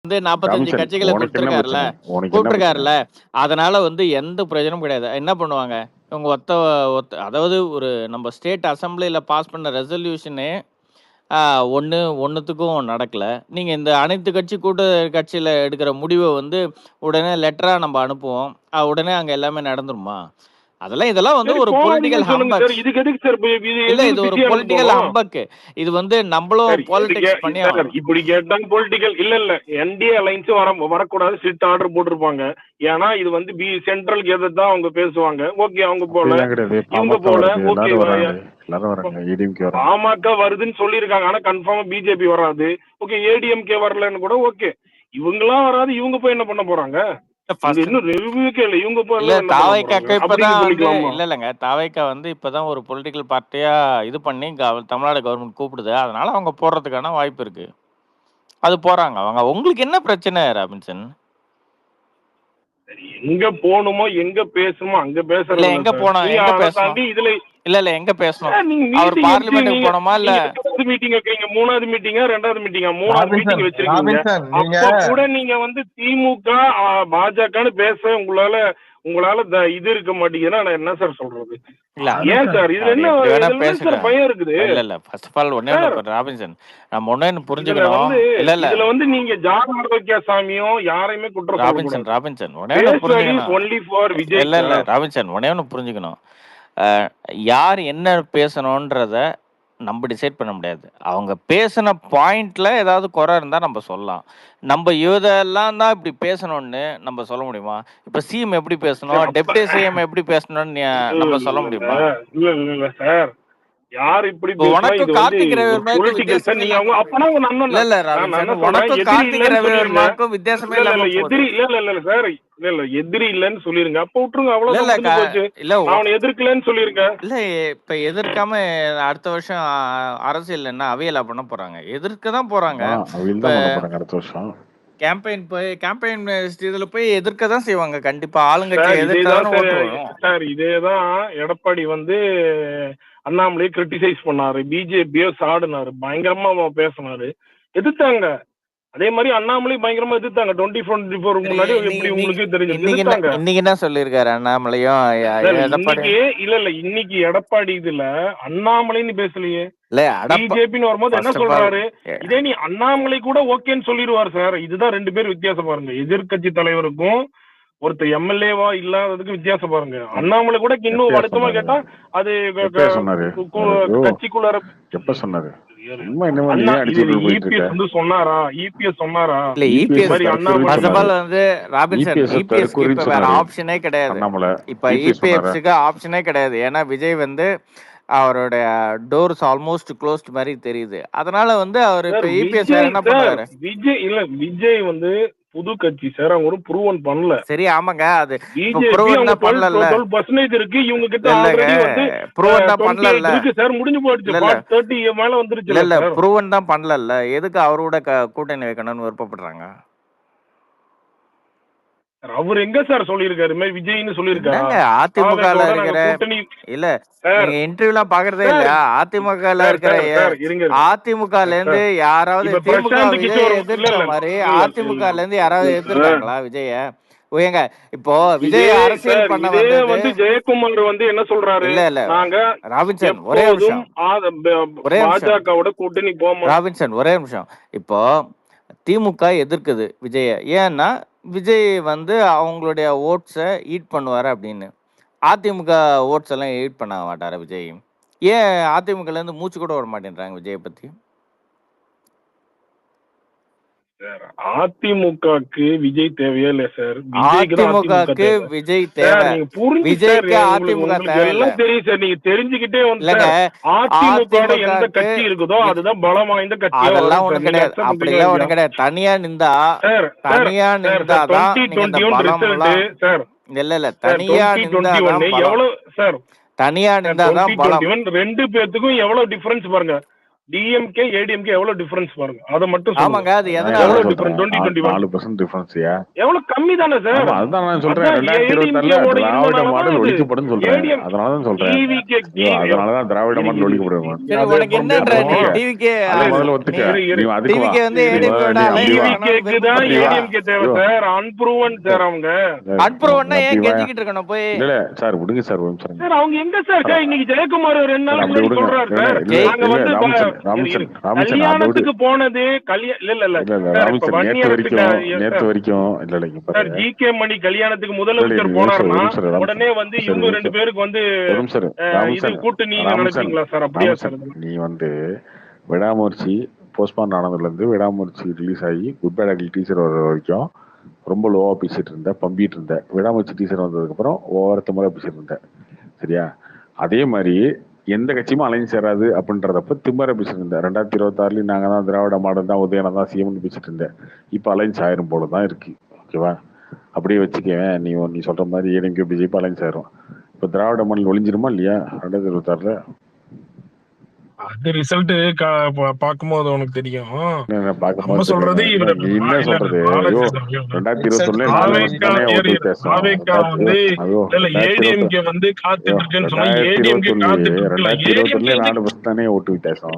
வந்து 45 ராபின்சன், கட்சிகள உனக்கு என்ன குடுத்துருக்காருல்ல பிரச்சனை? உனக்கு என்ன பிரச்சனை? கூப்ட்டுருக்காருல்ல. அதனால வந்து எந்த பிரயோஜனமும் கிடையாது. என்ன பண்ணுவாங்க? இவங்க அதாவது ஒரு நம்ம ஸ்டேட் அசெம்பிளில பாஸ் பண்ண ரெசல்யூஷனே ஆ 1த்துக்கும் நடக்கல. நீங்க இந்த அனைத்து கட்சியில எடுக்கிற முடிவ வந்து உடனே லெட்டரா நம்ம அனுப்புவோம். உடனே அங்க எல்லாமே நடந்துருமா? இதெல்லாம் வந்து சரி ஒரு பொலிட்டிக்கல் போகாதீங்கன்னு சொல்லுங்க சார். ஹம்பக்ஸ். இதுக்கு எதுக்கு சார் இது இல்ல எதுக்கு இது ஒரு பிஸி அனுப்ப பொலிட்டிக்கல் போறோம்? ஹம்பக். இது வந்து நம்பளும் சார் பாலிடிக்ஸ் பண்ணி சார் ஆகணும். இப்படி கேட்டா பொலிட்டிக்கல் இல்ல என்டிஏ அலைன்ஸ் வரக்கூடாது ஸ்ட்ரிக்ட் ஆர்டர் போட்டிருப்பாங்க. ஏன்னா இது வந்து சென்ட்ரலுக்கு எதிர்த்து அவங்க பேசுவாங்க. ஓகே அவங்க போல அப்படிலாம் கிடையாது. இவங்க பாமக போல வருது, ஓகே எல்லாரும் வராங்க, ஏடிஎம்கே வராங்க. பாமக வருதுன்னு சொல்லியிருக்காங்க. ஆனா கன்ஃபார்மா பிஜேபி வராது. ஓகே ஏடிஎம்கே வரலன்னு கூட ஓகே. இவங்கெல்லாம் வராது. இவங்க போய் என்ன பண்ண போறாங்க? இன்னும் நிரூபிக்கவே இல்லை. இவங்க போய் இல்ல என்ன பண்ண தாவைக்காக்கு போறாங்க அப்படின்னு இப்பதான் வந்து சொல்லிக்கலாமா? இல்லங்க தாவைக்கா வந்து இப்பதான் ஒரு பொலிட்டிக்கல் பார்ட்டியா இது பண்ணி தமிழ்நாடு கவர்மெண்ட் கூப்பிடுது. அதனால அவங்க போடுறதுக்கான வாய்ப்பு இருக்கு. அது போறாங்க. அவங்க உங்களுக்கு என்ன பிரச்சனை ராபின்சன்? எங்க போகணுமோ எங்க பேசணுமோ அங்க இல்ல பேசுறது எங்க போனோம்? எங்க பேசணும்? தாண்டி இதுல இல்ல எங்க பேசணும்? நீங்க அவர் மீட்டிங் பார்லிமெண்ட்டுக்கு போனோமா இல்ல மீட்டிங் வைக்கிறீங்க. 3வது மீட்டிங்கா 2வது மீட்டிங்கா 3வது மீட்டிங் வச்சிருக்கீங்க. நீங்க அப்ப கூட நீங்க வந்து திமுக பாஜகன்னு பேச உங்களால இது இருக்க மாட்டீங்கன்னா நான் என்ன சார் சொல்றது? இல்ல ஏன் சார் இதுல என்ன சார் பயம் இருக்குது? இல்ல ஃபர்ஸ்ட் ஆஃப் ஆல் ஒண்ணே ராபின்சன் நம்ம ஒண்ணே புரிஞ்சுக்கணும். இதுல வந்து நீங்க ஜான் ஆரோக்கிய சாமியும் யாரையுமே குற்றம் ராபின்சன் ஒண்ணே புரிஞ்சுக்கணும். Only for Vijay. இல்ல ராபின்சன் ஒண்ணே புரிஞ்சுக்கணும். யார் என்ன பேசணும்ன்றத நம்ம டிசைட் பண்ண முடியாது. அவங்க பேசின பாயிண்ட்ல ஏதாவது குறை இருந்தா நம்ம சொல்லலாம். நம்ம இதெல்லாம் தான் இப்படி பேசணும்னு நம்ம சொல்ல முடியுமா? இப்ப சிஎம் எப்படி பேசணும், டெப்டி சிஎம் எப்படி பேசணும்னு நம்ம சொல்ல முடியுமா? இல்ல சார் யார் இப்படி உனக்கும் கார்த்திக் ரவிவர்மாவுக்கும் வித்தியாசமே நீங்க அவங்க அப்பனா உங்க அண்ணன் இல்ல உனக்கும் கார்த்திக் ரவிவர்மாவுக்கும் வித்தியாசமே இல்ல எதிரி இல்ல சார் இல்ல எதிரி இல்லன்னு சொல்லிருங்க. அப்ப விட்டுருங்க அவ்வளவு இல்ல அவனை எதிர்க்கலன்னு சொல்லிருங்க. இல்ல இப்ப எதிர்க்காம அடுத்த வருஷம் அரசியல் என்ன அவையலா பண்ண போறாங்க? எதிர்க்க தான் போறாங்க. அடுத்த வருஷம் கேம்பெயின் இதுல போய் எதிர்க்க தான் செய்வாங்க. கண்டிப்பா ஆளுங்கட்சி எதிர்க்க சார் இதேதான் எடப்பாடி வந்து அண்ணாமலையை கிரிட்டிசைஸ் பண்ணாரு. பிஜேபியோ சாடுனாரு. பயங்கரமா பேசினாரு. எதிர்த்தாங்க. அதே மாதிரி அண்ணாமலை பயங்கரமா எதிர்த்தாங்க. 2024 முன்னாடி எப்படி உங்களுக்கு தெரிஞ்சு இன்னைக்கு என்ன சொல்லிருக்காரு அண்ணாமலையும் இல்ல இன்னைக்கு எடப்பாடி இதுல அண்ணாமலைன்னு பேசலையே. பிஜேபின்னு வரும்போது என்ன சொல்றாரு? இதே நீ அண்ணாமலை கூட ஓகேன்னு சொல்லிடுவாரு சார். இதுதான் 2 பேர் வித்தியாசம் பாருங்க. எதிர்கட்சி தலைவருக்கும் ஒருத்தர் எம்எல்ஏவா இல்லாததுக்கு வித்தியாசம் பாருங்க. அண்ணாமலை கூட இன்னும் வருத்தமா கேட்டா அது கட்சிக்குள்ளார எப்ப சொன்னாரு? சொன்னாரா? ஆப்ஷனே கிடையாது. இப்ப இபிஎஃப்க்கு ஆப்ஷனே கிடையாது. ஏன்னா விஜய் வந்து அவருடைய டோர்ஸ் ஆல்மோஸ்ட் க்ளோஸ்ட் மாதிரி தெரியுது. அதனால வந்து அவர் இப்ப இபிஎஸ் என்ன பண்றாரு? விஜய் வந்து புது கட்சி சார். அவங்க ஒரு ப்ரூவன் பண்ணல. சரி ஆமாங்க அது ப்ரூவன் தான் பண்ணல. 12% இருக்கு இவங்க கிட்ட ஆல்ரெடி வந்து ப்ரூவன் தான் பண்ணல இருக்கு சார். முடிஞ்சு போயிடுச்சு. 30 மேல வந்துருச்சு. இல்ல ப்ரூவன் தான் பண்ணல. எதுக்கு அவரோட கூட்டணி வைக்கணும்னு விருப்பப்படுறாங்க? அவர் எங்க சார் சொல்லிருக்காரு விஜய்னு சொல்லிருக்காரு? அதிமுகல இருக்கிற இல்ல நீங்க இன்டர்வியூலாம் பாக்குறதே இல்ல. அதிமுகல இருக்கிற அதிமுகல இருந்து யாராவது திமுக எதிர்க்கிற மாதிரி அதிமுகல இருந்து யாராவது எதிர்க்காங்களா விஜய? ஓயங்க இப்போ விஜய் அரசியல் பண்ண வந்து ஜெயக்குமார் வந்து என்ன சொல்றாரு? இல்ல நாங்க ராபின்சன் ஒரே நிமிஷம் பாஜகவோட கூட்டணி போவோம். ராபின்சன் ஒரே நிமிஷம். இப்போ திமுக எதிர்க்குது விஜய. ஏன்னா விஜய் வந்து அவங்களுடைய ஓட்ஸை ஈட் பண்ணுவார் அப்படின்னு. அதிமுக ஓட்ஸ் எல்லாம் ஈட் பண்ண மாட்டாரா விஜய்? ஏன் அதிமுகலேருந்து மூச்சு கூட விட மாட்டேன்றாங்க விஜயை பற்றி? அதிமுகக்கு விஜய் தேவையா இல்ல சார்? அதிமுகக்கு விஜய் தேவை. விஜய்க்கு அதிமுக தேவை தெரியும் சார். நீங்க தெரிஞ்சுக்கிட்டே வந்து அதிமுக எந்த கட்சி இருக்குதோ அதுதான் பலம் வாய்ந்த கட்சி. அதெல்லாம் ஒண்ணு கிடையாது. அப்படிலாம் ஒண்ணு கிடையாது. தனியா நின்றாதான் சார். இல்ல தனியா நின்றாதான் எவ்வளவு சார்? தனியா நின்றாதான் பலம். 2 பேத்துக்கும் எவ்வளவு டிஃபரன்ஸ் பாருங்க. டிஎம்கே ஏடிஎம்கே எவ்வளவு டிஃபரன்ஸ் பாருங்க, அதை மட்டும் ஆமாங்க. சொல்லுங்க. அது நான் எதனால? எவ்வளவு எவ்வளவு டிஃபரன்ஸ் சொல்றேன்? 2021 4% டிஃபரன்ஸ்யா? எவ்வளவு கம்மி தானே சார்? ஆமா, அதுதான் நான் சொல்றேன். அதான் 2024 ஏடிஎம்கேவோட திராவிட இருந்தனாலதான் மாடல் இது ஒழிக்கப்படும் சொல்றேன். ஏடிஎம் அதனாலதான் சொல்றேன். டிவிகே ஐயோ, அதனாலதான் திராவிட மாடல் ஒழிக்கப்படும். சரி, அது உனக்கு என்னன்ற நீ ஒத்துக்க. டிவிக்கே அதை இல்ல, முதல்ல ஒத்துக்க. நீ அதுக்கு வா. டிவிக்கே வந்து நீ ஏடிஎம்கே முதல்ல விட நீ அப்படி வா. டிவிகேக்கு தான் அப்படி வா. ஏடிஎம்கே தேவை ஐயோ, சார். அன்ப்ரூவன் சார் அவங்க. அன்புறவன்னா அப்படி ஏன் வா. கெஞ்சிக்கிட்டு இருக்கணும் போய்? இல்ல இல்ல சார், விடுங்க சார், ஒரு நிமிஷம் இருங்க. சார் அவங்க எங்க சார் இன்னைக்கு ஜெயக்குமார் 2 சார், நாளைக்கு அப்படி முன்னாடி விடுங்க. சொல்றாரு இல்ல சார், இல்ல நாங்க இல்ல வந்து ராமச்சந்திரன் அதை விடு. கல்யாணத்துக்கு போனது இல்ல இல்ல இல்ல இல்ல சார், இப்ப ராமச்சந்திரன் நேத்து வன்னியரசுக்கு வரைக்கும் இல்ல இல்ல இங்க சார் பாருங்க. ஜிகே மணி கல்யாணத்துக்கு இல்ல, முதலமைச்சர் இல்ல, போனாருன்னா ஒரு நிமிஷம், உடனே வந்து சரி, இவங்க ஒரு 2 பேருக்கு வந்து ஒரு நிமிஷம் இது ராமச்சந்திரன் கூட்டணி நினைப்பீங்களா சார்? அப்படியா சார்? ராமச்சந்திரன், நீ வந்து விடாமுயற்சி போஸ்ட்பான் ஆனதுல இருந்து விடாமுயற்சி ரிலீஸ் ஆகி குட் பேட் அகில் டீசர் வர வரைக்கும் ரொம்ப லோவா பேசிட்டு இருந்த, பம்பிட்டு இருந்த. விடாமுயற்சி டீசர் வந்ததுக்கு அப்புறம் ஓவரத்த முறை பேசிட்டு இருந்த, சரியா? அதே மாதிரி எந்த கட்சியுமே அலைஞ்சு சேராது அப்படின்றதப்ப திம்மரை பேசிட்டு இருந்தேன். 2026 நாங்க தான் திராவிட மாடல் தான், உதயநாதன் தான் சிஎம்னு பேசிட்டு இருந்தேன். இப்ப அலைன்ஸ் ஆயிரம் போல தான் இருக்கு, ஓகேவா? அப்படியே வச்சுக்கவேன். நீ சொல்ற மாதிரி ஏடிஎம்கே பிஜேபி அலைன்ஸ் ஆயிரும். இப்ப திராவிட மாடல் ஒளிஞ்சிருமா இல்லையா 2026? அது ரிசல்ட் பாக்கும்போது உனக்கு தெரியும். நம்ம பார்க்கும்போது சொல்றது இவரு நீ என்ன சொல்றது? ஐயோ 2021 4 வருஷம் தானே ஓட்டு வித்தியாசம். ஐயோ ஏடிஎம்கே வந்து காத்துட்டு இருக்குன்னு சொன்னா ஏடிஎம்கே 2021 காத்துட்டு இருக்குல்ல, 2021 4 வருஷம் தானே ஓட்டு வித்தியாசம்.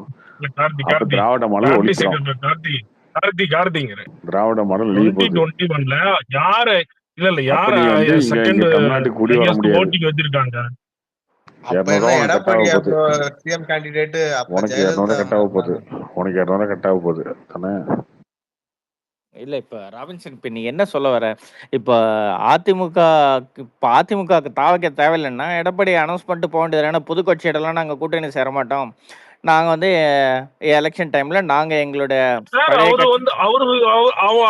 அப்ப திராவிட மாடல் ஒழிச்சிடும். கார்த்திங்க திராவிட மாடல் லீவ் போகுது. 2021 யாரு அப்ப நீ வந்து இங்க செகண்ட் தமிழ்நாட்டுக்கு குடி வர முடியாது. ஓட்டிங் வச்சிருக்காங்க? அப்ப என்ன எடப்பாடி சிஎம் கேண்டிடேட்? உனக்கு 200 கட்டாக போகுது, உனக்கு 200 கட்டாக போகுது தானே? இல்ல இப்ப ராபின்சன், இப்ப நீ என்ன சொல்ல வர? இப்ப அதிமுகக்கு தாவக்க தேவையில்லைன்னா எடப்பாடி அனௌன்ஸ் பண்ணிட்டு போக வேண்டியது. ஏன்னா புதுக்கட்சியிடலாம் நாங்க கூட்டணி சேர மாட்டோம், நாங்க வந்து எலெக்ஷன் டைம்ல நாங்க எங்களுடைய அவரு வந்து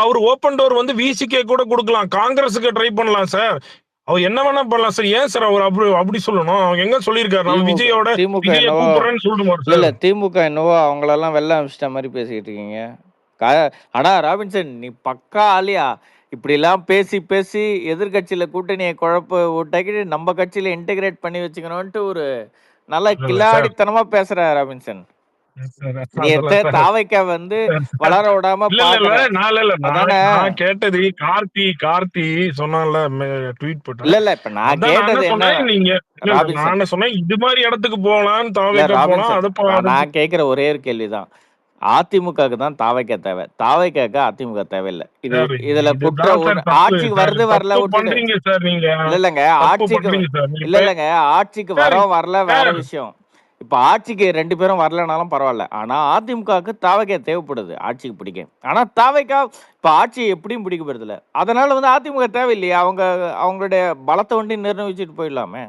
அவரு ஓபன் டோர் வந்து விசிகே கூட கொடுக்கலாம், காங்கிரஸுக்கு ட்ரை பண்ணலாம் சார். அவர் என்ன வேணா பண்ணலாம் சார். ஏன் சார் அவர் அப்படி சொல்லணும்? அவங்க எங்க சொல்லியிருக்காரு நம்ம விஜயோட கூப்பிடுறேன்னு சொல்லிட்டு? இல்ல திமுக என்னவோ அவங்களெல்லாம் வெள்ள அமிச்சிட்ட மாதிரி பேசிக்கிட்டு இருக்கீங்க. ஆனா ராபின்சன், நீ பக்கா ஆலியா. இப்படி எல்லாம் பேசி பேசி எதிர்கட்சியில கூட்டணியை குழப்ப விட்டாக்கிட்டு நம்ம கட்சியில இன்டெகிரேட் பண்ணி வச்சுக்கணும்ட்டு ஒரு நல்ல கில்லாடித்தனமா பேசுற ராபின்சன். நீ தாவைக்க வந்து வளர விடாம நான் கேட்டது கார்த்தி சொன்னால ட்வீட் போட்டு. இல்ல இப்ப நான் கேட்டது என்ன, நீங்க நான் சொன்னேன் இது மாதிரி இடத்துக்கு போகலாம், தாவைக்க போகலாம். நான் கேக்குற ஒரே ஒரு கேள்விதான், அதிமுகக்கு தான் தாவைக்க தேவை, தாவைக்காக்கு அதிமுக தேவையில்லை. இதுல குற்ற ஆட்சிக்கு வருது வரல இல்லங்க, ஆட்சிக்கு வரல வேற விஷயம். இப்ப ஆட்சிக்கு 2 பேரும் வரலனாலும் பரவாயில்ல, ஆனா அதிமுகவுக்கு தாவைக்கா தேவைப்படுது ஆட்சிக்கு பிடிக்க. ஆனா தாவைக்கா இப்ப ஆட்சியை எப்படியும் பிடிக்க போறது இல்ல, அதனால வந்து அதிமுக தேவையில்லையே. அவங்களுடைய பலத்தை வண்டி நிர்ணயிச்சுட்டு போயிடலாமே.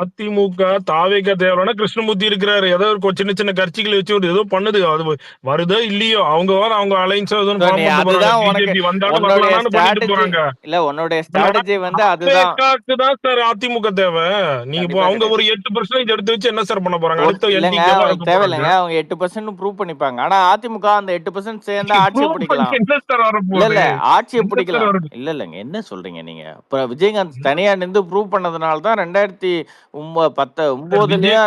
அதிமுக தாவேக தேவையான கிருஷ்ணமூர்த்தி இருக்கிறாரு, ஏதோ ஒரு சின்ன சின்ன கட்சிகளை வச்சு ஒரு ஏதோ பண்ணுது, அது வருதோ இல்லையோ அவங்க அலைன்ஸ் இல்ல உன்னுடைய ஸ்ட்ராட்டஜி வந்து அதுதான் சார். அதிமுக தேவை. நீங்க அவங்க ஒரு 8% எடுத்து வச்சு என்ன சார் பண்ண போறாங்க? அடுத்த தேவையில்லைங்க, அவங்க 8% ப்ரூவ் பண்ணிப்பாங்க. ஆனா அதிமுக அந்த 8% சேர்ந்தா ஆட்சியை பிடிக்கலாம். இல்ல ஆட்சியை பிடிக்கலாம். இல்லங்க, என்ன சொல்றீங்க நீங்க? இப்ப விஜயகாந்த் தனியா நின்று ப்ரூவ் பண்ணதுனாலதான் 2009லயும்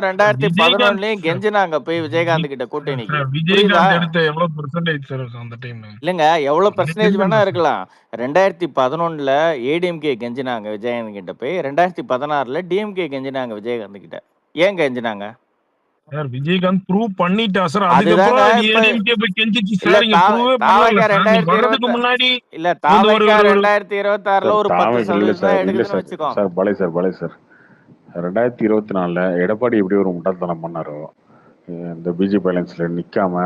2011லயும் கெஞ்சினாங்க போய் விஜயகாந்த் கிட்ட கூட்டணிக்கு. இல்லங்க, எவ்வளவு பெர்சன்டேஜ் வேணா இருக்கலாம். 2011ல ஏடிஎம்கே கெஞ்சினாங்க விஜயகாந்த் கிட்ட போய், 2016ல டிஎம்கே கெஞ்சினாங்க விஜயகாந்த் கிட்ட. ஏன் கெஞ்சினாங்க? விஜயகாந்த் ப்ரூவ் பண்ணிட்டா சார். முன்னாடி இல்ல 2026ல ஒரு 10% எடுக்குன்னு வச்சுக்கோ. சார் பலே சார் 2024ல எடப்பாடி எப்படி ஒரு முட்டாள்தனம் பண்ணாரோ, இந்த பிஜேபி அலைன்ஸ்ல நிக்காம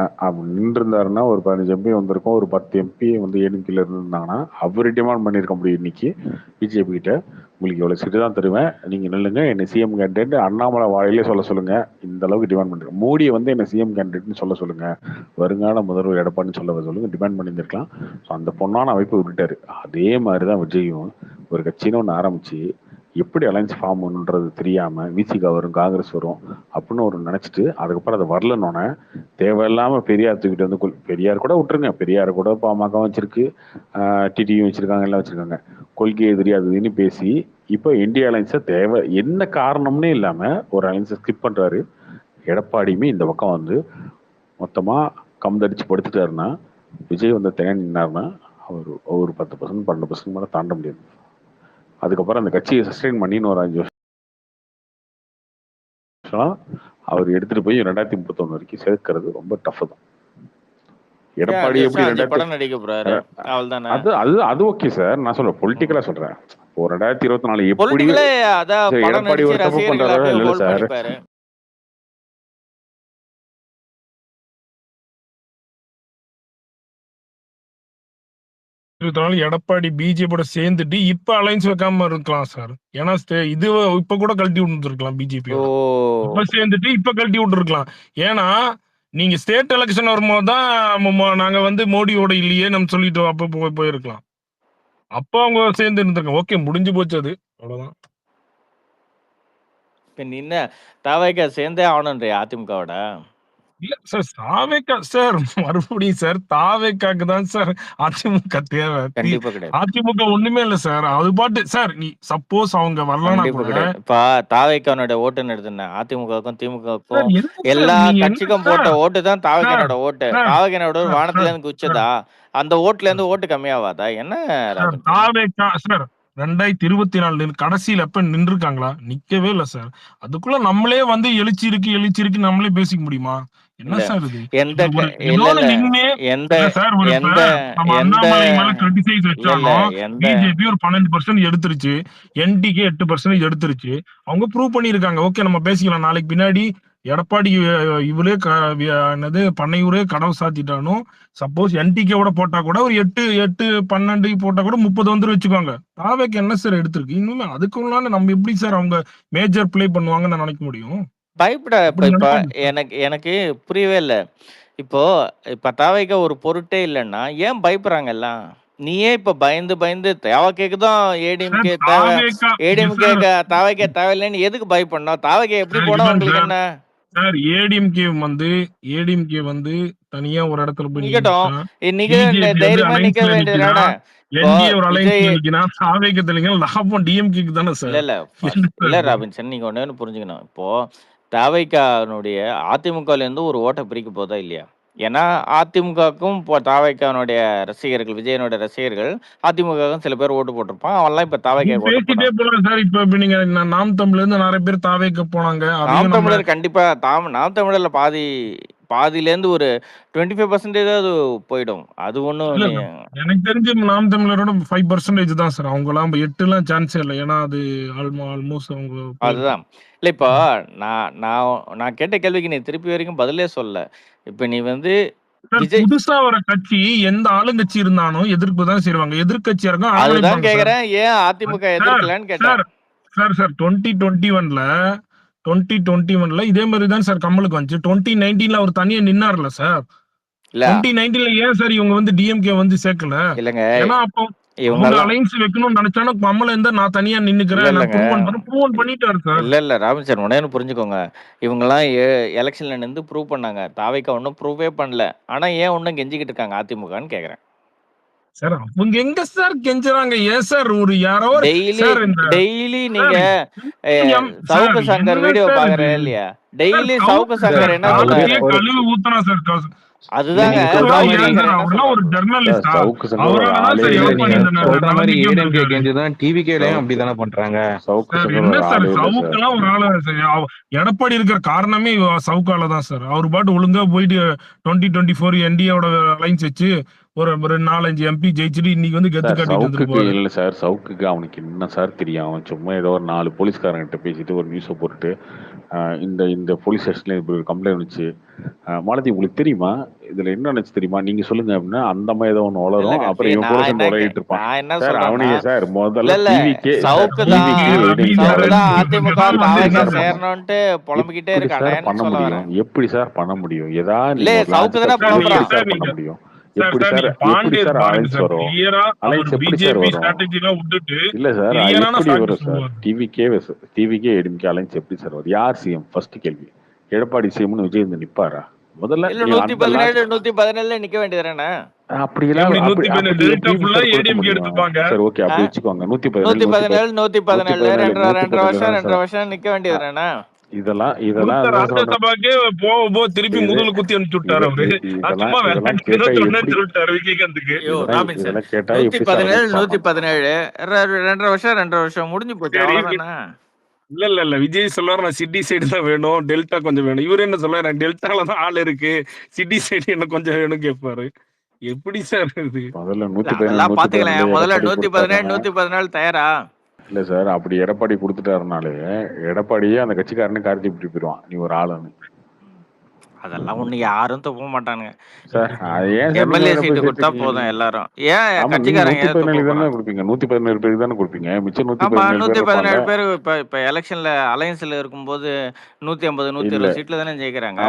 நின்று இருந்தாருன்னா ஒரு 15 எம்பி வந்திருக்கும், ஒரு 10 எம்பி வந்து ஏடிஎம்கேல இருந்தாங்கன்னா அவரு டிமாண்ட் பண்ணிருக்க முடியும். இன்னைக்கு பிஜேபி கிட்ட உங்களுக்கு எவ்வளவு சீட்டு தான் தருவேன், நீங்க நில்லுங்க, என்ன சிஎம் கேண்டிடேட் அண்ணாமலை வாயிலே சொல்ல சொல்லுங்க, இந்த அளவுக்கு டிமாண்ட் பண்ணிருக்கோம். மோடியை வந்து என்ன சிஎம் கேண்டிடேட்னு சொல்ல சொல்லுங்க, வருங்கால முதல்வர் எடப்பாடின்னு சொல்ல சொல்லுங்க, டிமாண்ட் பண்ணியிருந்திருக்கலாம். ஸோ அந்த பொண்ணான அமைப்பு விட்டுட்டாரு. அதே மாதிரிதான் விஜயும் ஒரு கட்சின்னு ஒன்று ஆரம்பிச்சு எப்படி அலைன்ஸ் ஃபார்ம் பண்ணுன்றது தெரியாம விசிகா வரும், காங்கிரஸ் வரும் அப்படின்னு ஒரு நினைச்சிட்டு அதுக்கப்புறம் அதை வரலன்னொன்னே தேவையில்லாம பெரியார் தூக்கிட்டு வந்து, பெரியார் கூட விட்டுருங்க, பெரியார் கூட பாமக வச்சிருக்கு, டிடியும் வச்சிருக்காங்க, எல்லாம் வச்சிருக்காங்க, கொள்கை தெரியாதுன்னு பேசி இப்போ இந்தியா அலைன்ஸை தேவை என்ன காரணம்னே இல்லாம ஒரு அலைன்ஸை ஸ்கிப் பண்றாரு. எடப்பாடியுமே இந்த பக்கம் வந்து மொத்தமாக கம்தடிச்சு படுத்துட்டாருன்னா, விஜய் வந்து தனியாக நின்னாருன்னா அவர் ஒரு 10% 12% மேலே தாண்ட முடியாது. அதுக்கப்புறம் அந்த கட்சியை சஸ்டெயின் பண்ணின்னு ஒரு 5 வருஷம் அவர் எடுத்துட்டு போய் 2031 வரைக்கும் சேர்க்கிறது ரொம்ப டஃப் தான். எடப்பாடி எப்படி அது அது அது ஓகே சார், நான் சொல்றேன் பொலிட்டிக்கலா சொல்றேன். இப்போ 2024 எப்படி எடப்பாடி ஒரு தப்பு பண்றாரா இல்ல சார். எடப்பாடி பிஜேபியோட சேர்ந்துட்டு இப்ப அலைன்ஸ் வைக்காம இருக்கலாம் சார். ஏன்னா இது இப்ப கூட கழட்டி விட்டுருக்கலாம் பிஜேபி இப்ப சேர்ந்துட்டு இப்ப கழட்டி விட்டுருக்கலாம். ஏன்னா நீங்க ஸ்டேட் எலெக்ஷன் வரும்போதுதான் நாங்க வந்து மோடியோட இல்லையே நம்ம சொல்லிட்டு அப்ப போயிருக்கலாம். அப்ப அவங்க சேர்ந்து இருந்திருக்காங்க. ஓகே, முடிஞ்சு போச்சு, அது அவ்வளவுதான். இப்ப நீ என்ன தாவேக்கா சேர்ந்தே ஆகணும்ன்றியா அதிமுகவோட? இல்ல சார், தாவேக்கா சார் மறுபடியும் சார் தாவேக்காக்கு தான் சார் அதிமுக தேவை. அதிமுக ஒண்ணுமே இல்ல சார். அது பாட்டு சார், நீ சப்போஸ் அவங்க வரலன்னா கூட இப்ப தாவேக்கானோட ஓட்டுன்னு எடுத்துன அதிமுகவுக்கும் திமுகவுக்கும் எல்லா கட்சிக்கும் போட்ட ஓட்டு தான் தாவேக்கானோட ஓட்டு. தாவேக்கானோட வானத்துல இருந்து குச்சதா? அந்த ஓட்டுல இருந்து ஓட்டு கம்மியாவாதா என்ன? தாவேக்கா சார் 2024 கடைசியில எப்ப நின்றுருக்காங்களா? நிக்கவே இல்ல சார். அதுக்குள்ள நம்மளே வந்து எழுச்சி இருக்கு நம்மளே பேசிக்க முடியுமா? என்ன சார் இது? பிஜேபி ஒரு 12% எடுத்துருச்சு, என்டிகே 8% எடுத்துருச்சு. அவங்க ப்ரூவ் பண்ணிருக்காங்க. ஓகே, நம்ம பேசிக்கலாம் நாளைக்கு. பின்னாடி எடப்பாடி இவளே என்னது பண்ணையூரே கடவு சாத்திட்டாலும் சப்போஸ் என்டிகேவோட போட்டா கூட ஒரு 8-12 போட்டா கூட 30 வந்து வச்சுக்கோங்க. தாவேக்கு என்ன சார் எடுத்திருக்கு? இன்னுமே அதுக்குள்ள நம்ம எப்படி சார் அவங்க மேஜர் பிளே பண்ணுவாங்கன்னு நான் நினைக்க முடியும்? இப்ப எனக்கு புரியவே இல்ல. இப்ப தாவேக்கா ஒரு பொருட்டே இல்லைன்னா ஏன் பயப்படுறாங்க எல்லாம்? நீயே இப்ப பயந்து தாவேக்காக்கு தான் ஏடிஎம்கே தேவை, ஏடிஎம்கே தாவேக்கா தேவையில்லைன்னு எதுக்கு பயப்படணும்? தாவேக்கா எப்படி போனா உங்களுக்கு என்ன சார்? ஏடிஎம்கே வந்து தனியா ஒரு இடத்துல போய் நிக்கட்டும். இன்னைக்கு தைரியமா நிக்க வேண்டியதுதானே? இல்ல ராபின்சன், நீங்க ஒண்ணு புரிஞ்சுக்கணும். இப்போ தாவேக்கானுடைய அதிமுகல இருந்து ஒரு ஓட்டை பிரிக்க போதா இல்லையா? ஏன்னா அதிமுகவுக்கும் தாவேக்கானுடைய ரசிகர்கள், விஜயனுடைய ரசிகர்கள் அதிமுகவுக்கும் சில பேர் ஓட்டு போட்டிருப்பான். அவன்லாம் இப்ப தாவேக்கா பேசிட்டே போலாம் சார். இப்ப நீங்க நாம் தமிழ்ல இருந்து நிறைய பேர் தாவேக்கா போனாங்க. நாம் தமிழர் கண்டிப்பா நாம் தமிழர்ல பாதியில இருந்து ஒரு 25% போயிடும். அது ஒண்ணும் எனக்கு தெரிஞ்சு நாம் தமிழரோட 5% தான் சார். அவங்க எல்லாம் 8 சான்ஸே இல்லை. ஏன்னா அது ஆல்மோஸ்ட் அவங்க அதுதான். இல்ல இப்போ நான் கேட்ட கேள்விக்கு நீ திருப்பி வரைக்கும் பதிலே சொல்ல. இப்ப நீ வந்து புதுசா வர கட்சி எந்த ஆளுங்கட்சி இருந்தாலும் எதிர்ப்பு தான் செய்வாங்க. எதிர்கட்சியா இருக்கும். அதுதான் கேக்குறேன், ஏன் அதிமுக எதிர்க்கலன்னு கேட்டேன். சார் 2021 இதே மாதிரி தான் சார் கமலுக்கு வந்துச்சு. 2019 அவர் தனியா நின்னார்ல சார். 2019 ஏன் சார் இவங்க வந்து டிஎம்கே வந்து சேர்க்கல? இல்லங்க, ஏன்னா அப்போ இவங்க அலைன்ஸ் வைக்கணும்னு நினைச்சானோ கமல இருந்தா நான் தனியா நின்னுக்கிறேன் ப்ரூவ் பண்ணிட்டாரு சார். இல்ல ராபின் சார், உடனே புரிஞ்சுக்கோங்க. இவங்க எல்லாம் எலெக்ஷன்ல நின்று ப்ரூவ் பண்ணாங்க. தாவேக்கா ஒன்னும் ப்ரூவே பண்ணல. ஆனா ஏன் ஒன்னும் கெஞ்சிக்கிட்டு இருக்காங்க அதிமுகன்னு கேக்குறேன் சார். அவங்க எங்க சார் கெஞ்சுறாங்க? ஏன் சார் ஒரு யாரோ டெய்லி நீங்க சவுக்கு சங்கர் வீடியோ பாக்குறேன் இல்லையா? டெய்லி சவுக்கு சங்கர் என்ன சொல்றாரு? கழுவி ஊத்துனா சார். அதுதாங்க ஒரு ஜர்னலிஸ்ட். எடப்பாடி இருக்கிற காரணமே சவுக்கால தான் சார். அவர் பாட்டு ஒழுங்கா போயிட்டு 2024 என்டிஏவோட அலைன்ஸ் வச்சு ஒரு 4-5 எம்பி ஜெயிச்சுட்டு இன்னைக்கு வந்து கெத்து காட்டிட்டு இல்ல சார். சவுக்குக்கு அவனுக்கு என்ன சார் தெரியும்? அவன் சும்மா ஏதோ ஒரு 4 போலீஸ்காரங்கிட்ட பேசிட்டு ஒரு நியூஸை போட்டுட்டு இந்த போலீஸ் ஸ்டேஷன்ல இப்படி ஒரு கம்ப்ளைண்ட் வந்துச்சு. மாலதி, உங்களுக்கு தெரியுமா இதுல என்ன நினைச்சு தெரியுமா? நீங்க சொல்லுங்க அப்படின்னா அந்த மாதிரி ஏதோ ஒண்ணு வளரும். அப்புறம் இவன் கூட சேர்ந்து உலகிட்டு இருப்பான் சார். அவனையே சார் முதல்ல பண்ண முடியும். எப்படி சார் பண்ண முடியும்? ஏதாவது பண்ண முடியும்? எப்படி சார் அலைன்ஸ் வரும்? அலைன்ஸ் எப்படி சார் வரும்? இல்ல சார், எப்படி வரும் சார்? டிவிகே ஏடிஎம்கே அலைன்ஸ் எப்படி சார் வரும்? யார் சிஎம்? ஃபர்ஸ்ட் கேள்வி. எடப்பாடி சிஎம்னு விஜய் வந்து நிப்பாரா? முதல்ல 117 நிக்க வேண்டியதுதானே? அப்படி எல்லாம் சார். ஓகே, அப்படி வச்சுக்கோங்க. 117 2 வருஷம் நிக்க வேண்டியதுதானே? இதெல்லாம் ராஜ்யசபாக்கே போக திருப்பி முதுகுல குத்தி அனுப்பிச்சு விட்டாரு அவரு. சும்மா சொல்லிட்டாரு விஜயகாந்துக்கு. இதெல்லாம் கேட்டா 117 117 2.5 வருஷம் முடிஞ்சு போச்சு. இல்ல விஜய் சொல்லுவாரு நான் சிட்டி சைடு தான் வேணும், டெல்டா கொஞ்சம் வேணும். இவரு என்ன சொல்லுவாரு டெல்டால தான் ஆள் இருக்கு, சிட்டி சைடு என்ன கொஞ்சம் வேணும் கேட்பாரு. எப்படி சார் இது? முதல்ல பாத்துக்கலாம். முதல்ல 117 114 தயாரா இல்ல சார். அப்படி எடப்பாடி கொடுத்துட்டாருனாலே எடப்பாடியே அந்த கட்சிக்காரனு கார்த்தி இப்படி போயிடுவான் நீ ஒரு ஆளுன்னு. அதெல்லாம் ஒண்ணு யாரும் தப்ப மாட்டானுங்க சார். எம்எல்ஏ சீட்டு கொடுத்தா போதும் எல்லாரும். ஏன் கட்சிக்காரங்க 117 பேருக்கு தானே கொடுப்பீங்க. மிச்சம் 117 பேர் இப்ப எலெக்ஷன்ல அலையன்ஸ்ல இருக்கும்போது 150 120 சீட்ல தானே ஜெயிக்கிறாங்க.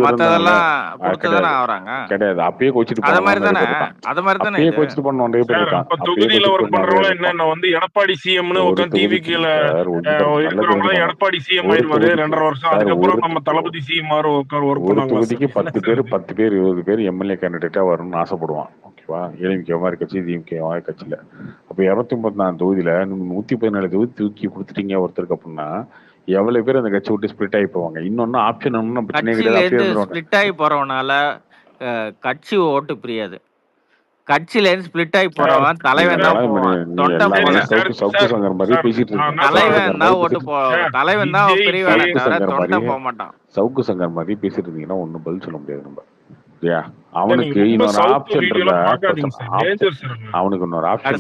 மத்ததெல்லாம் கொடுத்துதானே ஆகுறாங்க. கிடையாது. அப்பயே கோச்சிட்டு அத மாதிரி தானே கோச்சிட்டு பண்ண தொகுதியில ஒர்க் பண்றவங்க என்ன வந்து எடப்பாடி சிஎம்னு உட்காந்து டிவிக்குல இருக்கிறவங்க எடப்பாடி சிஎம் ஆயிருவாரு 2.5 வருஷம். அதுக்கப்புறம் நம்ம தளபதி சிஎம் உட்கார் ஒரு தொகுதிக்கு 10 பேர் 20 பேர் எம்எல்ஏ கேண்டிடேட்டா வரணும்னு ஆசைப்படுவான். ஓகேவா? ஏடிஎம்கே மாதிரி கட்சி டிஎம்கே மாதிரி கட்சியில அப்ப 234 தொகுதியில 117 தொகுதி தூக்கி கொடுத்துட்டீங்க ஒருத்தருக்கு அப்படின்னா எவ்வளவு பேர் அந்த கட்சி விட்டு ஸ்பிளிட் ஆகி போவாங்க. இன்னொன்னு ஆப்ஷன் ஒன்னும் பிரச்சனை கிடையாது. ஸ்பிளிட் ஆகி போறவனால கட்சி ஓட்டு பிரியாது. கட்சியில இருந்து ஸ்பிளிட் ஆகி போறவன் தலைவன் தான் சவுக்கு சங்கர் மாதிரி பேசிட்டு இருக்கான். தலைவன் தான் ஓட்டு தலைவன் தான் பிரிவானே தவிர தொண்டை போக மாட்டான். சவுக்கு சங்கர் மாதிரி பேசிட்டு இருந்தீங்கன்னா ஒன்னும் பதில் சொல்ல முடியாது நம்ம. அவனுக்கு இன்னொரு ஆப்ஷன் அவனுக்கு இன்னொரு ஆப்ஷன்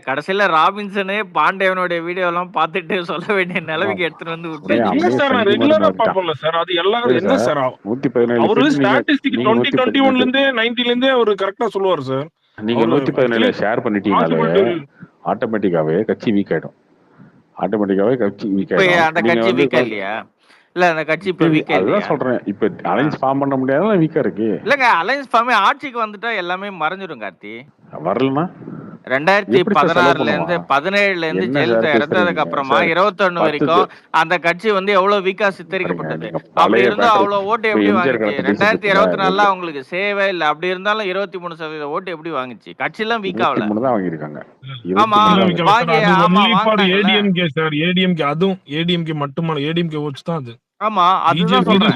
கடைசியில ராபின்சனே பாண்டேவனுடைய வீடியோ எல்லாம் பாத்துட்டு சொல்ல வேண்டிய நிலைமைக்கு எடுத்துட்டு வந்து நீங்க 117 ஷேர் பண்ணிட்டீங்கனாலே ஆட்டோமேட்டிக்காவே கட்சி வீக் ஆயிடும். அந்த கட்சி வீக்கா இல்லையா? இல்ல அந்த கட்சி இப்ப வீக்கா இல்லையா சொல்றேன். இப்ப அலைன்ஸ் ஃபார்ம் பண்ண முடியாத வீக்கா இருக்கு. இல்லங்க அலைன்ஸ் ஃபார்ம் ஆட்சிக்கு வந்துட்டா எல்லாமே மறைஞ்சிரும் கார்த்தி. வரலனா 2016ல இருந்து 17ல இருந்து ஜெயலலிதா இறந்ததுக்கு அப்புறமா 21 வரைக்கும் அந்த கட்சி வந்து எவ்வளவு வீக்கா சித்தரிக்கப்பட்டது. அப்படி இருந்தா அவ்வளவு ஓட்டு எப்படி வாங்குச்சு? 2024ல அவங்களுக்கு சேவை இல்ல. அப்படி இருந்தாலும் 23% ஓட்டு எப்படி வாங்குச்சு? கட்சி எல்லாம் வீக் ஆகல. ஆமா ஏடிஎம்கே சார். ஏடிஎம்கே அதுவும் ஏடிஎம்கே மட்டுமல்ல ஏடிஎம்கே ஓட்ஸ் தான் அது. ஆமா அதுதான் சொல்றேன்.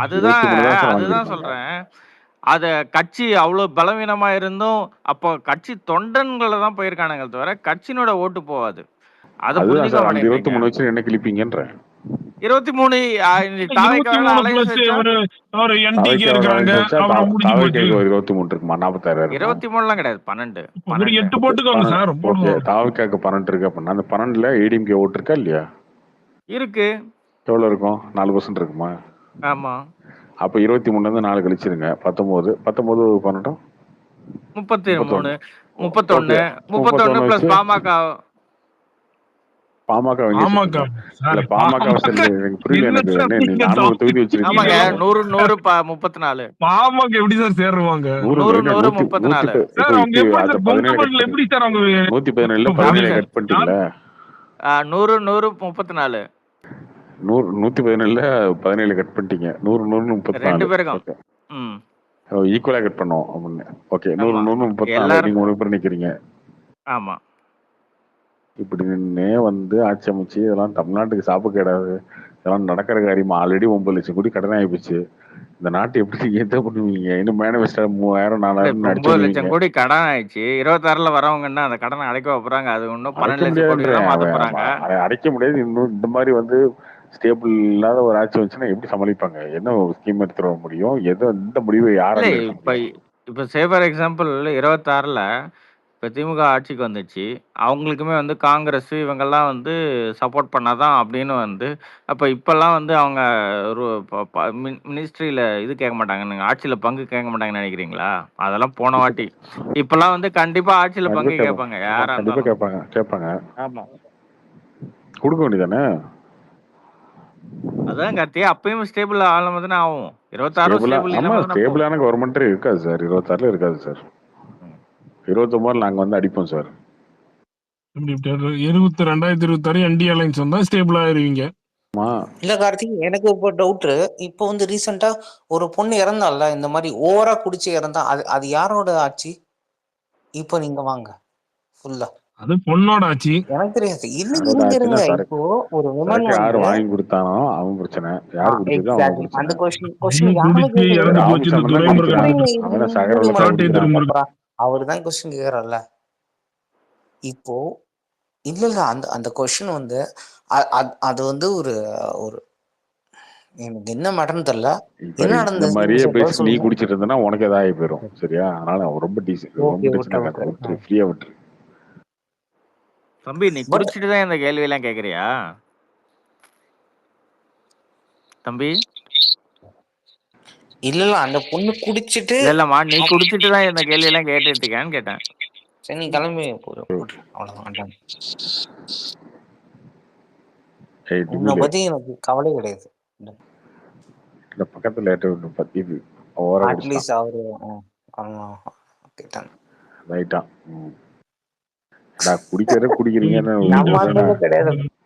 அதுதான் சொல்றேன். அத கட்சி அவ்வளவு பலவீனமா இருந்தும் அப்போ கட்சி தொண்டன்களை தான் போயிருக்கானுங்க தவிர கட்சியினோட ஓட்டு போவாது. அத 23 வச்சு என்ன கிளிப்பீங்கன்ற 23 23 கிடையாது 12 8 போட்டுக்கோங்க சார். தாவிக்காக்கு 12 இருக்கு அப்படின்னா அந்த 12ல ஏடிஎம்கே ஓட்டு இருக்கா இல்லையா? இருக்கு. எவ்வளவு இருக்கும்? 4% இருக்குமா? ஆமா. அப்ப 23 இருந்து 4 கழிச்சிருங்க. 19 12 33 31 பிளஸ் பாமக. பாமக புரியல எனக்கு. நீ 400 தொகுதி வச்சிருக்கீங்க. 100 34 பாமக எப்படி சார் சேருவாங்க? 100 34 சார். அவங்க எப்படி சார் அவங்க 117ல 17 கட் பண்ணிட்டீங்களா? 100 34 117ல 17 கட் பண்ணிட்டீங்க. 100 34 ரெண்டு பேருக்கும் ஈக்குவலா கட் பண்ணோம் அப்படின்னு. ஓகே 100 34 நீங்க ஒரு பேர் நிக்கிறீங்க. ஆமா. இப்படி நின்னே வந்து ஆட்சி அமைச்சு இதெல்லாம் தமிழ்நாட்டுக்கு சாப்பு கிடையாது. இதெல்லாம் நடக்கிற காரியமா? ஆல்ரெடி 9 லட்சம் கோடி கடன் ஆயிப்போச்சு. இந்த நாட்டு எப்படி எந்த பண்ணுவீங்க? இன்னும் மேனிஃபெஸ்டோ 3000 4000 9 லட்சம் கோடி கடன் ஆயிடுச்சு. 26ல வரவங்கன்னா அந்த கடனை அடைக்க போறாங்க. அது இன்னும் 12 லட்சம் கோடி தான் மாத்த போறாங்க. அடைக்க முடியாது. இன்னும் இந்த மாதிரி வந்து ஸ்டேபிள் இல்லாத ஒரு ஆட்சி வந்துச்சுன்னா எப்படி சமாளிப்பாங்க? என்ன ஸ்கீம் எடுத்துட முடியும்? எதோ இந்த முடிவு யாரு? இப்ப சே ஃபார் எக்ஸாம்பிள் 26ல இப்ப திமுக ஆட்சிக்கு வந்துச்சு. அவங்களுக்குமே வந்து காங்கிரஸ் இவங்கெல்லாம் வந்து சப்போர்ட் பண்ணாதான் அப்படின்னு வந்து அப்ப இப்பெல்லாம் வந்து அவங்க மினிஸ்ட்ரியில இது கேட்க மாட்டாங்க, ஆட்சியில பங்கு கேட்க மாட்டாங்கன்னு நினைக்கிறீங்களா? அதெல்லாம் போன வாட்டி. இப்பெல்லாம் வந்து கண்டிப்பா ஆட்சியில பங்கு கேட்பாங்க. யாரா கேட்பாங்க. ஆமா கொடுக்க வேண்டியதானே? அதான் கார்த்தி அப்பயும் ஸ்டேபிள் ஆளும் தானே ஆகும். 26 ஸ்டேபிளான கவர்மெண்ட் இருக்காது சார். 26ல இருக்காது சார். 29 நாங்க வந்து அடிப்போம் சார். 2026 என்டி அலைன்ஸ் வந்தா ஸ்டேபிள் ஆயிருவீங்க. இல்ல கார்த்திக், எனக்கு இப்போ டவுட். இப்போ வந்து ரீசெண்டா ஒரு பொண்ணு இறந்தால, இந்த மாதிரி ஓவரா குடிச்சு இறந்தா, அது யாரோட ஆட்சி? இப்போ நீங்க வாங்க ஃபுல்லா அது பொண்ணோட ஆட்சி. எனக்கு தெரியாது. இருங்க இப்போ ஒரு விமன் யாரு வந்து வாங்கி கொடுத்தானோ அவன் பிரச்சனை, யாரு குடிச்சதோ அவங்க பிரச்சனை. அந்த கொஸ்டின் யாருமே அவருதான் கொஸ்டின் கேக்குறாருல்ல. இப்போ இல்ல அந்த அந்த கொஸ்டின் வந்து அது வந்து ஒரு ஒரு எனக்கு என்ன மேட்டர்னு தெரியல. என்ன நடந்தது மாதிரியே பேசி நீ குடிச்சிட்டு இருந்தனா உனக்கு ஏதாவது ஆகி போயிடும். சரியா? அதனால ரொம்ப ஃப்ரீயா விட்டுரு. தம்பி நீ குடிச்சிட்டு தான் இந்த கேள்வி எல்லாம் கேக்குறியா தம்பி? இல்ல அந்த பொண்ணு குடிச்சிட்டு இல்லம்மா நீ குடிச்சிட்டு தான் இந்த கேள்வி எல்லாம் கேட்டுட்டு இருக்கியான்னு கேட்டேன். சரி நீ கிளம்பி அவ்வளவுதான். உன்னை பத்தி எனக்கு கவலை கிடையாது. பக்கத்துல பத்தி அட்லீஸ்ட் அவரு குடிக்கிறத குடிக்கிறீங்க.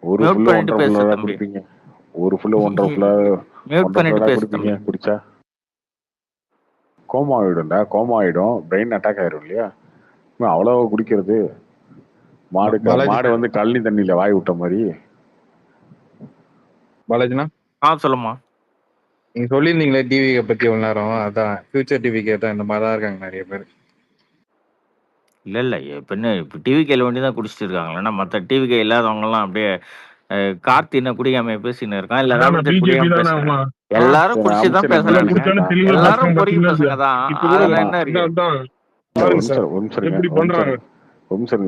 ஒரு ஃபுல்லா 1.5 குடிப்பீங்க, ஒரு ஃபுல்லா 1.5 குடிப்பீங்க. குடிச்சா கோமா ஆயிடும்டா. கோமா ஆயிடும், பிரெயின் அட்டாக் ஆயிடும் இல்லையா? அவ்வளவு குடிக்கிறது. மாடு வந்து கழனி தண்ணியில வாய் விட்ட மாதிரி. பாலாஜினா சொல்லுமா. நீங்க சொல்லியிருந்தீங்களே டிவியை பத்தி எவ்வளவு நேரம். அதான் ஃபியூச்சர் டிவி கேட்டா இந்த மாதிரிதான் இருக்காங்க நிறைய பேர். இல்ல இப்ப டிவி கேள்வி வேண்டிதான் குடிச்சிட்டு இருக்காங்களா? மத்த டிவி கே இல்லாதவங்க எல்லாம் அப்படியே கார்த்தின குடிக்காம பேசின்னு இருக்கான். இல்ல எல்லாரும் குடிச்சுதான் பேசுறாங்க. எல்லாரும் பொறுக்கி பசங்க தான். அதுல என்ன இருக்கு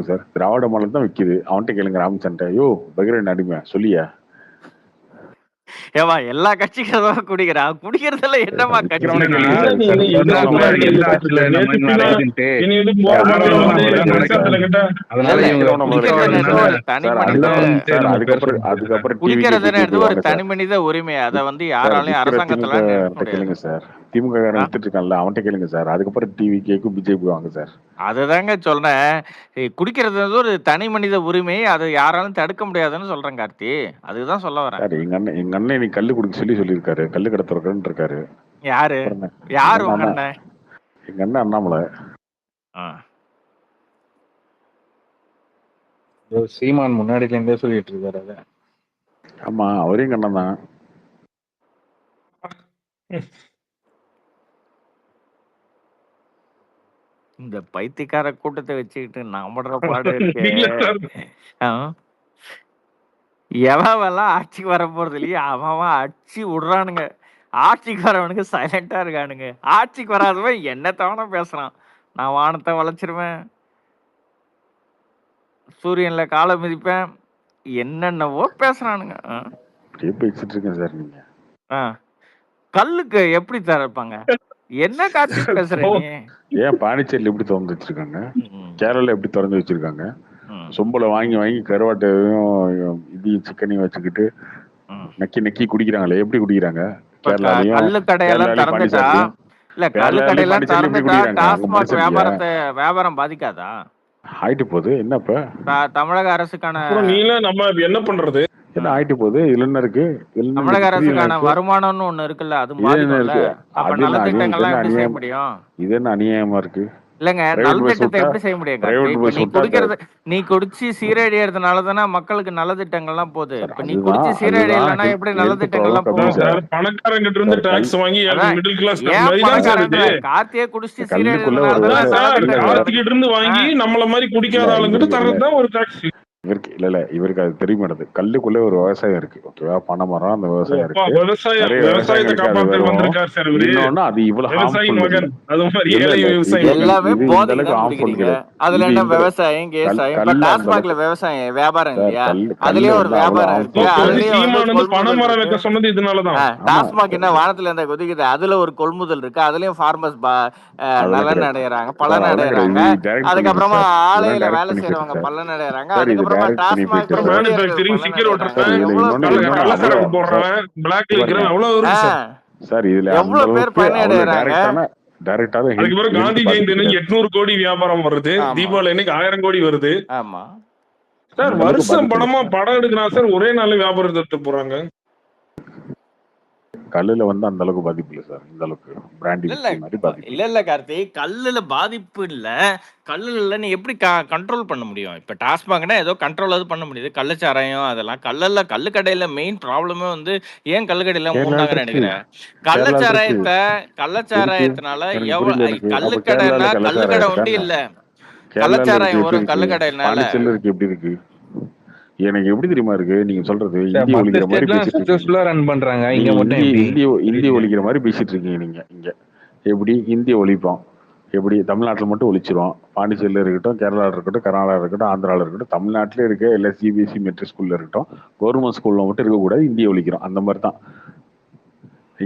சார்? திராவிட மாடல் தான் விக்குது. அவன்கிட்ட கேளுங்க ராமச்சந்திர. யோ பகிரன் அடிமை சொல்லியா? ஏவா எல்லா கட்சிகளும் குடிக்கிறான். குடிக்கிறதுல என்னமா ஒரு தனி மனித உரிமை. அதை வந்து யாராலையும் அரசாங்கத்துல கேளுங்க சார். திமுக வித்துட்டு இருக்கான்ல அவன்கிட்ட கேளுங்க சார். அதுக்கப்புறம் டிவி கேக்கும் பிஜேபி வாங்க சார். அதுதாங்க சொல்றேன். குடிக்கிறது ஒரு தனி மனித உரிமை. அதை யாராலும் தடுக்க முடியாதுன்னு சொல்றேன் கார்த்தி. அதுதான் சொல்ல வரேன். எங்க அண்ணன் நீ கல்லு குடிக்க சொல்லியிருக்காரு. கல்லு கடை திறக்கன்னு இருக்காரு. யாரு யாரு உங்க அண்ணன்? எங்க அண்ணன் அண்ணாமலை. சீமான் முன்னாடில இருந்தே சொல்லிட்டு இருக்காரு அத. ஆமா அவரே எங்க அண்ணன் தான். இந்த பைத்தியக்கார கூட்டத்தை வச்சுக்கிட்டு நான் படுற பாடு எவெல்லாம் ஆட்சிக்கு வர போறது இல்லையா அவன் அடிச்சு விடுறானுங்க. ஆட்சிக்கு வரவனுக்கு சைலண்டா இருக்கானுங்க. ஆட்சிக்கு வராதவன் என்ன தவணை பேசுறான். நான் வானத்தை வளைச்சிருவேன், சூரியன்ல காலை மிதிப்பேன், என்னென்னவோ பேசுறானுங்க. பேசிட்டு இருக்கேன் சார். நீங்க கல்லுக்கு எப்படி தரப்பாங்க? என்ன காட்சி பேசுறீங்க? ஏன் பாண்டிச்சேரியில எப்படி திறந்து வச்சிருக்காங்க? கேரளால எப்படி திறந்து வச்சிருக்காங்க? சொம்பல வாங்கி கருவாட்டையும் இதையும் சிக்கனையும் வச்சுக்கிட்டு நக்கி குடிக்கிறாங்களே. எப்படி குடிக்கிறாங்க? கல்லு கடையெல்லாம் திறந்துட்டா இல்ல கல்லு கடையெல்லாம் திறந்துட்டா டாஸ்மாக் வியாபாரம் பாதிக்காதா? ஆயிட்டு போகுது. என்னப்ப தமிழக அரசுக்கான நம்ம என்ன பண்றது? என்ன ஆயிட்டு போகுது? இளைஞருக்கு தமிழக அரசுக்கான வருமானம்னு ஒண்ணு இருக்குல்ல, அது பாதிக்கும்ல. அப்ப நல்ல திட்டங்கள்லாம் எப்படி செய்ய முடியும்? இது என்ன அநியாயமா இருக்கு? இல்லங்க, நல்ல திட்டத்தை எப்படி செய்ய முடியும்? நீ குடிச்சு சீரழியறதுனால தானே மக்களுக்கு நல்ல திட்டங்கள்லாம் போகுது. இப்ப நீ குடிச்சு சீரழியலன்னா எப்படி நல்ல திட்டங்கள்லாம் போகும்? பணக்காரங்கிட்ட இருந்து டாக்ஸ் வாங்கி மிடில் கிளாஸ் கார்த்தியே குடிச்சு கார்த்திகிட்ட இருந்து வாங்கி நம்மள மாதிரி குடிக்காத ஆளுங்கிட்ட தரதுதான் ஒரு டாக்ஸ். இவருக்கு அது தெரிய மாட்டேது. கல்லுக்குள்ள ஒரு விவசாயம் இருக்கு. ஓகேவா? பனை மரம், அந்த விவசாயம் இருக்கு. இன்னொன்னு அது இவ்வளவு எல்லாமே அதுல என்ன விவசாயம் டாஸ்மாக்ல விவசாயம் வியாபாரம் இல்லையா? அதுலயும் ஒரு வியாபாரம் இருக்கு. பனைமரம் வைக்க சொன்னது இதனாலதான். டாஸ்மாக் என்ன வானத்துல இருந்தா கொதிக்குது. அதுல ஒரு கொள்முதல் இருக்கு. அதுலயும் ஃபார்மர்ஸ் நலன் அடையறாங்க, பலன் அடையறாங்க. அதுக்கப்புறமா ஆலையில வேலை செய்யறவங்க பலன் அடையறாங்க. அதுக்கப்புறமா காந்தி ஜெயந்தி 800 கோடி வியாபாரம் வருது. தீபாவளி அன்னைக்கு 1000 கோடி வருது. ஆமா சார், வருஷம் படம் எடுக்கிறான் சார். ஒரே நாள் வியாபாரம் எடுத்து போறாங்க. கல்லுல வந்து அந்த அளவுக்கு பாதிப்பு இல்லை சார். இந்த அளவுக்கு பிராண்டி இல்ல விஸ்கி மாதிரி பாதிப்பு இல்ல இல்ல கார்த்தி, கல்லுல பாதிப்பு இல்ல. கல்லுல நீ எப்படி கண்ட்ரோல் பண்ண முடியும்? இப்ப டாஸ்மாக்னா ஏதோ கண்ட்ரோல் பண்ண முடியுது. கள்ளச்சாராயம் அதெல்லாம் கல்லு கடையில மெயின் ப்ராப்ளமே வந்து ஏன் கல்லு கடையில கேரளால மூடினாங்கன்னு இருக்கு. நினைக்கிறேன். இருக்கு. கள்ளச்சாராயத்தினால எனக்கு புரியல எனக்கு. கல்லு அப்ப கேரளால கடைன்னா கல்லு கள்ளச்சாராயம் கடை இருக்கா ஒண்டி என்ன? இல்ல. கேரளால இருக்கு கள்ளச்சாராயம் எப்படி வரும் இருக்கு? கல்லு கடைனால. பாண்டிச்சேரியில இருக்கு எப்படி இருக்கு? எனக்கு எப்படி தெரியுமா இருக்கு நீங்க சொல்றது? இந்திய மத்த ஒழிக்கிற மாதிரி ஸ்டேட்லாம் பேசிட்டு இருக்கீங்க. சக்சஸ்ஃபுல்லா ரன் பண்றாங்க. இங்க நீங்க மட்டும் இந்திய எப்படி? இந்திய இந்திய புரியல. ஒழிக்கிற மாதிரி பேசிட்டு இருக்கீங்க நீங்க இங்க. எப்படி இந்திய ஒழிப்போம்? எப்படி தமிழ்நாட்டில் மட்டும் ஒழிச்சிரும்? பாண்டிச்சேரியில் இருக்கட்டும், கேரளாவில் இருக்கட்டும், கர்நாடகா இருக்கட்டும், ஆந்திராவில் இருக்கட்டும், தமிழ்நாட்டிலே இருக்க எல்லா சிபிஎஸ்சி மெட்ரிக் ஸ்கூல்ல இருக்கட்டும், கவர்மெண்ட் ஸ்கூல்ல மட்டும் இருக்கக்கூடாது, இந்திய ஒழிக்கிறோம். அந்த மாதிரி தான்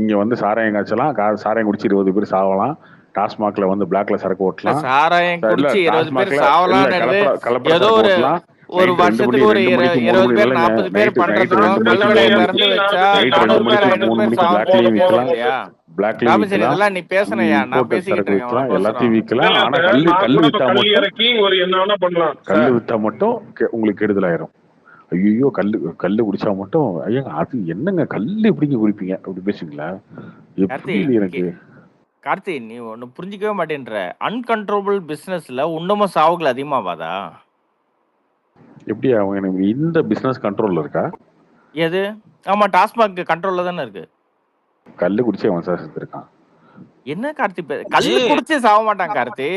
இங்க வந்து சாராயம் காய்ச்சலாம், சாராயம் குடிச்சு 20 பேர் சாவலாம், டாஸ்மாக்ல வந்து பிளாக்ல சரக்கு ஓட்டலாம், சாராயம் இல்ல குடிச்சு 20 பேர் டாஸ்மாக்ல இல்ல சாவலான்னு கலப்பட ஏதோ சரக்கு ஒரு ஓட்டலாம். ஒரு நைட் 2 மணி வருஷத்துக்கு ஒரு 2 மணிக்கு 3 20 மணி பேர் இல்லைங்க. 40 பேர் நைட்டு 2 பண்றதுக்கும் மணிக்கு கல்லு 3 கடையை மணிக்கு திறந்து வச்சா நைட் 2 400 பேர் மணிக்கு 500 3 பேர் மணிக்கு சாவறதுக்கு பிளாக்லயும் விற்கலாம், இல்லையா? பிளாக்லயும் ராபின்சன், விற்கலாம், இதெல்லாம் நீ பேசணையா? நான் இம்போர்ட்டட் பேசிக்கிட்டு சரக்கு இருக்கேன், விற்கலாம், எல்லாத்தையும் உனக்கோசரம். விற்கலாம். ஆனா நான் கல்லு கூட வித்தா கல் மட்டும் இறக்கி ஒரு என்ன வேணா பண்ணலாம் கல்லு சார். வித்தா மட்டும் உங்களுக்கு கெடுதல் ஆயிரும். ஐயோ கல்லு குடிச்சா மட்டும் ஐயா அது என்னங்க கல்லு எப்படிங்க குடிப்பீங்க அப்படி பேசுங்களா? கார்த்தி எப்படி எனக்கு கார்த்தி, நீ ஒன்னு புரிஞ்சிக்கவே மாட்டேன்ற. அன்கண்ட்ரோலபிள் பிசினஸ்ல இன்னமும் சாவுகள் அதிகமாவாதா? எப்படி அவங்க எனக்கு இந்த பிசினஸ் கண்ட்ரோல்ல இருக்கா? எது? ஆமா, டாஸ்மாக் கண்ட்ரோல்ல தானே இருக்கு. கல்லு குடிச்சு அவன் சார் செத்துருக்கான். என்ன கார்த்தி கல்லு குடிச்சு சாவ மாட்டான் கார்த்தி.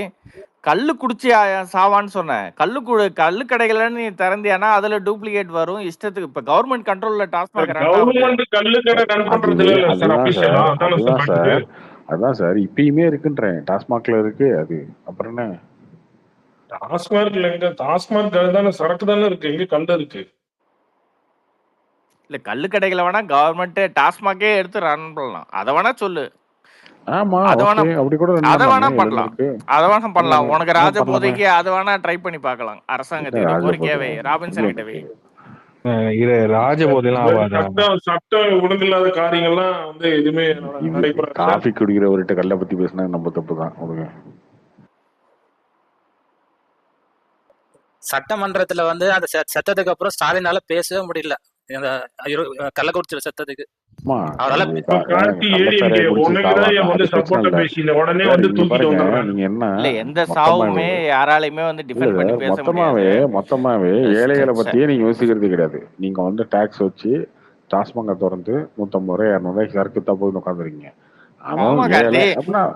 கல்லு குடிச்சு சாவான்னு சொன்னேன். கல்லு கடைகளை நீ திறந்தியானா அதுல டூப்ளிகேட் வரும் இஷ்டத்துக்கு. இப்ப கவர்மெண்ட் கண்ட்ரோல்ல டாஸ்மாக் ரன் ஆகுது. கவர்மெண்ட் கல்லு கடை ரன் அது பண்றது இல்ல சார், அதுதான் அபிஷியலா சார் அதானே அதுதான் சார் சார் நடக்குது. அதான் சார் இப்பயுமே இருக்குன்றேன். டாஸ்மாக்ல இருக்கு அது. அப்புறம் என்ன? டாஸ்மார்க்ல எங்க டாஸ்மாக் தானே சரக்கு தானே இருக்கு, எங்க கல் இருக்கு? இல்ல கல்லு கடைகளை வேணா கவர்மெண்ட் டாஸ்மாகே எடுத்து ரன் பண்ணலாம். அதை வேணா சொல்லு. ஆமா அதை வேணா ஓகே அப்படி கூட ரன் அதை வேணா பண்ணலாமே. பண்ணலாம். இருக்கு அதை வேணா பண்ணலாம். உனக்கு ராஜ பண்ணலாமே. போதைக்கு அதை வேணா ட்ரை பண்ணி பார்க்கலாம். அரசாங்கத்துக்கு கோரிக்கையாவே ராபின்சன் கிட்டவே. இது ராஜபோதைலாம் ஆகாதா? சட்டம் ஒழுங்கில்லாத காரியங்கள்லாம் வந்து எதுவுமே நடைபெறாது. காஃபி குடிக்கிறவர்கிட்ட கல்லை பத்தி பேசினா நம்ம தப்பு தான். சட்டமன்றத்துல வந்து அந்த செத்ததுக்கு அப்புறம் ஸ்டாலினால பேசவே முடியல. கள்ளக்குறிச்சியில செத்ததுக்கு எந்த சாவுமே யாராலையுமே வந்து டிஃபெண்ட் பண்ணி பேச முடியாது. மொத்தமாவே ஏழைகளை பத்தியே நீங்க யோசிக்கிறது கிடையாது. நீங்க வந்து டாக்ஸ் வச்சு டாஸ்மாக திறந்து 150 ரூபாய் 200 ரூபாய்க்கு சரக்கு தான் போய் உட்காந்துருக்கீங்க.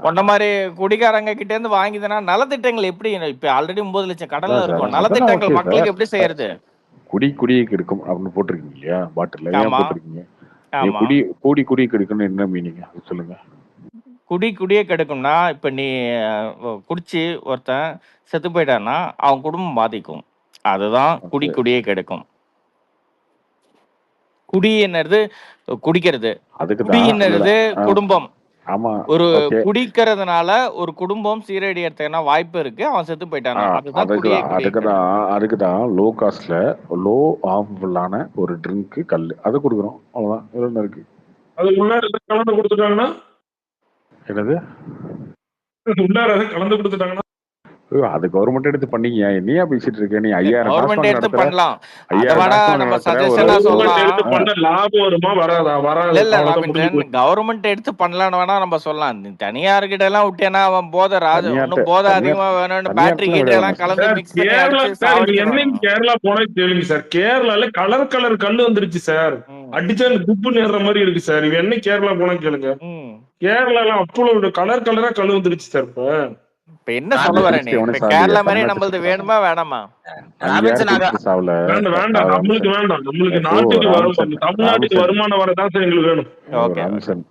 உன்ன மாதிரி குடிகாரங்க கிட்ட இருந்து வாங்கிதுன்னா நலத்திட்டங்கள் எப்படி? இப்ப ஆல்ரெடி 9 லட்சம் கடல்ல இருக்கும். நலத்திட்டங்கள் மக்களுக்கு எப்படி செய்யறது? குடியை கெடுக்கும் அப்படின்னு போட்டிருக்கீங்க இல்லையா பாட்டில்? ஏன் போட்டிருக்கீங்க? குடி கெடுக்கணும் என்ன மீனிங் சொல்லுங்க. குடியே கெடுக்கும்னா இப்ப நீ குடிச்சு ஒருத்தன் செத்து போயிட்டான்னா அவன் குடும்பம் பாதிக்கும். அதுதான் குடியே கெடுக்கும். குடி என்னது? குடிக்கிறது. குடி என்னது? குடும்பம். ஒரு குடிக்கிறதுனால ஒரு குடும்பம் சீரழியறதுக்கான வாய்ப்பு இருக்கு. அவன் செத்து போயிட்டானா அதுக்குதான் லோ காஸ்ட்ல லோ ஹார்ம்ஃபுல்லான ஒரு ட்ரிங்க் கல்லு அதை கொடுக்குறோம். அவ்வளவுதான் இருக்கு. அது உள்ளார கலந்து கொடுத்துட்டாங்கன்னா என்னது? உள்ளார கலந்து கொடுத்துட்டாங்கன்னா அது கவர்மெண்ட் எடுத்து பண்ணீங்க. என்னையா பேசிட்டு இருக்க நீ? 5000 கவர்மெண்ட் எடுத்து பண்ணலாம். லாபம் வருமா வராதா? இல்ல கவர்மெண்ட் எடுத்து பண்ணலாம்னு வேணா நம்ம சொல்லலாம். தனியார் கிட்ட எல்லாம் விட்டேன்னா அவன் போதை இன்னும் போதை அதிகமா வேணும்னு பேட்டரி கிட்ட எல்லாம் கலந்து மிக்ஸ் பண்ணி என்ன கேரளா போனா கேளுங்க சார். கேரளால கலர் கல்லு வந்துருச்சு சார். அடிச்சா குப்பு நேர்ற மாதிரி இருக்கு சார். இவ என்ன கேரளா போனா கேளுங்க. கேரளால அவ்வளவு கலரா கல்லு வந்துருச்சு சார். இப்ப என்ன சொல்ல வர நீ? கேரளா மாதிரி நம்மளது வேணுமா வேணாமா? வருமானம் வரதான் சார் எங்களுக்கு வேணும்.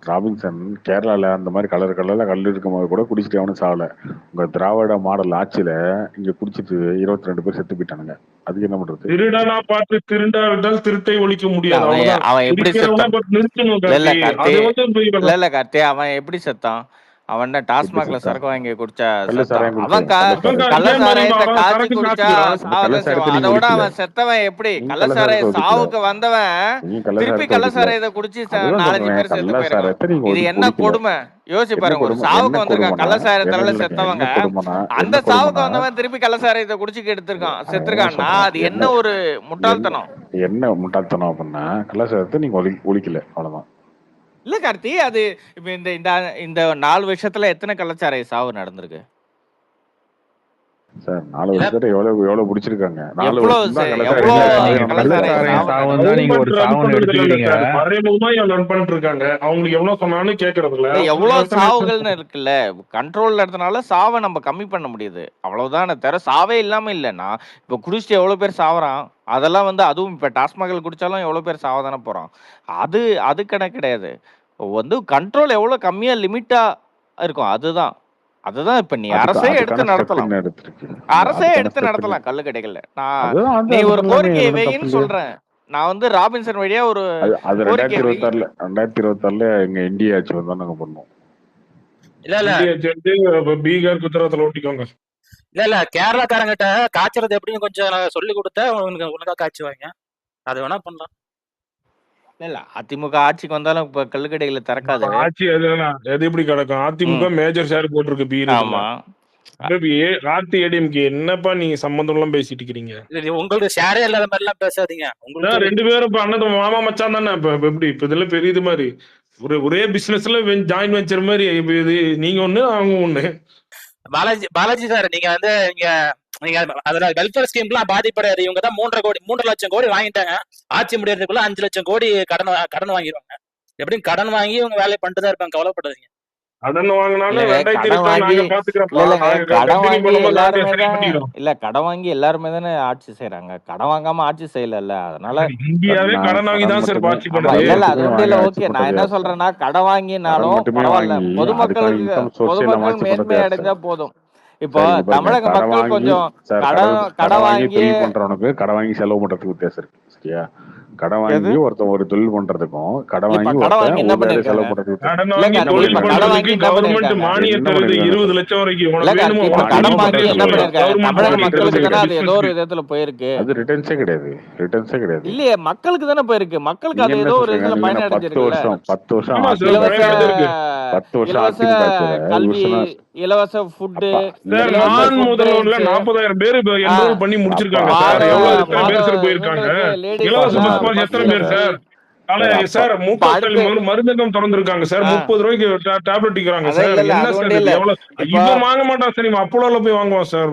ராபின்சன் கேரளால அந்த மாதிரி கலர்ல கல்லு இருக்கும் போது கூட குடிச்சிட்டு அவனு சாவல. உங்க திராவிட மாடல் ஆட்சியில இங்க குடிச்சிட்டு 22 பேர் செத்து போயிட்டானுங்க. அதுக்கு என்ன பண்றது? திருடனா பார்த்து திருடாவிட்டால் திருட்டை ஒழிக்க முடியாது. அவன் எப்படி கார்த்தி அவன் எப்படி செத்தான்? அவன் டாஸ்மாக்ல சரக்கு வாங்கி குடிச்சா அவன் கள்ளசாராயத்தை காய்ச்சி குடிச்சா அதோட அவன் செத்தவன் எப்படி? கள்ளசாராய சாவுக்கு வந்தவன் திருப்பி கள்ளசாராயத்தை குடிச்சு 4-5 பேர் செத்து போயிருக்கான். இது என்ன கொடுமை யோசிச்சு பாருங்க. ஒரு சாவுக்கு வந்திருக்கான் கள்ளசாராயத்தால செத்தவங்க, அந்த சாவுக்கு வந்தவன் திருப்பி கள்ளசாராயத்தை குடிச்சு எடுத்திருக்கான் செத்துருக்கான்னா அது என்ன ஒரு முட்டாள்தனம்? என்ன முட்டாள்தனம் அப்படின்னா கள்ளசாராயத்தை நீங்க ஒழிக்கல, அவ்வளவுதான். இல்ல கார்த்தி, அது இப்ப இந்த இந்த இந்த 4 வருஷத்துல எத்தனை கள்ளச்சாராய சாவு நடந்திருக்கு? சார் 4 வருஷத்துல எவ்வளவு பிடிச்சிருக்காங்க. 4 எவ்வளவு வருஷம் தான் எவ்வளோ நீங்க கள்ளச்சாராய கள்ளச்சாராய சாவு சாவு நடந்திருக்கு? தான் நீங்க ஒரு சாவுன்னு எடுத்துக்கிட்டீங்க. மறைமுகமா ரன் பண்ணிட்டு இருக்காங்க. அவங்களுக்கு எவ்வளவு சொன்னாலும் கேக்குறது இல்ல. எவ்வளவு சாவுகள்னு இருக்குல்ல, கண்ட்ரோல்ல இருந்தனால சாவை நம்ம கம்மி பண்ண முடியுது. அவ்வளவுதானே தவிர சாவே இல்லாம இல்லைன்னா, இப்ப குடிச்சிட்டு எவ்வளவு பேர் சாவறான், அதெல்லாம் வந்து அதுவும் இப்ப டாஸ்மாகில் குடிச்சாலும் எவ்வளவு பேர் சாவதானே போறான். அது கணக்கு கிடையாது. வந்து கண்ட்ரோல் எவ்வளவு கம்மியா லிமிட்டா இருக்கும் அதுதான். அதுதான் இப்ப நீ அரசே எடுத்து நடத்தலாம். அரசே எடுத்து நடத்தலாம் கள்ளு கடைகள்ல. நீ ஒரு கோரிக்கை வைன்னு சொல்றேன். நான் வந்து ராபின்சன் வழியா ஒரு அது 2026ல எங்க இந்தியா ஆட்சி வந்தா நாங்க பண்ணோம். இல்ல பீகார் குஜராத்ல ஓட்டிக்கோங்க. இல்ல கேரளாக்காரங்கிட்ட காய்ச்சறது எப்படின்னு கொஞ்சம் சொல்லி கொடுத்தா ஒழுங்கா காய்ச்சுவாங்க. அது வேணா பண்ணலாம். இல்ல அதிமுக ஆட்சிக்கு வந்தாலும் இப்ப கள்ளுக்கடைகளை திறக்காது. ஆட்சி எது எப்படி கிடக்கும்? அதிமுக மேஜர் ஷேர் போட்டிருக்கு பீர். ஆமா. ஏடிஎம்கே என்னப்பா நீங்க சம்பந்தம் எல்லாம் பேசிட்டு இருக்கீங்க? உங்களுக்கு ஷேரே இல்லாத மாதிரி எல்லாம் பேசாதீங்க. உங்களுக்கு 2 பேரும் இப்ப அண்ணன் மாமா மச்சான் தானே. இப்ப எப்படி இப்ப இதெல்லாம் பெரிய இது மாதிரி ஒரே பிசினஸ்ல ஜாயின் வெஞ்சர் மாதிரி இது நீங்க ஒண்ணு அவங்க ஒண்ணு. பாலாஜி சார், நீங்க வந்து நீங்க அதுல வெல்ஃபேர் ஸ்கீம்லாம் பாதிப்படையாது. இவங்க தான் 3 லட்சம் கோடி வாங்கிட்டாங்க. ஆட்சி முடியறதுக்குள்ள 5 லட்சம் கோடி கடன் வாங்கிடுவாங்க. எப்படியும் கடன் வாங்கி இவங்க வேலையை பண்ணிட்டு தான் இருப்பாங்க. கவலைப்படாதீங்க. கடன் வாங்கினாலும் கடன் வாங்கி எல்லாருமே தானே ஆட்சி செய்யறாங்க. கடன் வாங்காம ஆட்சி செய்யல. அதனால இந்தியாவே கடன் வாங்கி தான் சார் ஆட்சி பண்றாங்க. இல்ல அது ஒண்ணு இல்ல. ஓகே, நான் என்ன சொல்றேன்னா கடன் வாங்கினாலும் பரவாயில்ல, பொதுமக்கள் மேன்மை அடைஞ்சா போதும். இப்போ தமிழக மக்கள் கொஞ்சம் கடன் வாங்கி பண்றவனுக்கு கடன் வாங்கி செலவு பண்றதுக்கு வித்தியாசம் இருக்கு. சரியா? கடன் வாங்கி ஒருத்தன் ஒரு தொழில் பண்றதுக்கும் கடன் வாங்கி என்ன செலவு பண்றதுக்கும் கவர்மெண்ட் மானியம் தருது 20 லட்சம் வரைக்கும். கடன் வாங்கி என்ன பண்ணிருக்காங்க? தமிழக மக்களுக்கு தானே அது ஏதோ ஒரு விதத்துல போயிருக்கு. அது ரிட்டர்ன்ஸே கிடையாது. இல்லையே, மக்களுக்கு தானே போயிருக்கு. மக்களுக்கு அது ஏதோ ஒரு இதுல பயனடைஞ்சிருக்கு. 10 வருஷம் இலவச கல்வி, இலவச ஃபுட், நான் முதல்ல 40,000 பேர் என்ரோல் பண்ணி முடிச்சிருக்காங்க சார். எவ்வளவு பேர் சார் போயிருக்காங்க? இலவச பஸ் பாஸ் எத்தனை பேர் சார்? சார் மருந்தகம் திறந்திருக்காங்க சார். 30 ரூபாய்க்கு டேப்லெட் விக்கிறாங்க சார். என்ன சார் எவ்வளவு? இவன் வாங்க மாட்டான் சார். இவன் அப்போலோல போய் வாங்குவான் சார்.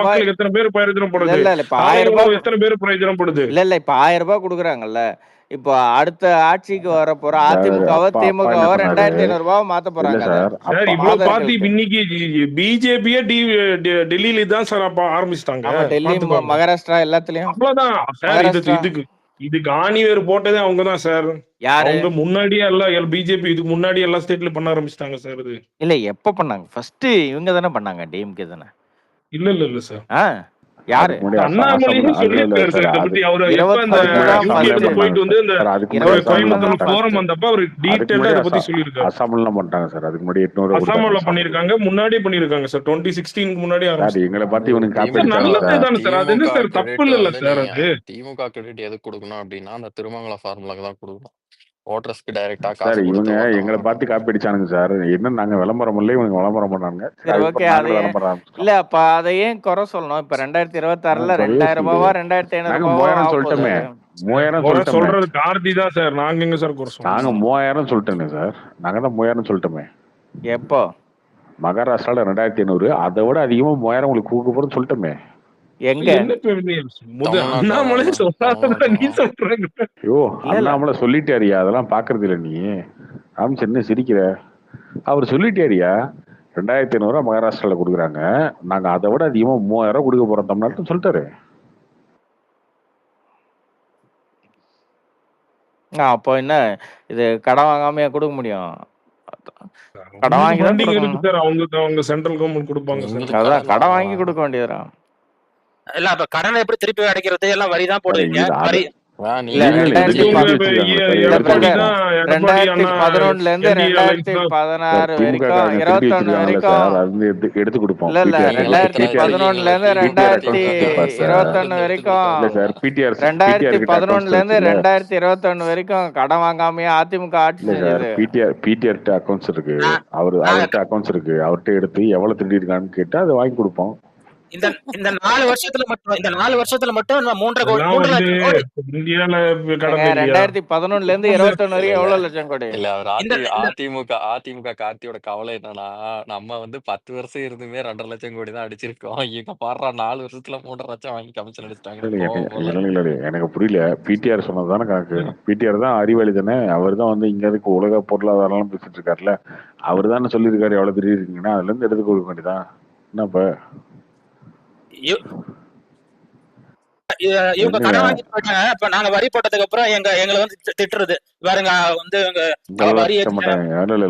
மக்களுக்கு எத்தனை பேர் பிரயோஜனப்படுது? 1000 ரூபாய் எத்தனை பேர் பிரயோஜனப்படுது? இல்ல இப்ப 1000 ரூபாய் கொடுக்குறாங்கல்ல. இப்போ அடுத்த ஆட்சிக்கு வர போற அதிமுகவோ திமுகவோ 2500 ரூபாய் மாத்த போறாங்க சார். இவ்வளவு பார்த்து இன்னைக்கு பிஜேபியே டெல்லியில தான் சார் ஆரம்பிச்சிட்டாங்க. டெல்லி, மகாராஷ்டிரா எல்லாத்துலயும் அவ்வளவுதான் சார். இதுக்கு ஆணி வேறு போட்டதே அவங்கதான் சார். அவங்க முன்னாடியே எல்லாம் பிஜேபி இதுக்கு முன்னாடி எல்லா ஸ்டேட்ல பண்ண ஆரம்பிச்சிட்டாங்க சார். இது இல்ல எப்ப பண்ணாங்க? ஃபர்ஸ்ட் இவங்க தானே பண்ணாங்க, டிஎம்கே தானே. இல்ல சார். யாரு? அண்ணாமலையும் சொல்லியிருக்காரு சார். இத பத்தி அவரு போயிட்டு வந்து இந்த கோயம்புத்தூர் ஃபோரம் வந்தப்ப அவரு டீடைலா இத பத்தி சொல்லியிருக்காரு. அசாம்ல பண்ணிட்டாங்க சார். அதுக்கு முன்னாடி 800 அசாம்ல பண்ணிருக்காங்க. முன்னாடியே பண்ணிருக்காங்க சார். 2016 முன்னாடி ஆரம்பிச்சு. எங்களை பத்தி இவனுக்கு காப்பி நல்லதுதானே சார். அது என்ன சார் தப்பு இல்ல சார். அது திமுக கிரெடிட் எதுக்கு கொடுக்கணும் அப்படின்னா அந்த திருமங்கலம் ஃபார்முலாக்கு தான் கொடுக்கணும். ஓட்டர்ஸ்க்கு டைரக்டா சார். இவங்க எங்களை பார்த்து காப்பி அடிச்சானுங்க சார். என்ன நாங்க விளம்பரம் இல்ல, இவங்க விளம்பரம் பண்ணாங்க. இல்ல அப்ப அதை ஏன் குறை சொல்லணும்? இப்ப 2026ல 2000 ரூபாவா 2500 சொல்லிட்டோமே. 3000 சொல்றது கார்த்தி தான் சார். நாங்க எங்க சார் குறை சொல்றோம்? நாங்க 3000 சொல்லிட்டோமே சார். நாங்க தான் 3000 சொல்லிட்டோமே. எப்போ? மகாராஷ்டிரால 2500. அதை விட அதிகமா 3000 உங்களுக்கு கூக்க போறோம்னு சொல்லிட்டோமே. எங்க? அண்ணாமலை நீ சொல்றீங்க. ஐயோ, அண்ணாமலை சொல்லிட்டாரியா? அதெல்லாம் பாக்குறது இல்ல நீ. ராம்ஸ் என்ன சிரிக்கிற? அவர் சொல்லிட்டாரியா 2500 ரூபாய் மகாராஷ்டிரால கொடுக்குறாங்க. நாங்க அதை விட அதிகமா 3000 ரூபாய் கொடுக்க போறோம் தமிழ்நாட்டுன்னு சொல்லிட்டாரு. அப்போ என்ன இது கடன் வாங்காம கொடுக்க முடியும்? கடன் வாங்கி அவங்க சென்ட்ரல் கவர்மெண்ட் கொடுப்பாங்க. அதான் கடன் வாங்கி கொடுக்க வேண்டியதுடா. இல்ல அப்ப கடனை எப்படி திருப்பி அடைக்கிறது? எல்லாம் வரி தான் போடுவீங்க. வரி 2011ல இருந்து 2016 வரைக்கும் 21 வரைக்கும் எடுத்து கொடுப்போம். இல்ல 2011ல இருந்து 2021 வரைக்கும் 2011ல இருந்து 2021 வரைக்கும் கடன் வாங்காமயே அதிமுக ஆட்சி செஞ்சது. பிடிஆர் அக்கௌண்ட்ஸ் இருக்கு. அவர்கிட்ட அக்கௌண்ட்ஸ் இருக்கு. அவர்கிட்ட எடுத்து எவ்வளவு திருடி இருக்கான்னு கேட்டு அதை வாங்கி கொடுப்போம். இந்த இந்த 4 வருஷத்துல மட்டும் 3.5 லட்சம் கோடி இந்தியால கடன் இல்லையா? 2011ல இருந்து 21 வரைக்கும் எவ்வளவு லட்சம் கோடி? இல்ல அவர் இந்த அதிமுக கார்த்தியோட கவலை என்னன்னா, நம்ம 10 வருஷம் இருந்துமே 2.5 லட்சம் கோடி தான் அடிச்சிருக்கோம். இவங்க பாடுறா 4 வருஷத்துல 3.5 லட்சம் வாங்கி கமிஷன் அடிச்சிட்டாங்க. எனக்கு புரியல. பிடிஆர் சொன்னதுதானே கணக்கு. பிடிஆர் தான் அறிவாளி தானே. அவர் தான் வந்து இங்க இருக்கு உலக பொருளாதாரம் பேசிட்டு இருக்காருல்ல. அவர் தானே சொல்லியிருக்காரு எவ்வளவு பெரிய இருக்கீங்கன்னா அதுல இருந்து எடுத்து கொடுக்க வேண்டியதான். என்னப்ப இவங்க கடன் வாங்கிட்டு போயிட்டாங்க. இப்ப நாங்க வரி போட்டதுக்கு அப்புறம் எங்களை வந்து திட்டுறது பாருங்க வந்து வரி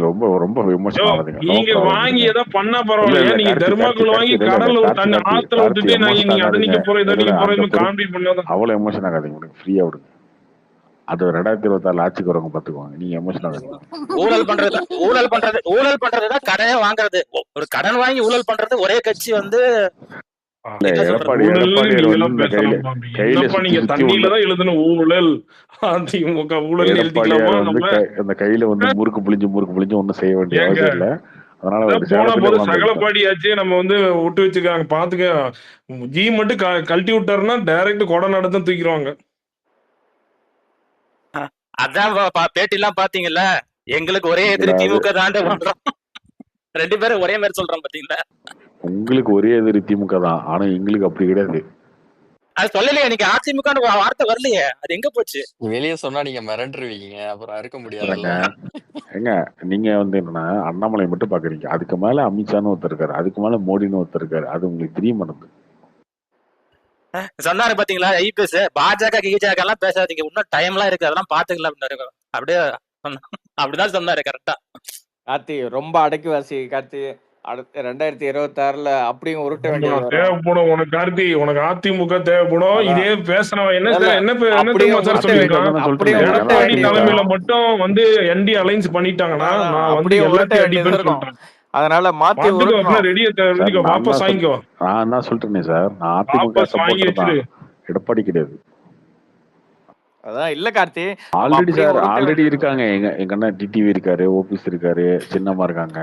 ரொம்ப ரொம்ப நீங்க வாங்கி ஏதோ பண்ணா பரவாயில்லையா? நீங்க தெர்மாக்குள்ள வாங்கி கடல்ல ஒரு தண்ணி ஆத்துல விட்டுட்டு நீங்க அதை நீங்க போறது காமெடி பண்ணாத. அவ்வளவு எமோஷன் ஆகாதீங்க, ஃப்ரீயா விடுங்க. அது 2026 ஆட்சிக்கு வரவங்க பாத்துக்குவாங்க. நீங்க எமோஷன் ஆகாதீங்க. ஊழல் பண்றதுதான் கடனே வாங்குறது. ஒரு கடன் வாங்கி ஊழல் பண்றது ஒரே கட்சி வந்து அந்த கையில வந்து முறுக்கு புளிஞ்சு ஒண்ணும் செய்ய வேண்டிய அவசியம் இல்ல. அதனால சகலப்பாடியாச்சு நம்ம வந்து விட்டு வச்சுக்காங்க பாத்துக்க. ஜி மட்டும் கழட்டி விட்டாருன்னா டைரக்ட் கொடை நடத்த தூக்கிடுவாங்க. அதான் பேட்டி எல்லாம் பாத்தீங்கல்ல, எங்களுக்கு ஒரே எதிரி திமுக தான் பண்றோம். 2 பேரும் ஒரே மாதிரி சொல்றோம் பாத்தீங்களா? உங்களுக்கு ஒரே எதிரி திமுக தான், ஆனா எங்களுக்கு அப்படி கிடையாது. அது சொல்லலையே, நீங்க அதிமுக வார்த்தை வரலையே, அது எங்க போச்சு? வெளியே சொன்னா நீங்க மிரண்டுருவீங்க, அப்புறம் அறுக்க முடியாதுல்ல. ஏங்க நீங்க வந்து என்னன்னா அண்ணாமலை மட்டும் பாக்குறீங்க. அதுக்கு மேல அமித்ஷான்னு ஒருத்தர் இருக்காரு, அதுக்கு மேல மோடின்னு ஒருத்தர் இருக்காரு. அது உங்களுக்கு தெரிய மாட்டேங்குது. சொன்னாரு பாத்தீங்களா ஐபிஎஸ், பாஜக கீஜக எல்லாம் பேசாதீங்க, இன்னும் டைம் எல்லாம் இருக்கு, அதெல்லாம் பாத்துக்கலாம் அப்படின்னாரு. அப்படியே அப்படிதான் சொன்னாரு. கரெக்டா கார்த்தி ரொம்ப அடக்கிவாசி. கார்த்தி 2026ல அப்படியும் உருட்ட வேண்டியது தேவைப்படும் உனக்கு. கார்த்தி உனக்கு அதிமுக தேவைப்படும். இதே பேசுறவன் என்ன தலைமையில மட்டும் வந்து என்டி அலைன்ஸ் பண்ணிட்டாங்கன்னா நான் வந்து எல்லாத்தையும் அடிப்பேன்னு சொல்றேன். அதனால மாத்தி வாபஸ் வாங்கிக்கோ. நான் தான் சொல்றேன் சார், நான் அதிமுக சப்போர்ட்டர் தான், எடப்பாடி கிடையாது. அதான் இல்ல கார்த்தி, ஆல்ரெடி சார் ஆல்ரெடி இருக்காங்க. எங்க அண்ணா டிடிவி இருக்காரு, ஓபிஎஸ் இருக்காரு, சின்னம்மா இருக்காங்க.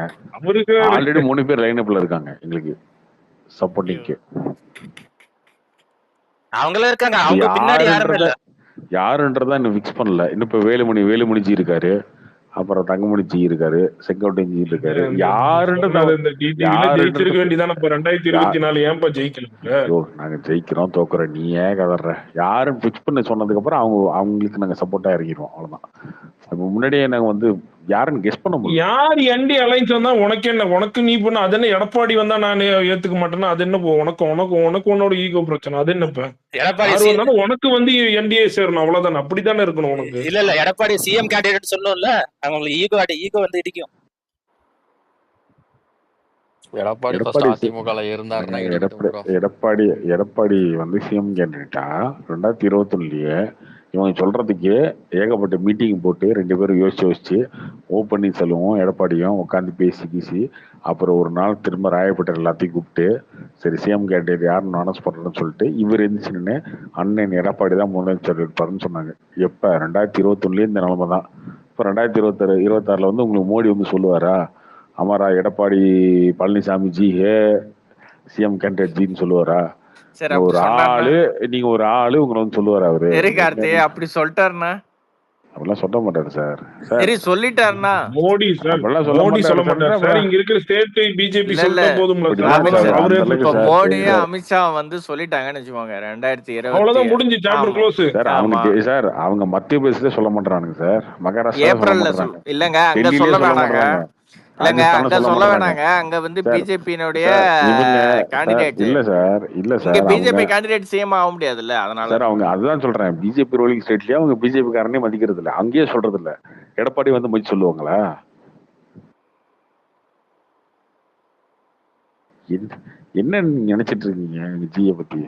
ஆல்ரெடி 3 பேர் லைனப்ல இருக்காங்க எங்களுக்கு சப்போர்ட்டிங்க்கு. அவங்களே இருக்காங்க, அவங்க பின்னாடி யாரும் இல்ல. யாருன்றதா இன்னும் ஃபிக்ஸ் பண்ணல. இன்னும் இப்ப வேலுமணி ஜி இருக்காரு, அப்புறம் தங்கமணி ஜி இருக்காரு, செங்கோட்டையன் ஜி இருக்காரு. நாங்க ஜெயிக்கிறோம் தோக்குறோம் நீ ஏன் கதற யாரும் பிக்ஸ் பண்ண சொன்னதுக்கு அப்புறம் அவங்களுக்கு நாங்க சப்போர்ட்டா இறங்கிடுவோம். அவ்வளவுதான். முன்னாடியே நாங்க வந்து யாருன்னு கெஸ் பண்ண முடியும். யார் என்டி அலைன்ஸ் வந்தா உனக்கு என்ன? உனக்கு நீ பண்ண அது என்ன? எடப்பாடி வந்தா நான் ஏத்துக்க மாட்டேன்னா அது என்ன? உனக்கு உன்னோட ஈகோ பிரச்சனை அது என்னப்ப? உனக்கு வந்து என்டிஏ சேரணும், அவ்வளவுதானே? அப்படித்தானே இருக்கணும் உனக்கு. இல்ல எடப்பாடி சிஎம் கேண்டிடேட் சொல்லணும்ல, அவங்களுக்கு ஈகோ வந்து இடிக்கும். எடப்பாடி வந்து சிஎம் கேண்டிடேட்டா 2021லயே இவங்க சொல்றதுக்கு ஏகப்பட்ட மீட்டிங் போட்டு 2 பேரும் யோசிச்சு பன்னீர்செல்வமும் எடப்பாடியும் உட்காந்து பேசி அப்புறம் ஒரு நாள் திரும்ப ராயப்பட்டர் எல்லாத்தையும் கூப்பிட்டு சரி சிஎம் கேண்டிடேட் யாருன்னு அனௌன்ஸ் பண்றேன்னு சொல்லிட்டு இவர் இருந்துச்சுன்னு அண்ணன் எடப்பாடி தான் முதலமைச்சர் இருப்பாருன்னு சொன்னாங்க. எப்ப 2021லயே இந்த நிலைமை தான். இப்ப 2026ல வந்து உங்களுக்கு மோடி வந்து சொல்லுவாரா, அமரா எடப்பாடி பழனிசாமி ஜி ஹே சிஎம் கேண்டிடேட் ஜின்னு சொல்லுவாரா? ஒரு ஆளு நீங்க ஒரு ஆளு உங்களை வந்து சொல்லுவாரு அவரு? அப்படி சொல்லிட்டாருன்னா அப்படிலாம் சொல்ல மாட்டாரு சார். சரி சொல்லிட்டாருன்னா மோடி சார் மோடி சொல்ல மாட்டாரு சார். இங்க இருக்கிற ஸ்டேட் பிஜேபி சொல்ல போதும்ல. மோடியே அமித்ஷா வந்து சொல்லிட்டாங்கன்னு வச்சுக்கோங்க 2020 அவ்வளவுதான் முடிஞ்சு சாப்டர் க்ளோஸ் சார். அவங்க மத்திய பிரதேசத்துல சொல்ல மாட்டானுங்க சார், மகாராஷ்டிரா ஏப்ரல்ல இல்லங்க அங்க சொல்ல வேணாங்க. இல்லங்க அங்க சொல்ல வேணாங்க, அங்க வந்து பிஜேபியினுடைய கேண்டிடேட் இல்ல சார். பிஜேபி கேண்டிடேட் சிஎம் ஆக முடியாதுல்ல. அதனால சார் அவங்க அதுதான் சொல்றேன், பிஜேபி ரோலிங் ஸ்டேட்லயே அவங்க பிஜேபி காரனே மதிக்கிறது இல்ல, அங்கேயே சொல்றது இல்ல. எடப்பாடி வந்து மதிச்சு சொல்லுவாங்களா? என்ன நினைச்சிட்டு இருக்கீங்க ஜியை பத்தி?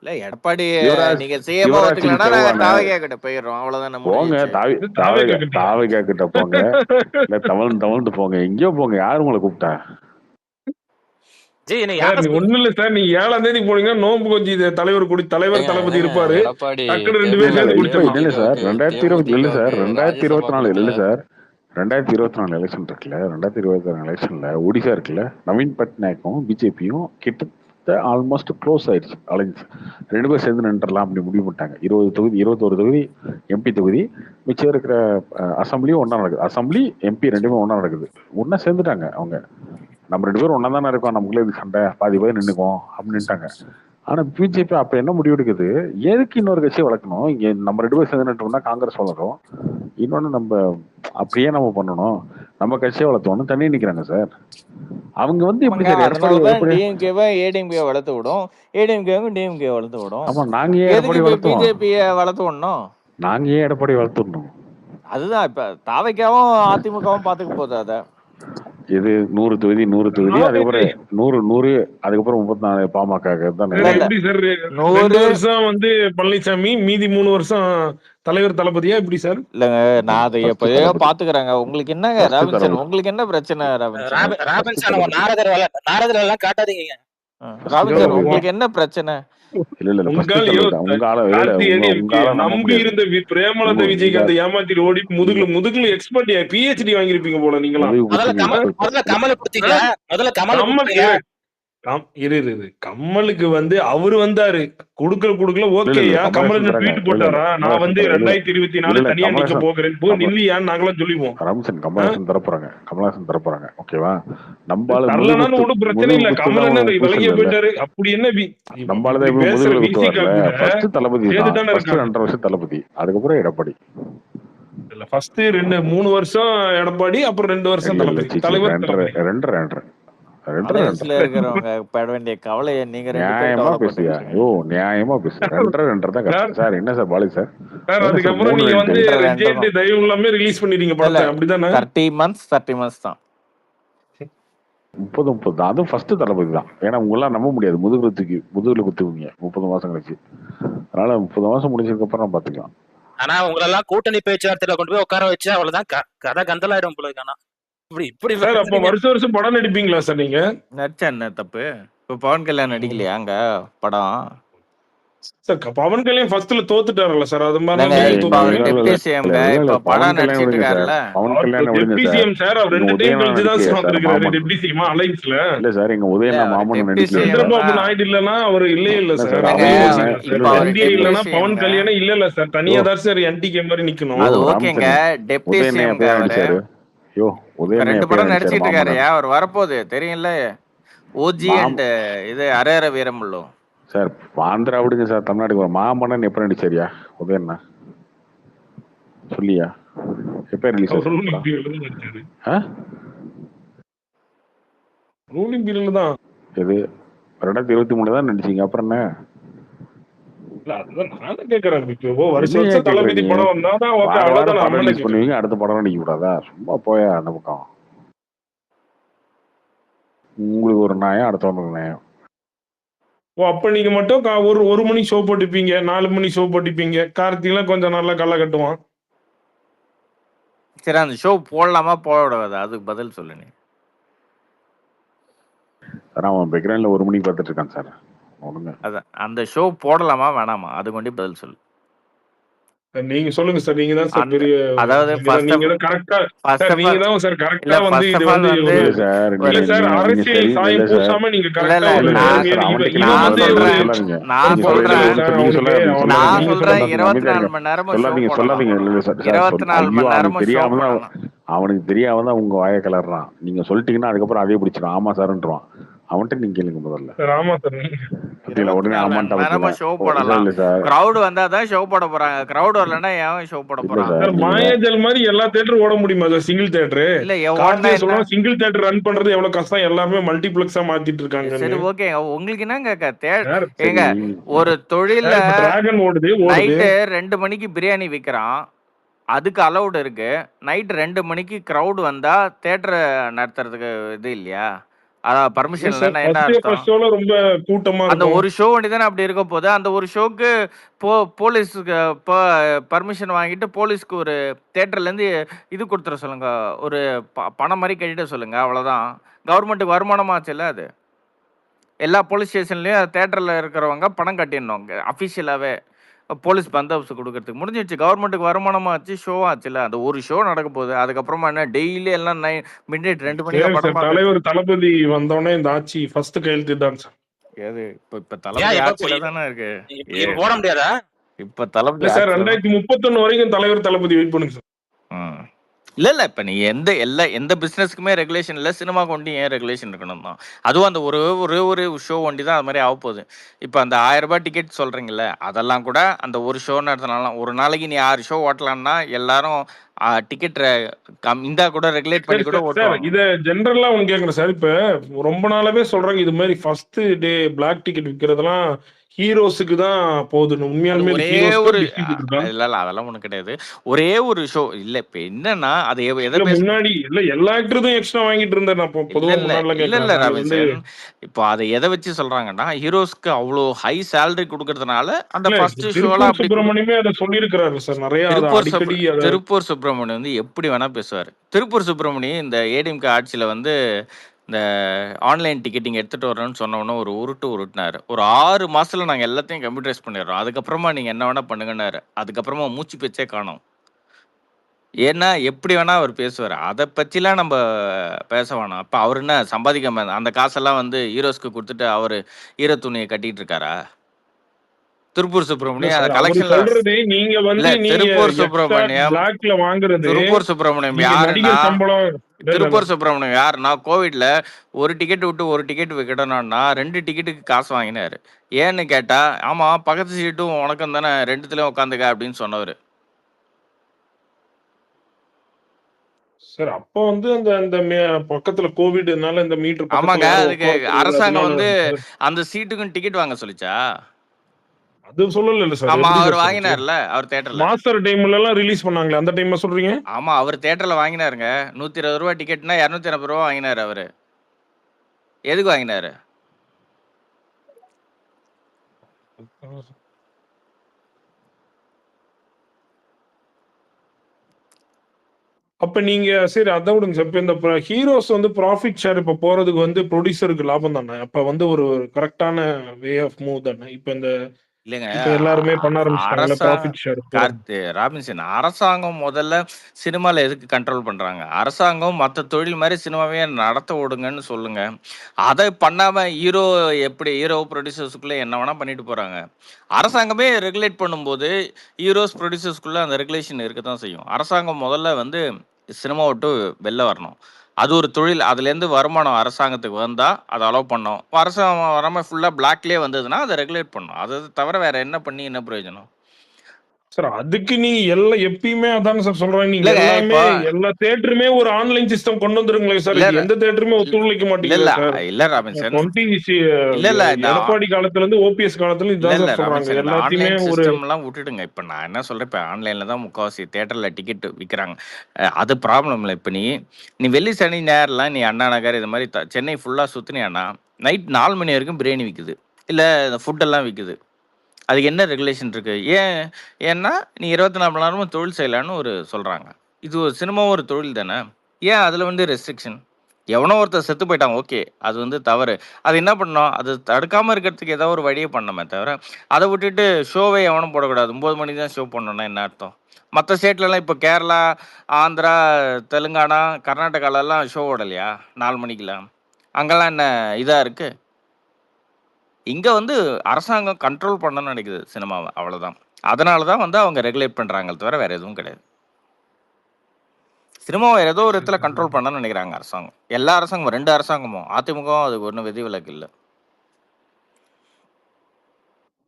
இல்ல எடப்பாடி நீங்க சிஎம் ஒத்துக்கலனா நாங்க தாவகா கிட்ட போயிரோம், அவ்வளவுதான். போங்க தாவகா கிட்ட போங்க, இல்ல தவழ்ந்து போங்க, எங்கயோ போங்க. யாரு உங்களை கூப்பிட்டா? ஒண்ணு இல்ல சார், நீங்க 7ஆம் தேதி போனீங்கன்னா நோம்பு கொஞ்சி தலைவர் தளபதி இருப்பாரு. டக்குனு 2 பேரும் சேர்ந்து குடிச்சிடலாம். இல்ல சார் 2020 இல்ல சார் 2024 இல்ல சார் 2024 எலெக்ஷன் இருக்குல்ல, 2024 எலெக்ஷன்ல ஒடிசா இருக்குல்ல, நவீன் பட்நாயக்கும் பிஜேபியும் கிட்ட ஆல்மோஸ்ட் க்ளோஸ் ஆயிடுச்சு அலைன்ஸ். 2 பேர் சேர்ந்து நின்றுலாம் அப்படி முடிவு பண்ணிட்டாங்க. 20 தொகுதி 21 தொகுதி எம்பி தொகுதி, மிச்சம் இருக்கிற அசம்பிளியும் ஒன்றா நடக்குது. அசம்பிளி எம்பி ரெண்டுமே ஒன்றா நடக்குது. ஒன்றா சேர்ந்துட்டாங்க அவங்க. நம்ம 2 பேரும் ஒன்றா தானே இருக்கோம், நமக்குள்ளே இது சண்டை, பாதி பேர் நின்றுக்குவோம் அப்படின்ட்டாங்க. ஆனா பிஜேபி அப்ப என்ன முடிவு எடுக்குது, எதுக்கு இன்னொரு கட்சியை வளர்க்கணும், இங்க நம்ம 2 பேர் சேர்ந்துட்டோம்னா காங்கிரஸ் வளரும், இன்னொன்னு நம்ம அப்படியே நம்ம பண்ணணும், நம்ம கட்சியை வளர்த்தோம்னு தண்ணி நிக்கிறாங்க சார். அவங்க வந்து எப்படி சார் அதனாலதான் டிஎம்கேவை ஏடிஎம்கே வளர்த்து விடும், ஏடிஎம்கேவும் டிஎம்கே வளர்த்து விடும். ஆமா, நாங்க ஏன் எடப்பாடி வளர்த்தோம், பிஜேபியை வளர்த்து விடணும், நாங்க ஏன் எடப்பாடி வளர்த்துடணும்? அதுதான் இப்ப தாவைக்காவும் அதிமுகவும் பாத்துக்க போகுது. அத இது 100 தொகுதி 100 தொகுதி, அதுக்கப்புறம் 100 அதுக்கப்புறம் 34 பாமக தான். எப்படி சார் 2 வருஷம் வந்து பழனிசாமி, மீதி 3 வருஷம் தலைவர் தளபதியா எப்படி சார்? இல்லங்க, நான் அதை எப்பயோ பாத்துக்கிறேங்க. உங்களுக்கு என்னங்க ராபின்சன், உங்களுக்கு என்ன பிரச்சனை? ராபின்சன் நாரதர் எல்லாம் காட்டாதீங்க. ராபின்சன், உங்களுக்கு என்ன பிரச்சனை? நம்பி இருந்த பிரேமலதா விஜயகாந்த் ஏமாத்திட்டு ஓடி முதுகுல எக்ஸ்பர்ட் PhD வாங்கிருப்பீங்க போல. நீங்களா கமலுக்கு வந்து அவரு வந்தாரு, குடுக்கல ஓகேயா, கமல் ட்வீட் போட்டாரா, நான் வந்து 2024 தனியா நிக்க போகிறேன், போ நில்லியான்னு நாங்களாம் சொல்லிடுவோம். கமலஹாசன் தரப்போறாங்க ஓகேவா? ஒன்றும் பிரச்சனை இல்ல, கமல் என்ன விலகிய போயிட்டாரு, அப்படி என்ன தளபதி, அதுக்கப்புறம் எடப்பாடி. இல்ல ஃபர்ஸ்ட் 3 வருஷம் எடப்பாடி, அப்புறம் 2 வருஷம் தளபதி. தலைவர் இருக்கிறவங்க பட வேண்டிய கவலையை நீங்க நியாயமா பேசுறியா? நியாயமா பேசுறேன் சார். என்ன சார் பாலி சார், அதுக்கப்புறம் நீங்க வந்து ரிஜெக்ட் தயவு எல்லாமே ரிலீஸ் பண்ணிட்டீங்க படத்தை, அப்படிதானே? 30 months தான், 30 தான். அதுவும் ஃபர்ஸ்ட் தளபதி தான். ஏன்னா உங்களாம் நம்ப முடியாது, முதுகுல குத்துவீங்க 30 மாசம் கழிச்சு. அதனால 30 மாசம் முடிஞ்சதுக்கு அப்புறம் பாத்துக்கலாம். ஆனா உங்களெல்லாம் கூட்டணி பேச்சுவார்த்தையில கொண்டு போய் உட்கார வச்சு அவ்வளவுதான் கதை கந்தலாயிடும் உங்களுக்கு. ஆனா இப்படி சார் அப்ப வருஷம் படம் நடிப்பீங்களா சார்? நீங்க நடிச்சா என்ன தப்பு? இப்ப பவன் கல்யாண் நடிக்கலையா அங்க படம்? சார் பவன் கல்யாண் ஃபர்ஸ்ட்ல தோத்துட்டாருல சார், அது மாதிரி படம் நடிச்சிட்டு இருக்காருல்ல டிபிசிஎம் சார். அவர் 2 டைம் கழிச்சு தான் சார் வந்திருக்காரு டிபிசிஎம் அலைன்ஸ்ல. இல்ல சார், எங்க உதயனா மாமன் நடிக்கல. சந்திரபாபு நாயுடு இல்லனா அவர் இல்ல சார். என்டிஏ இல்லனா பவன் கல்யாண் இல்ல சார், தனியா தான் சார் என்டிகே மாதிரி நிக்கணும். அது ஓகேங்க, டெப்டி சிஎம் அவரு ரெண்டு படம் நடிச்சிட்டு இருக்காரு. அவர் வரப்போகுது தெரியும்ல, ஓஜி அண்ட் இது அரேர வீரமுள்ளோ சார். ஆந்திரா விடுங்க சார், தமிழ்நாட்டுக்கு வர மாமன்னன் எப்ப நடிச்சாரியா உதயண்ணா சொல்லியா? எப்ப ரிலீஸ் ரூலிங் பீரியட்ல தான். இது 2023 தான் நடிச்சீங்க, அப்புறம் என்ன? அடுத்த படம் நடிக்க கூடாதா? சும்மா போயா அந்த பக்கம். உங்களுக்கு ஒரு நியாயம், அடுத்தவனுக்கு நியாயம். அப்ப நீங்க மட்டும் ஒரு மணி ஷோ போட்டுப்பீங்க, 4 மணி ஷோ போட்டுப்பீங்க. கார்த்திகெல்லாம் கொஞ்சம் நல்லா கள்ள கட்டுவான். சரி, அந்த ஷோ போடலாமா போடாது, அதுக்கு பதில் சொல்லுங்க. அவன் பேக்ரவுண்ட்ல 1 மணிக்கு பார்த்துட்டு இருக்கான் சார். அதான் அந்த ஷோ போடலாமா வேணாமா, அது கொண்டு பதில் சொல்லு. நீங்க சொல்லுங்க சார். நீங்க தான் சார் பெரிய, அதாவது நீங்க தான் கரெக்ட்டா நீங்க தான் சார் கரெக்ட்டா வந்து இது வந்து இல்ல சார், அரசியல் சாயம் பூசாம நீங்க கரெக்ட்டா நான் சொல்றேன் 24 மணி நேரமும் சொல்லாதீங்க. இல்ல சார், 24 மணி நேரமும் தெரியாம அவனுக்கு தெரியாம தான் உங்க வாயை கலர்றான். நீங்க சொல்லிட்டீங்கன்னா அதுக்கப்புறம் அதே பிடிச்சிடும். ஆமா சார்ன்றான். அவன்கிட்ட நீங்க கேளுங்க முதல்ல. ஆமா சார், உடனே ஆமான்ட்டா ஷோ போடலாம். கிரவுட் வந்தா தான் ஷோ போட போறாங்க. கிரவுட் வரலன்னா ஏன் ஷோ போட போறாங்க? மாயாஜல் மாதிரி எல்லா தியேட்டரும் ஓட முடியுமா சார்? சிங்கிள் தியேட்டர் இல்ல, சொல்றோம் சிங்கிள் தியேட்டர் ரன் பண்றது எவ்வளவு கஷ்டம். எல்லாமே மல்டிப்ளெக்ஸா மாத்திட்டு இருக்காங்க. சரி ஓகே, உங்களுக்கு என்னங்க ஏங்க, ஒரு தொழில டிராகன் ஓடுது, நைட்டு 2 மணிக்கு பிரியாணி விக்கிறான், அதுக்கு அலௌட் இருக்கு. நைட் 2 மணிக்கு கிரவுட் வந்தா தியேட்டர் நடத்துறதுக்கு இது இல்லையா? அதான் பர்மிஷன் இல்லைன்னா என்ன அர்த்தம்? ரொம்ப கூட்டமா அந்த ஒரு ஷோ வேண்டிதானே அப்படி இருக்க போது. அந்த ஒரு ஷோக்கு போலீஸுக்கு பர்மிஷன் வாங்கிட்டு போலீஸ்க்கு ஒரு தியேட்டர்ல இருந்து இது கொடுத்துட சொல்லுங்க, ஒரு பணம் மாதிரி கட்டிட சொல்லுங்க, அவ்வளவுதான். கவர்மெண்ட்டுக்கு வருமானமாச்சுல்ல அது. எல்லா போலீஸ் ஸ்டேஷன்லயும் தியேட்டர்ல இருக்கிறவங்க பணம் கட்டிடணும் அஃபிஷியலாவே, போலீஸ் பந்தோபஸ்து கொடுக்கறதுக்கு. முடிஞ்சிச்சு, கவர்மெண்ட்டுக்கு வருமானமாச்சு, ஷோ ஆச்சுல்ல. அந்த ஒரு ஷோ நடக்க போகுது. அதுக்கப்புறமா என்ன டெய்லி எல்லாம் மிட்நைட் 2 மணிக்கு தலைவர் தளபதி வந்தோடனே இந்த ஆட்சி ஃபர்ஸ்ட் கையெழுத்து தான் சார். ஏது இப்ப தளபதி ஆட்சியில தானே இருக்கு. இப்ப போட முடியாதா? இப்ப தளபதி இல்ல சார் ஆட்சியில 2031 வரைக்கும் தலைவர் தளபதி வெயிட் பண்ணுங்க சார். இல்ல இப்ப நீ எந்த பிசினஸ்க்குமே ரெகுலேஷன் இல்ல, சினிமா கொண்டு ஏன் ரெகுலேஷன் இருக்கணும் தான். அதுவும் அந்த ஒரு ஷோ ஒண்டி தான் அது மாதிரி ஆக போகுது. இப்ப அந்த 1000 ரூபாய் டிக்கெட் சொல்றீங்கல்ல, அதெல்லாம் கூட அந்த ஒரு ஷோ நடத்தினாலும் ஒரு நாளைக்கு நீ 6 ஷோ ஓட்டலாம்னா எல்லாரும் டிக்கெட் இந்தா கூட ரெகுலேட் பண்ணி கூட சார் ஓட்டுவாங்க. இத ஜெனரலா ஒன்னு கேக்குறேன் சார். இப்ப ரொம்ப நாளாவே சொல்றாங்க இது மாதிரி ஃபர்ஸ்ட் டே பிளாக் டிக்கெட் விக்கிறதெல்லாம் ஹீரோஸுக்கு தான் போகுதுன்னு. உண்மையாலுமே ஒரே ஹீரோஸ்க்கு ஒரு டிஸ்ட்ரிபியூட்டர் இருக்கா? இல்ல அதெல்லாம் ஒண்ணு கிடையாது. ஒரே ஒரு ஷோ இல்ல. இப்ப என்னன்னா அது எதை இல்ல பேச முன்னாடி இல்ல எல்லா ஆக்டரும் எக்ஸ்ட்ரா வாங்கிட்டு இருந்தா நான் பொதுவா முன்னாடிலாம் இல்ல கேக்குறேன். அது வந்து ராபின்சன். இப்போ அதை எதை வச்சு சொல்றாங்கன்னா ஹீரோஸ்க்கு அவ்வளோ ஹை சேலரி கொடுக்கறதுனால அந்த இல்ல ஃபர்ஸ்ட் ஷோலாம் திருப்பூர் அப்படி சுப்பிரமணியமே அதை சொல்லியிருக்கிறாரு சார். நிறைய அதை அடிக்கடி அதை திருப்பூர் சுப்பிரமணியம் வந்து எப்படி வேணா பேசுவார். திருப்பூர் சுப்பிரமணியம் இந்த ஏடிஎம்கே ஆட்சியில வந்து இந்த ஆன்லைன் டிக்கெட்டிங் எடுத்துட்டு வரணும்னு சொன்ன உடனே ஒரு உருட்டுனாரு. ஒரு 6 மாசத்துல நாங்க எல்லாத்தையும் கம்ப்யூட்டரைஸ் பண்ணிடுறோம், அதுக்கப்புறமா நீங்க என்ன வேணா பண்ணுங்கன்னாரு. அதுக்கப்புறமா மூச்சு பேச்சே காணோம். ஏன்னா எப்படி வேணா அவர் பேசுவார். அதை பற்றிலாம் நம்ம பேச வேணாம். அப்போ அவர் என்ன சம்பாதிக்காம அந்த காசெல்லாம் வந்து ஹீரோஸ்க்கு கொடுத்துட்டு அவர் ஹீரோ துணியை கட்டிட்டு இருக்காரா? திருப்பூர் சுப்பிரமணியம் அந்த கலெக்ஷன்ல சொல்றது நீங்க வந்து திருப்பூர் சுப்பிரமணியம் பிளாக்ல வாங்குறது. திருப்பூர் சுப்பிரமணியம் யாருன்னா திருப்பூர் சுப்பிரமணியம் யாருன்னா கோவிட்ல ஒரு டிக்கெட் விட்டு ஒரு டிக்கெட் விக்கணும்னா 2 டிக்கெட்டுக்கு காசு வாங்கினாரு. ஏன்னு கேட்டா ஆமா பக்கத்து சீட்டும் உனக்கும் தானே, 2துலயும் உட்காந்துக்க அப்படின்னு சொன்னவர். சார் அப்போ வந்து அந்த அந்த பக்கத்துல கோவிட்னால இந்த மீட்டர் ஆமாங்க, அதுக்கு அரசாங்கம் வந்து அந்த சீட்டுக்கும் டிக்கெட் வாங்க சொல்லிச்சா? அது சொல்லல சார். ஆமா அவர் வாங்கினார்ல, அவர் தியேட்டர்ல மாஸ்டர் டைம்ல எல்லாம் ரிலீஸ் பண்ணாங்களே அந்த டைம்ல சொல்றீங்க? ஆமா அவர் தியேட்டர்ல வாங்கினாருங்க. 120 ரூபாய் டிக்கெட்னா 280 ரூபாய் வாங்கினாரு அவரு. எதுக்கு வாங்கினாரு? அப்ப நீங்க சரி அதை விடுங்க சார். இப்ப இந்த ஹீரோஸ் வந்து ப்ராஃபிட் ஷேர் இப்ப போறதுக்கு வந்து ப்ரொடியூசருக்கு லாபம் தானே. அப்ப வந்து ஒரு கரெக்டான வே ஆஃப் மூவ் தானே. இப்ப இந்த இல்லைங்க, எல்லாருமே பண்ண ஆரம்பிச்சிட்டாங்கல்ல ப்ராஃபிட் ஷேர். ராபின்சன் அரசாங்கம் முதல்ல சினிமால எதுக்கு கண்ட்ரோல் பண்றாங்க? அரசாங்கம் மற்ற தொழில் மாதிரி சினிமாவே நடத்த விடுங்கன்னு சொல்லுங்க. அதை பண்ணாம ஹீரோ ப்ரொடியூசர்ஸ்குள்ள என்ன வேணா பண்ணிட்டு போறாங்க. அரசாங்கமே ரெகுலேட் பண்ணும்போது ஹீரோஸ் ப்ரொடியூசர்ஸ்குள்ள அந்த ரெகுலேஷன் இருக்க தான் செய்யும். அரசாங்கம் முதல்ல வந்து சினிமா விட்டு வெளில வரணும். அது ஒரு தொழில், அதுலேருந்து வருமானம் அரசாங்கத்துக்கு வந்தால் அதை அலோவ் பண்ணோம். அரசாங்கம் வராமல் ஃபுல்லாக பிளாக்லேயே வந்ததுன்னா அதை ரெகுலேட் பண்ணணும். அதை தவிர வேற என்ன பண்ணி என்ன பிரயோஜனம்? சார் அதுக்கு நீங்க எல்லாம் எப்பயுமே அதாங்க சார் சொல்றேன். நீங்க எல்லாமே எல்லா தியேட்டருமே ஒரு ஆன்லைன் சிஸ்டம் கொண்டு வந்துருங்களே சார். எந்த தியேட்டருமே ஒத்துழைக்க மாட்டேங்குது சார். இல்ல ராபின்சன், எடப்பாடி காலத்துல இருந்து ஓபிஎஸ் காலத்துல இதான் சொல்றாங்க. எல்லாத்தையுமே ஒரு சிஸ்டம்லாம் விட்டுடுங்க. இப்ப நான் என்ன சொல்றேன், இப்ப ஆன்லைன்ல தான் முக்காவாசி தியேட்டர்ல டிக்கெட் விற்கிறாங்க. அது ப்ராப்ளம் இல்லை. இப்ப நீ வெள்ளி சனி ஞாயிறுலாம் நீ அண்ணா நகர் இது மாதிரி சென்னை ஃபுல்லா சுத்தினியானா நைட் 4 மணி வரைக்கும் பிரியாணி விற்குது, இல்ல ஃபுட்டெல்லாம் விற்குது. அதுக்கு என்ன ரெகுலேஷன் இருக்கு? ஏன்னா நீ 24 மணி நேரமும் தொழில் செய்யலான்னு சொல்றாங்க. இது ஒரு சினிமாவும் ஒரு தொழில் தானே. ஏன் அதுல வந்து ரெஸ்ட்ரிக்ஷன்? எவனோ ஒருத்தர் செத்து போயிட்டான், ஓகே, அது வந்து தவறு. அது என்ன பண்ணோம்? அது தடுக்காம இருக்கிறதுக்கு ஏதாவது ஒரு வழியை பண்ணணுமே தவிர அதை விட்டுட்டு ஷோவே எவனும் போடக்கூடாது. 9 மணிக்கு தான் ஷோ பண்ணணும்னா என்ன அர்த்தம்? மற்ற ஸ்டேட்லலாம் இப்போ கேரளா, ஆந்திரா, தெலுங்கானா, கர்நாடகாலெல்லாம் ஷோ ஓடலையா 4 மணிக்கெலாம்? அங்கெல்லாம் என்ன இதாக இருக்குது? இங்கே வந்து அரசாங்கம் கண்ட்ரோல் பண்ணணும்னு நினைக்குது சினிமாவை, அவ்வளோதான். அதனால தான் வந்து அவங்க ரெகுலேட் பண்ணுறாங்களே தவிர வேறு எதுவும் கிடையாது. சினிமாவை ஏதோ ஒரு இடத்துல கண்ட்ரோல் பண்ணணும்னு நினைக்கிறாங்க அரசாங்கம். எல்லா அரசாங்கமும் 2 அரசாங்கமும் அதிமுகவும் அதுக்கு ஒன்றும் விதிவிலக்கு இல்லை.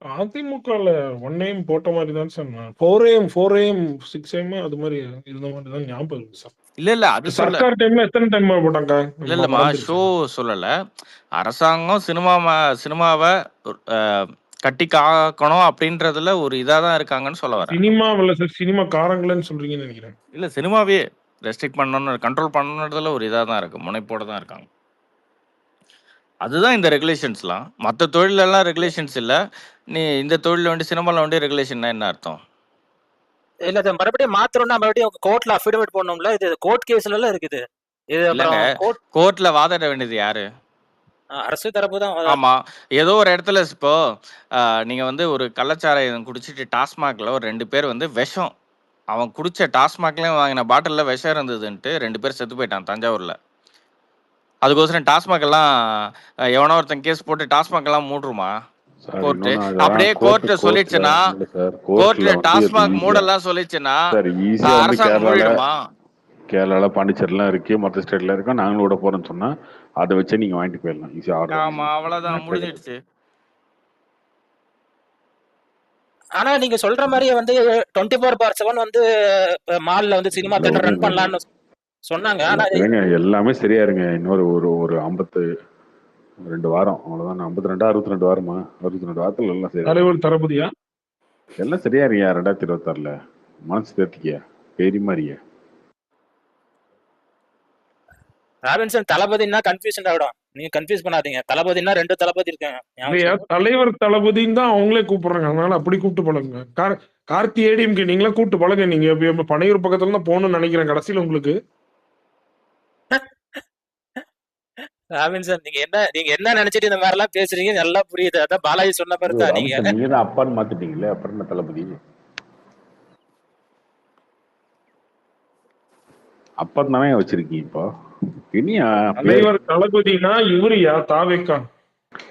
அதிமுகல 1 AM போட்ட மாதிரி தான் சார். 4 AM 6 AM அது மாதிரி இருந்த மாதிரி தான் ஞாபகம் இருக்கு சார். இல்ல அது சர்க்கார் டைம்ல எத்தனை டைம் போட்டாங்க? இல்லம்மா, ஷோ சொல்லல. அரசாங்கம் சினிமாவை கட்டி காக்கணும் அப்படின்றதுல ஒரு இதா தான் இருக்காங்கன்னு சொல்ல வரேன். சினிமாவில் சார் சினிமா காரங்களன்னு சொல்றீங்கன்னு நினைக்கிறேன். இல்ல சினிமாவே ரெஸ்ட்ரிக்ட் பண்ணணும், கண்ட்ரோல் பண்ணணுன்றதுல ஒரு இதா தான் இருக்கு, முனைப்போட தான் இருக்காங்க. அதுதான் இந்த ரெகுலேஷன்ஸ்லாம். மற்ற தொழிலெல்லாம் ரெகுலேஷன்ஸ் இல்லை. நீ இந்த தொழில வந்து சினிமாவில் வந்து ரெகுலேஷன்னா என்ன அர்த்தம்? இல்ல இது மறுபடியும் மாத்திரம்னா மறுபடியும் கோர்ட்ல அஃபிடவிட் போடணும்ல. இது கோர்ட் கேஸ்ல எல்லாம் இருக்குது. இது கோர்ட்ல வாதாட வேண்டியது யாரு? அரசு தரப்பு தான். ஆமா, ஏதோ ஒரு இடத்துல இப்போ நீங்க வந்து ஒரு கள்ளச்சாராயம் குடிச்சிட்டு டாஸ்மாக்ல ஒரு 2 பேர் வந்து விஷம், அவன் குடிச்ச டாஸ்மாக்லயும் வாங்கின பாட்டில்ல விஷம் இருந்ததுன்ட்டு 2 பேர் செத்து போயிட்டான் தஞ்சாவூர்ல. அதுக்கோசரம் டாஸ்மாக் எல்லாம் எவனோ ஒருத்தன் கேஸ் போட்டு டாஸ்மாக் எல்லாம் மூடுருமா சார் கோர்ட்டு? இன்னொன்னு அதெல்லாம் அப்படியே கோர்ட்டு சொல்லிச்சுன்னா, இல்ல சார் கோர்ட்ல கோர்ட்ல வந்து டாஸ்மாக் ஈஸியா மூடலாம் சொல்லிச்சுன்னா சார் ஈஸியா வந்து அரசாங்கம் மூடிடுமா? கேரளால பாண்டிச்சேரிலாம் இருக்கு, மற்ற ஸ்டேட்ல இருக்கு, நாங்களும் விட போறோம்னு சொன்னா அதை வச்சு நீங்க வாங்கிட்டு போயிடலாம் ஈஸியா ஆர்டர் ஆமா, அவ்வளவுதான் முடிஞ்சிடுச்சு. ஆனா நீங்க சொல்ற மாதிரியே வந்து 24/7 வந்து மால்ல வந்து சினிமா தியேட்டர் ரன் பண்ணலாம்னு சொன்னாங்க. ஆனா எல்லாமே சரியா இருங்க. இன்னொரு ஒரு 52 வாரம் அவ்வளவுதான். 52 62 வாரமா 62 வாரத்துல எல்லாம் சரி. தலைவர் தளபதியா எல்லாம் சரியா இருக்கியா 2026ல மனசு தேர்த்திக்கியா பெரிய மாதிரியா. ராபின்சன் தளபதினா கன்ஃபியூஷன் ஆயிடும். நீங்க கன்ஃபியூஸ் பண்ணாதீங்க. தளபதினா 2 தளபதி இருக்காங்க. தலைவர் தளபதின்னு தான் அவங்களே கூப்பிடுறாங்க. அதனால அப்படி கூப்பிட்டு பழகுங்க. கார்த்தி ஏடிஎம்கே நீங்களா கூப்பிட்டு பழக. நீங்க பனையூர் பக்கத்துல தான் போகணும்னு நினைக்கிறேன் கடைசியில உங்களுக்கு. ராபின்சன் நீங்க என்ன நினைச்சிட்டு இந்த மாதிரி எல்லாம் பேசுறீங்க நல்லா புரியுது. அதான் பாலாஜி சொன்ன மாதிரி தான். நீங்க தான் அப்பான்னு மாத்திட்டீங்களே, அப்புறம் என்ன தளபதி அப்பா தானே வச்சிருக்கீங்க இப்போ. இனியா தலைவர் தளபதினா இவரியா தாவேக்கா?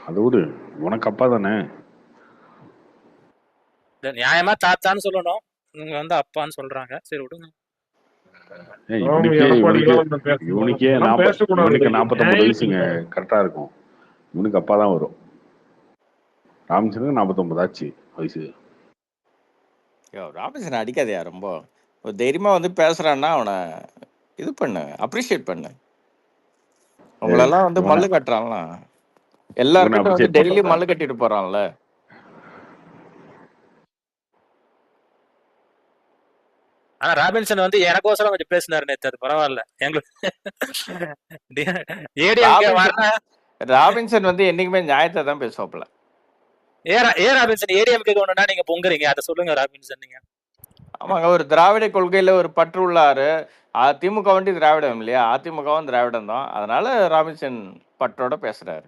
அது விடு, உனக்கு அப்பா தானே. நியாயமா தாத்தான்னு சொல்லணும். நீங்க வந்து அப்பான்னு சொல்றாங்க. சரி விடுங்க. இவனுக்கே 49 வயசுங்க கரெக்டா இருக்கும். இவனுக்கு அப்பா தான் வரும். ராமச்சந்திரன் 49 ஆச்சு வயசு. ராமச்சந்திரன் அடிக்காதயா, ரொம்ப தைரியமா வந்து பேசுறான்னா அவனை இது பண்ணு, அப்ரிஷியேட் பண்ணு. உங்களெல்லாம் வந்து மல்லு கட்டுறான்ல, எல்லாருக்கிட்ட வந்து டெய்லி மல்லு கட்டிட்டு போறான்ல. ஆனா ராபின்சன் வந்து எனக்கோசரம் கொஞ்சம் பேசினாரு நேத்து. அது பரவாயில்ல. ராபின்சன் வந்து என்னைக்குமே நியாயத்தை தான் பேசுவாப்ல. ராபின்சன் ஏடிஎம்கே ஒண்ணுன்னா நீங்க பொங்குறீங்க, அதை சொல்லுங்க ராபின்சன். நீங்க ஆமாங்க, ஒரு திராவிட கொள்கையில ஒரு பற்று உள்ளாரு. திமுக வந்து திராவிடம் இல்லையா, அதிமுகவும் திராவிடம் தான். அதனால ராபின்சன் பற்றோட பேசுறாரு.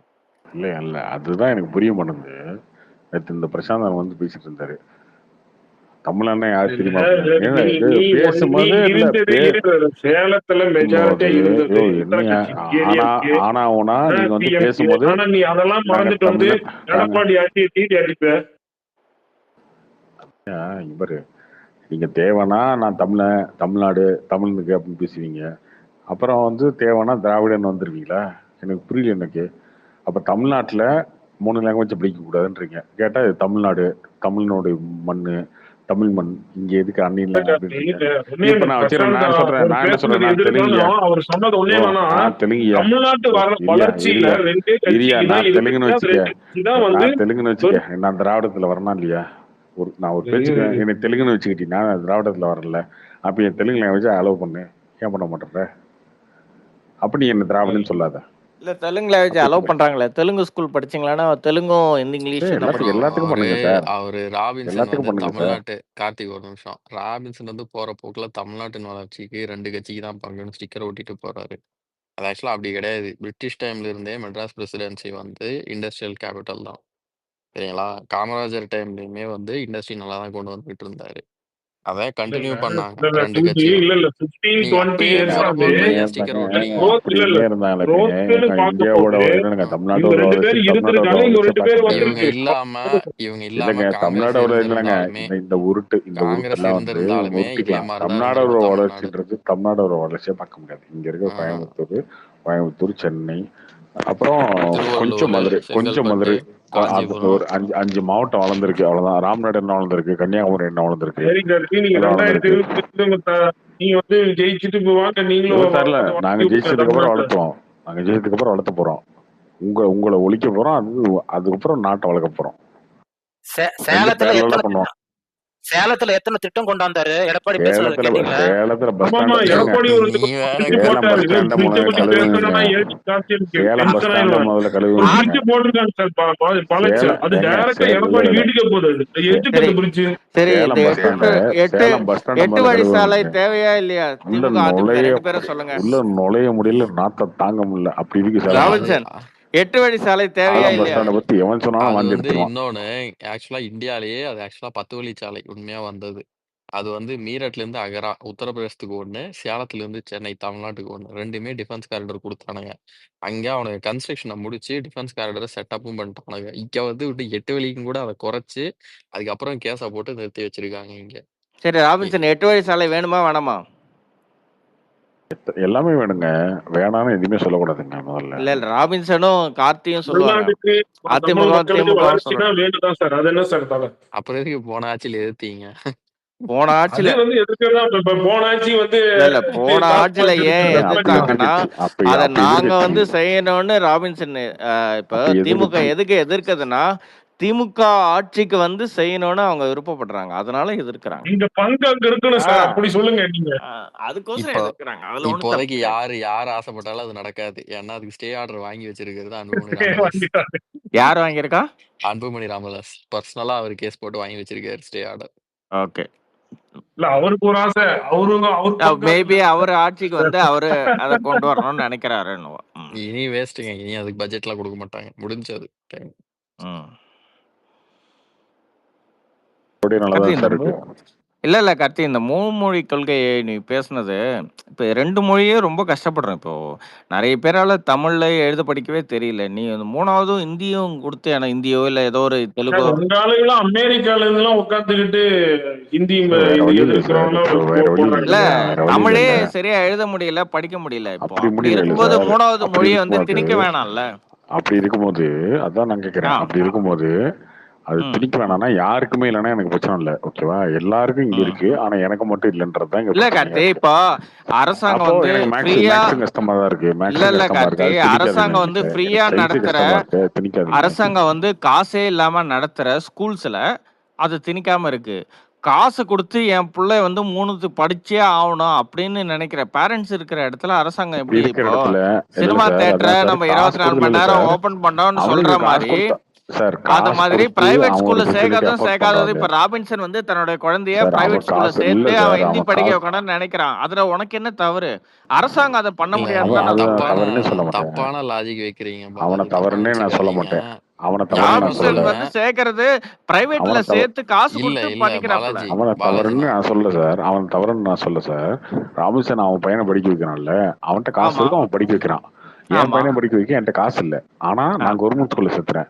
இல்ல அதுதான் எனக்கு புரிய மாட்டேங்குது. நேற்று இந்த பிரசாந்த் வந்து பேசிட்டு இருந்தாரு, தமிழ்நாடு யார் தெரியுமா பேசும்போது சேலத்துல மெஜாரிட்டி இருந்தது. ஆனா நீங்க வந்து பேசும்போது நீ அதெல்லாம் மறந்துட்டு வந்து எடப்பாடி ஆட்சி அடிப்ப. இவரு நீங்க தேவைன்னா நான் தமிழ்நாடு தமிழ்னுக்கு அப்படின்னு பேசுவீங்க. அப்புறம் வந்து தேவைன்னா திராவிடன் வந்துருவீங்களா? எனக்கு புரியல எனக்கு. அப்ப தமிழ்நாட்டுல 3 லாங்குவேஜ் படிக்க கூடாதுன்றீங்க. கேட்டா இது தமிழ்நாடு, தமிழ்னுடைய மண்ணு, தமிழ் மண், இங்க எதுக்கு அன்னில இப்ப நான் வச்சிருக்கேன். நான் என்ன சொல்றேன், நான் தெலுங்குயா தெலுங்குன்னு வச்சுக்க. நான் திராவிடத்துல வரணும் இல்லையா? நான் ஒரு பேச்சுக்கு எனக்கு தெலுங்குன்னு வச்சுக்கிட்டீங்கன்னா திராவிடத்துல வரல. அப்ப என் தெலுங்கு லாங்குவேஜ் அலோவ் பண்ணு, ஏன் பண்ண மாட்டேற? அப்ப நீ என்ன திராவிடன்னு சொல்லாத. இல்ல தெலுங்கு லாங்குவேஜ் அலோவ் பண்றாங்களே, தெலுங்கு ஸ்கூல் படிச்சீங்களான்னா தெலுங்கும் இங்கிலீஷ் எல்லாத்துக்கும் பண்ணுங்க சார். அவரு ராபின்சன் வந்து தமிழ்நாட்டு கார்த்திக் ஒரு நிமிஷம். ராபின்சன் வந்து போற போக்குல தமிழ்நாட்டின் வளர்ச்சிக்கு 2 கட்சிக்கு தான் பங்குன்னு ஸ்டிக்கர் ஒட்டிட்டு போறாரு. அது ஆக்சுவலா அப்படி கிடையாது. பிரிட்டிஷ் டைம்ல இருந்தே மெட்ராஸ் பிரசிடென்சி வந்து இண்டஸ்ட்ரியல் கேபிட்டல் தான், சரிங்களா? காமராஜர் டைம்லயுமே வந்து இண்டஸ்ட்ரி நல்லா தான் கொண்டு வந்துட்டு இருந்தாரு. அத கண்டினியூ பண்ணாங்க 2 கட்சியும். இவங்க இல்லாம தமிழ்நாடோட வளர்ச்சின்றது தமிழ்நாடோட வளர்ச்சியை பார்க்க முடியாது. இங்க இருக்க கோயம்புத்தூர், சென்னை, அப்புறம் கொஞ்சம் மதுரை ஒரு 5 மாவட்டம் வளர்ந்துருக்கு. அவ்வளவுதான். ராம்நாடு என்ன வளர்ந்துருக்கு, கன்னியாகுமரி என்ன வளர்ந்துருக்கு. நாங்க ஜெயிச்சதுக்கு அப்புறம் வளர்த்தோம். நாங்க ஜெயிச்சதுக்கு அப்புறம் வளர்த்த போறோம். உங்களை ஒழிக்க போறோம். அதுக்கப்புறம் நாட்டை வளர்க்க போறோம். சேலத்துல எத்தனை திட்டம் கொண்டாந்தாரு எடப்பாடி? சேலத்துல பஸ் தேவையா இல்லையா? உள்ள நுழைய முடியல, நாத்த தாங்க முடியல. அப்படி இருக்கு 8 வழி சாலை தேவையா இல்லையா? பத்தி எவன் சொன்னாலும் இன்னொன்னு ஆக்சுவலா இந்தியாலேயே அது ஆக்சுவலா 10 வழி சாலை உண்மையா வந்தது. அது வந்து மீரட்லேருந்து அகரா உத்தரப்பிரதேசத்துக்கு ஒண்ணு, சேலத்துலேருந்து சென்னை தமிழ்நாட்டுக்கு ஒண்ணு. 2மே டிஃபென்ஸ் காரிடார் குடுத்தானுங்க. அங்க அவனுங்க கன்ஸ்ட்ரக்ஷன முடிச்சு டிஃபென்ஸ் காரிடார செட்டப்பும் பண்ணிட்டானுங்க. இங்க வந்து விட்டு 8 வழிக்கும் கூட அத குறைச்சு, அதுக்கப்புறம் கேஸ போட்டு நிறுத்தி வச்சிருக்காங்க இங்க. சரி ராபின்சன் 8 வழி சாலை வேணுமா வேணாமா? எல்லாமே வேணுங்க. வேணாம்னு எதுவுமே சொல்லக்கூடாதுங்க முதல்ல. இல்ல ராபின்சனும் கார்த்தியும் சொல்லுவாங்க. தமிழ்நாட்டுக்கு அதிமுக தமிழ் மக்களுக்கு திமுக வளர்ச்சினா வேணுதான் சார். அது என்ன சார் தவறு? அப்புறம் எதுக்கு போன ஆட்சியில எதிர்த்தீங்க? போன அது ஆட்சியில வந்து எதுக்குன்னா இப்ப போன ஆட்சி வந்து இல்ல போன ஆட்சியில ஏன் எதிர்த்தாங்கன்னா அத நாங்க வந்து செய்யணும்னு ராபின்சன் இப்ப திமுக எதுக்கு எதிர்க்குதுன்னா திமுக ஆட்சிக்கு வந்து செய்யணும்னு அவங்க விருப்பப்படுறாங்க. அதனால எதிர்க்கிறாங்க. இந்த பங்கு அங்க இருக்கணும் சார். அப்படி சொல்லுங்க நீங்க. அதுக்கோசரம் எதிர்க்கிறாங்க. அதுல ஒண்ணும் இப்போதைக்கு தப்பு யார் ஆசைப்பட்டாலும் அது நடக்காது. ஏன்னா அதுக்கு ஸ்டே ஆர்டர் வாங்கி வச்சிருக்கிறது அன்புமணி ராமதாஸ். யார் வாங்கியிருக்கா? அன்புமணி ராமதாஸ் பர்சனலா அவர் கேஸ் போட்டு வாங்கி வச்சிருக்காரு ஸ்டே ஆர்டர். ஓகே. இல்ல அவருக்கு ஒரு ஆசை. மேபி அவர் ஆட்சிக்கு வந்து அவரு அதை கொண்டு வரணும்னு நினைக்கிறாரு. இனி வேஸ்ட்டுங்க. இனி அதுக்கு பட்ஜெட்லாம் கொடுக்க மாட்டாங்க. முடிஞ்சது டைம். இல்ல கார்த்தி, இந்த 3 மொழி கொள்கையை நீ பேசுனது இப்போ 2 மொழியே ரொம்ப கஷ்டப்படுறோம். இப்போ நிறைய பேரால தமிழ்ல எழுத படிக்கவே தெரியல. நீ அந்த 3வதும் இந்தியும் கொடுத்து இந்தியோ இல்ல ஏதோ ஒரு தெலுங்கோ அமெரிக்கால இருந்தெல்லாம் உட்காந்துக்கிட்டு ஹிந்தி இல்ல தமிழே சரியா எழுத முடியல படிக்க முடியல. இப்போ அப்படி இருக்கும்போது 3வது மொழியை வந்து திணிக்க வேணாம்ல. அப்படி இருக்கும்போது அதான் நான் கேட்கிறேன். அப்படி இருக்கும்போது அது திணிக்க வேணாம்னா யாருக்குமே இல்லைன்னா எனக்கு பிரச்சனை இல்லை. ஓகேவா? எல்லாருக்கும் இங்க இருக்கு. ஆனா எனக்கு மட்டும் இல்லன்றதுதான் இல்ல கார்த்தி. இப்போ அரசாங்கம் வந்து ஃப்ரீயா கஷ்டமா தான் இருக்கு. இல்ல கார்த்தி, அரசாங்கம் வந்து ஃப்ரீயா நடத்துற அரசாங்கம் வந்து காசே இல்லாம நடத்துற ஸ்கூல்ஸ்ல அது திணிக்காம இருக்கு. காசு கொடுத்து என் பிள்ளை வந்து 3த்து படிச்சே ஆகணும் அப்படின்னு நினைக்கிற பேரண்ட்ஸ் இருக்கிற இடத்துல அரசாங்கம் எப்படி இப்போ சினிமா தியேட்டரை நம்ம 24 மணி நேரம் ஓபன் பண்ணோம்னு சொல்ற மாதிரி அது மாதிரி பிரைவேட் ஸ்கூல்ல சேர்க்காதது. இப்ப ராபின்சன் வந்து தன்னுடைய குழந்தைய பிரைவேட் ஸ்கூல்ல சேர்த்து அவன் ஹிந்தி படிக்க வைக்கணும்னு நினைக்கிறான். அதுல உனக்கு என்ன தவறு? அரசாங்கம் அதை பண்ண முடியாது. தப்பான லாஜிக் வைக்கிறீங்க. அவனை தவறுன்னே நான் சொல்ல மாட்டேன். அவனை வந்து சேர்க்கறது பிரைவேட்ல சேர்த்து காசு கொடுத்து படிக்கிறாங்க. அவனை தவறுன்னு நான் சொல்ல சார். அவன் தவறுன்னு நான் சொல்ல சார். ராபின்சன் அவன் பையனை படிக்க வைக்கிறான்ல, அவன்கிட்ட காசு இருக்கு, அவன் படிக்க வைக்கிறான். என் பையனை படிக்க வைக்க என்கிட்ட காசு இல்ல. ஆனா நான் கவர்மெண்ட் ஸ்கூல்ல சேர்த்துறேன்.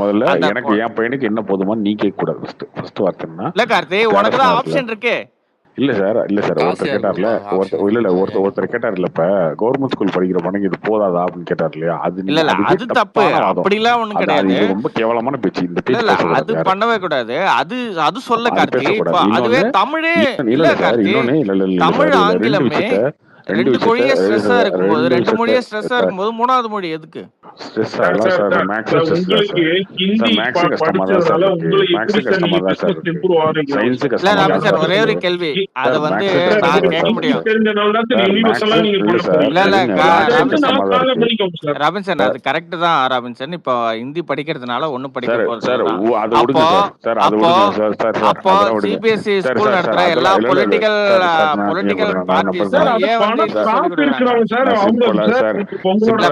முதல்ல எனக்கு என் பையனுக்கு என்ன போதுமா நீ கேட்க கூடாது. ஃபர்ஸ்ட் வார்த்தை உனக்குதான் ஆப்ஷன் இருக்கு. இல்ல சார் ஒருத்தர் கேட்டார்ல, ஒருத்தர் கேட்டார்ல, இப்ப கவர்மெண்ட் ஸ்கூல் படிக்கிற பணம் இது போதாதா அப்படின்னு கேட்டார் இல்லையா? அது தப்பு. அப்படிலாம் ஒண்ணும் கிடையாது. ரொம்ப கேவலமான பேச்சு. இந்த பேச்சு அது பண்ணவே கூடாது. அது சொல்ல கார்த்தி. அதுவே தமிழே இல்ல கார்த்தி, தமிழ் ஆங்கிலமே 2 மொழியே ஸ்ட்ரெஸ்ஸா இருக்கும்போது 2 மொழியே ஸ்ட்ரெஸ்ஸா இருக்கும்போது 3வது மொழி எதுக்கு? ஒரே ஒரு கேள்வி, அது வந்து நான் கேட்க முடியும். ராபின்சன் அது கரெக்ட் தான் ராபின்சன். இப்போ ஹிந்தி படிக்கிறதுனால ஒண்ணும் படிக்க போறது. அப்போ சிபிஎஸ்இ ஸ்கூல் நடத்துற எல்லா பொலிட்டிக்கல் பார்ட்டிஸ்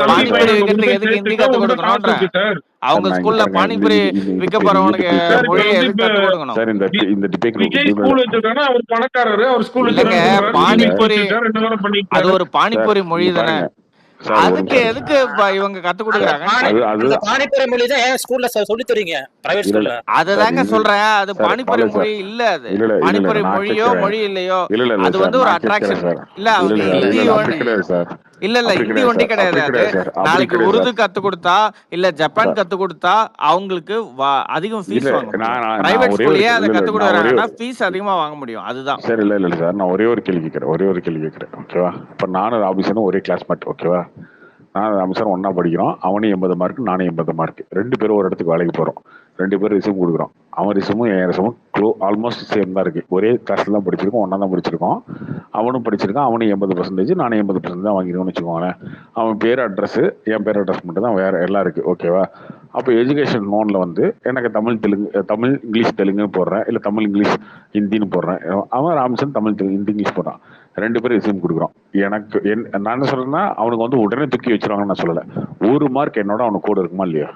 பானிபூரி விக்கிறதுக்கு எதுக்கு ஹிந்தி கத்து கொடுக்கணும்? அவங்க ஸ்கூல்ல பானிபூரி விற்க போறவனுக்கு மொழியை எதுக்கு கத்து கொடுக்கணும்? பானிபூரி அது ஒரு பானிபூரி மொழி தானே. அதுக்கு எதுக்கு இவங்க கத்து கொடுக்குறாங்க? பானிபூரி மொழி தான் ஸ்கூல்ல சொல்லி தரீங்க பிரைவேட் ஸ்கூல்ல. அதுதாங்க சொல்றேன். அது பானிபூரி மொழி இல்ல. அது பானிபூரி மொழியோ மொழி இல்லையோ அது வந்து ஒரு அட்ராக்ஷன். இல்ல இல்ல ஹிந்தி ஒண்டி கிடையாது. அது நாளைக்கு உருது கத்து கொடுத்தா இல்ல ஜப்பான் கத்து கொடுத்தா அவங்களுக்கு அதிகம் ஃபீஸ் வாங்குவாங்க. பிரைவேட் ஸ்கூல்லயே அதை கத்து கொடுக்குறாங்கன்னா ஃபீஸ் அதிகமா வாங்க முடியும். அதுதான். சரி இல்ல சார், நான் ஒரே ஒரு கேள்வி கேட்கிறேன். ஓகேவா? இப்ப நானும் ராபின்சனும் ஒரே கிளாஸ்மேட். ஓகேவா? நானும் ராபின்சன் ஒன்னா படிக்கிறோம். அவனும் 80 மார்க், நானும் 80 மார்க். 2 பேரும் ஒரு இடத்துக்கு வேலைக்கு போறோம். 2 பேரும் ரிசூம் கொடுக்குறோம். அவன் ரிசூமும் என் ரிசூமும் ஆல்மோஸ்ட் சேம் தான் இருக்கு. ஒரே கிளாஸ்ல தான் படிச்சிருக்கோம், ஒன்னா தான் படிச்சிருக்கோம். அவனும் படிச்சிருக்கான். அவனும் 80%, நானும் 80% தான் வாங்கிருக்கோம்னு வச்சுக்கோங்களேன். அவன் பேர் அட்ரஸ், என் பேர் அட்ரஸ் மட்டும் தான் வேற எல்லாம் இருக்கு. ஓகேவா? அப்போ எஜுகேஷன் லோன்ல வந்து எனக்கு தமிழ் இங்கிலீஷ் தெலுங்குன்னு போடுறேன், இல்ல தமிழ் இங்கிலீஷ் ஹிந்தின்னு போடுறேன். அவன் ராபின்சன் தமிழ் தெலுங்கு ஹிந்தி இங்கிலீஷ் போடுறான். 2 பேரும் ரெஸ்யூம் கொடுக்குறோம். எனக்கு நான் என்ன சொல்றேன்னா அவனுக்கு வந்து உடனே தூக்கி வச்சிருவாங்கன்னு நான் சொல்லல. 1 மார்க் என்னோட அவனுக்கு கூட இருக்குமா இல்லையா?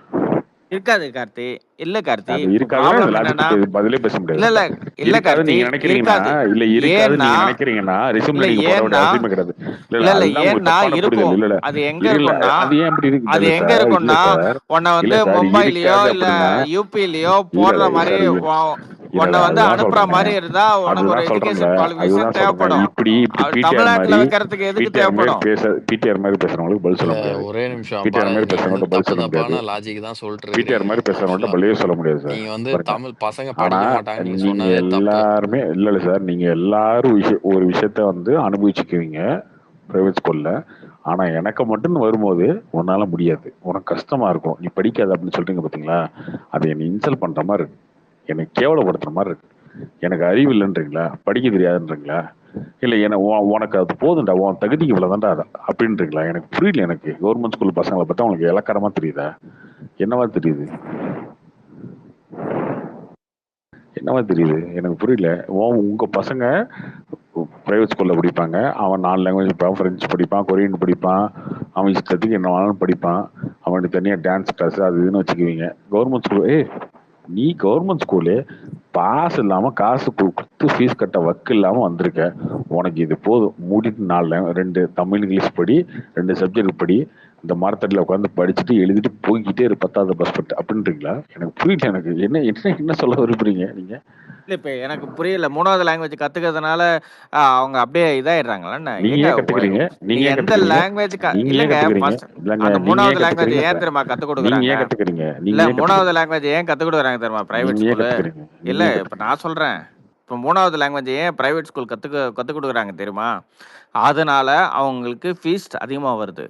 இருக்காது கார்த்தி. இல்ல கார்த்தி, அது இருக்காதுன்னா ப்ராப்ளம் என்னன்னா பதிலே பேச முடியாது. இல்ல இல்ல இருக்காது கார்த்தி, நீங்க நினைக்கிறீங்கன்னா இருக்காது. இல்ல இருக்காது ஏன்னா நீங்க நினைக்கிறீங்கன்னா ரெஸ்யூம்ல இல்ல நீங்க போட வேண்டிய ஏன்னா அவசியமே கிடையாது. இல்ல இல்ல இல்ல அதுதான் உங்களுக்கு ஏன்னா தப்பான புரிதல். இருக்கும். இல்ல அது எங்க இல்ல இருக்கும்னா அது ஏன் அப்படி இருக்கு? அது இல்ல எங்க சார், இல்ல இருக்கும்னா சார், உன்னை இல்ல வந்து சார் மும்பைலயோ இருக்காது இல்ல அப்படின்னா யூபிலயோ இல்ல போடுற இல்ல மாதிரி சார் உன்னை இல்ல வந்து அதுதான் அனுப்புற சொல்றேன். மாதிரி இருந்தா உனக்கு ஒரு அதுதான் சொல்றேன்ல, எஜுகேஷன் குவாலிஃபிகேஷன் அதுதான் சொல்றேன். தேவைப்படும். இப்படி பிடிஆர் தமிழ்நாட்டுல மாதிரி வைக்கிறதுக்கு எதுக்கு பிடிஆர் மாதிரி தேவைப்படும்? பிடிஆர் மாதிரி பேசுறவங்களுக்கு பதில் இல்ல சொல்ல முடியாது. ஒரே நிமிஷம் பிடிஆர் பாலாஜி, மாதிரி நீங்க வந்து பேசுறவங்கள்ட்ட பதில் தப்பு சொல்ல முடியாது. தப்பான லாஜிக் தான் சொல்லிட்டு பிடிஆர் இருக்கிறீங்க. மாதிரி பேசுறவங்கள்ட்ட ஆக்சுவலா பதிலே சொல்ல முடியாது சார். நீங்க வந்து பாருங்க. தமிழ் பசங்க ஆனா படிக்க மாட்டாங்க நீங்க நீங்க சொன்னதே தப்பு. எல்லாருமே இல்ல சார், நீங்க எல்லாரும் ஒரு விஷயத்த வந்து அனுபவிச்சுக்குவீங்க பிரைவேட் ஸ்கூல்ல. ஆனா எனக்கு மட்டும் வரும்போது உன்னால முடியாது, உனக்கு கஷ்டமா இருக்கும், நீ படிக்காத அப்படின்னு சொல்றீங்க பாத்தீங்களா? அது என்னை இன்சல்ட் பண்ற மாதிரி இருக்கு, என்னை கேவலப்படுத்துற மாதிரி இருக்கு. எனக்கு அறிவு இல்லைன்றீங்களா? படிக்க தெரியாதுன்றீங்களா? இல்ல உனக்கு அது போதும்டா, உன் தகுதிக்கு இவ்வளவுதான்டா அப்படின்றீங்களா? எனக்கு புரியல. எனக்கு கவர்மெண்ட் ஸ்கூல் பசங்களை பார்த்தா உங்களுக்கு இலக்காரமா தெரியுதா? என்னவா தெரியுது? என்னவா தெரியுது? எனக்கு புரியல. உங்க பசங்க பிரைவேட் ஸ்கூல்ல படிப்பாங்க, அவன் 4 லாங்குவேஜ் படிப்பான், பிரெஞ்சு படிப்பான், கொரியன் படிப்பான், அவன் இஷ்டத்துக்கு என்ன வேணாலும் படிப்பான், அவனுக்கு தனியா டான்ஸ் கிளாஸ் அது இதுன்னு வச்சுக்குவீங்க. கவர்மெண்ட் ஸ்கூல் நீ கவர்மெண்ட் ஸ்கூலு பாஸ் இல்லாம காசு கொடுத்து ஃபீஸ் கட்ட வக்கு இல்லாம வந்திருக்க, உனக்கு இது போதும், மூடிட்டு 2 தமிழ் இங்கிலீஷ் படி, 2 சப்ஜெக்ட் படி, இந்த மரத்தடியில் உட்காந்து படிச்சுட்டு எழுதிட்டு போய்கிட்டே இரு 10வது பஸ் பட்டு அப்படின்றீங்களா? எனக்கு புரியல. எனக்கு என்ன என்ன என்ன சொல்ல விரும்புறீங்க நீங்க? இல்ல இப்ப எனக்கு புரியல. 3வது லாங்குவேஜ் கத்துக்கிறதுனால அவங்க அப்படியே இதாயிடுறாங்களா என்ன? நீங்க ஏங்க ஏன் கத்துக்கிறீங்க? நீங்க நீங்க ஏன் எந்த கத்துக்கிறீங்க? லாங்குவேஜ் நீங்க ஏன் இல்லங்க கத்துக்கிறீங்க? இல்லங்க அந்த நீங்க ஏன் 3வது லாங்குவேஜ் கத்துக்கிறீங்க ஏன் சார்? தெரியுமா கத்து நீங்க கொடுக்குறாங்க? ஏன் கத்துக்கிறீங்க? நீங்க இல்ல ஏன் 3வது கத்துக்கிறீங்க? லாங்குவேஜ் ஏன் கத்து கொடுக்குறாங்க தெரியுமா பிரைவேட் நீங்க ஏன் ஸ்கூலு? கத்துக்கிறீங்க? நீங்க இல்ல ஏன் இப்ப கத்துக்கிறீங்க? நான் சொல்றேன். இப்ப 3வது லாங்குவேஜ் ஏன் பிரைவேட் ஸ்கூல் கத்து கொடுக்குறாங்க தெரியுமா? அதனால அவங்களுக்கு ஃபீஸ் அதிகமா வருது.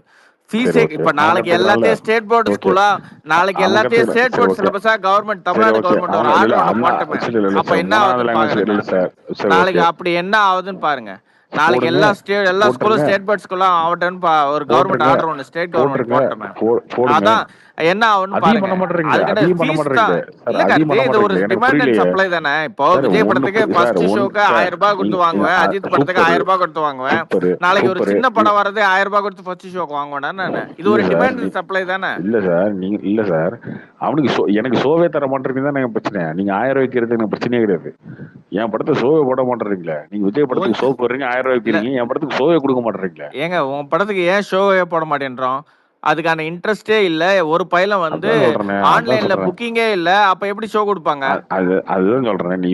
சரி ஃபீஸே ஓகே, இப்ப அவன் நாளைக்கு கத்துக்கிறான்ல. எல்லாத்தையும் ஸ்டேட் போர்டு ஓகே, ஸ்கூலா, நாளைக்கு அவன் எல்லாத்தையும் கத்துக்கிறான். ஸ்டேட் சரி போர்டு ஓகே, சிலபஸா கவர்மெண்ட் சரி தமிழ்நாடு ஓகே. கவர்மெண்ட் ஒரு அவங்க இல்ல ஆர்டர் ஒண்ணு அண்ணா போட்டுமே. சரி இல்ல அப்ப சார், என்ன 3வது ஆகுதுன்னு லாங்குவேஜ் பாருங்க. இல்ல சார். சரி நாளைக்கு ஓகே, அப்படி என்ன ஆகுதுன்னு பாருங்க. நாளைக்கு போடுங்க, எல்லா ஸ்கூலும் போட்டுருங்க, ஸ்டேட் போர்ட் ஸ்கூலா ஆகட்டும்னு ஒரு கவர்மெண்ட் போட்டுருங்க, ஆர்டர் ஒண்ணு ஸ்டேட் கவர்மெண்ட் போட்டுருங்க, போட்டோமே. போடுங்க. அதான் என்ன ஆகும்னு அதையும் பாருங்க. பண்ண மாட்டேறீங்களே, அதுக்கு என்ன அதையும் பண்ண ஃபீஸ் தான். மாட்டேறீங்களே சார், இல்ல அதையும் கார்த்தி, பண்ண இது ஒரு மாட்டேறீங்களே. எனக்கு டிமாண்ட் அண்ட் புரியலையே சப்ளை தானே. இப்போ சார். விஜய் ஒண்ணு படத்துக்கு சார் ஃபர்ஸ்ட் ஷோக்கு சார் 1000 ரூபாய் கொடுத்து வாங்குவேன். அஜித் படத்துக்கு சூப்பர் 1000 ரூபாய் கொடுத்து வாங்குவேன். சூப்பர் நாளைக்கு ஒரு சூப்பர். சின்ன படம் வர்றது 1000 ரூபாய் கொடுத்து ஃபர்ஸ்ட் ஷோக்கு வாங்குவேன். இது இல்ல ஒரு சார் டிமாண்ட் அண்ட் சப்ளை தானே. இல்ல சார், நீங்க இல்ல சார், அவனுக்கு எனக்கு ஷோவே தர மாட்டேறீங்க தான் எனக்கு பிரச்சனை. நீங்க 1000 ரூபாய் வைக்கிறது எனக்கு பிரச்சனையே கிடையாது. என் படத்தை ஷோவே போட மாட்டேறீங்களே. நீங்க விஜய் படத்துக்கு ஷோ போடுறீங்க, 1000 ரூபாய் இல்ல வைக்கிறீங்க, என் படத்துக்கு ஷோவே கொடுக்க மாட்டேறீங்களே. ஏங்க உன் படத்துக்கு ஏன் ஷோவே போட மாட்டேன்றோம்? அதுக்கான இன்ட்ரெஸ்டே இல்ல. ஒரு பையன் வந்து அதான் சொல்றேனே, அதான் ஆன்லைன்ல சொல்றேன். புக்கிங்கே இல்ல. அப்ப எப்படி ஷோ கொடுப்பாங்க? அதுதான் சொல்றேன்.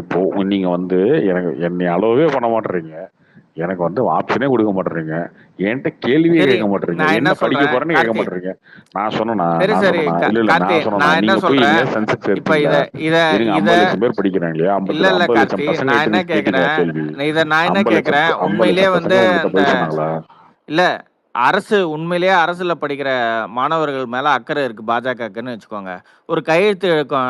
நீங்க வந்து எனக்கு என்னை அளவே பண்ண மாட்டேறீங்க, எனக்கு வந்து ஆப்ஷனே கொடுக்க மாட்டேறீங்க, என்கிட்ட கேள்வியே சரி, கேட்க மாட்டேறீங்க, நான் என்ன என்ன படிக்க சொல்றேன் போறேன்னு கேட்க கார்த்தி. மாட்டேறீங்க. நான் சொன்னா சரி இல்ல கார்த்தி, நான் சொன்னா நான் என்ன நீங்க போய் சொல்றேன் எங்க சென்செக்ஸ் இப்ப எடுத்தீங்களா? இத இருங்க, இத 50 லட்சம் பேர் படிக்கிறாங்க இல்லையா? இல்ல 50 லட்சம் கார்த்தி, பசங்க நான் என்ன கேட்டீங்களா கேக்குறேன், கேள்வி? நான் என்ன 50 லட்சம் கேக்குறேன், 50 உண்மையிலேயே லட்சம் வந்து பசங்க உங்ககிட்ட இந்த பதில் சொன்னாங்களா? இல்ல உண்மையிலேயே அரசுல படிக்கிற மாணவர்கள் மேல அக்கறை இருக்கு பாஜகக்குன்னு வச்சுக்கோங்க. ஒரு கையெழுத்து இயக்கம்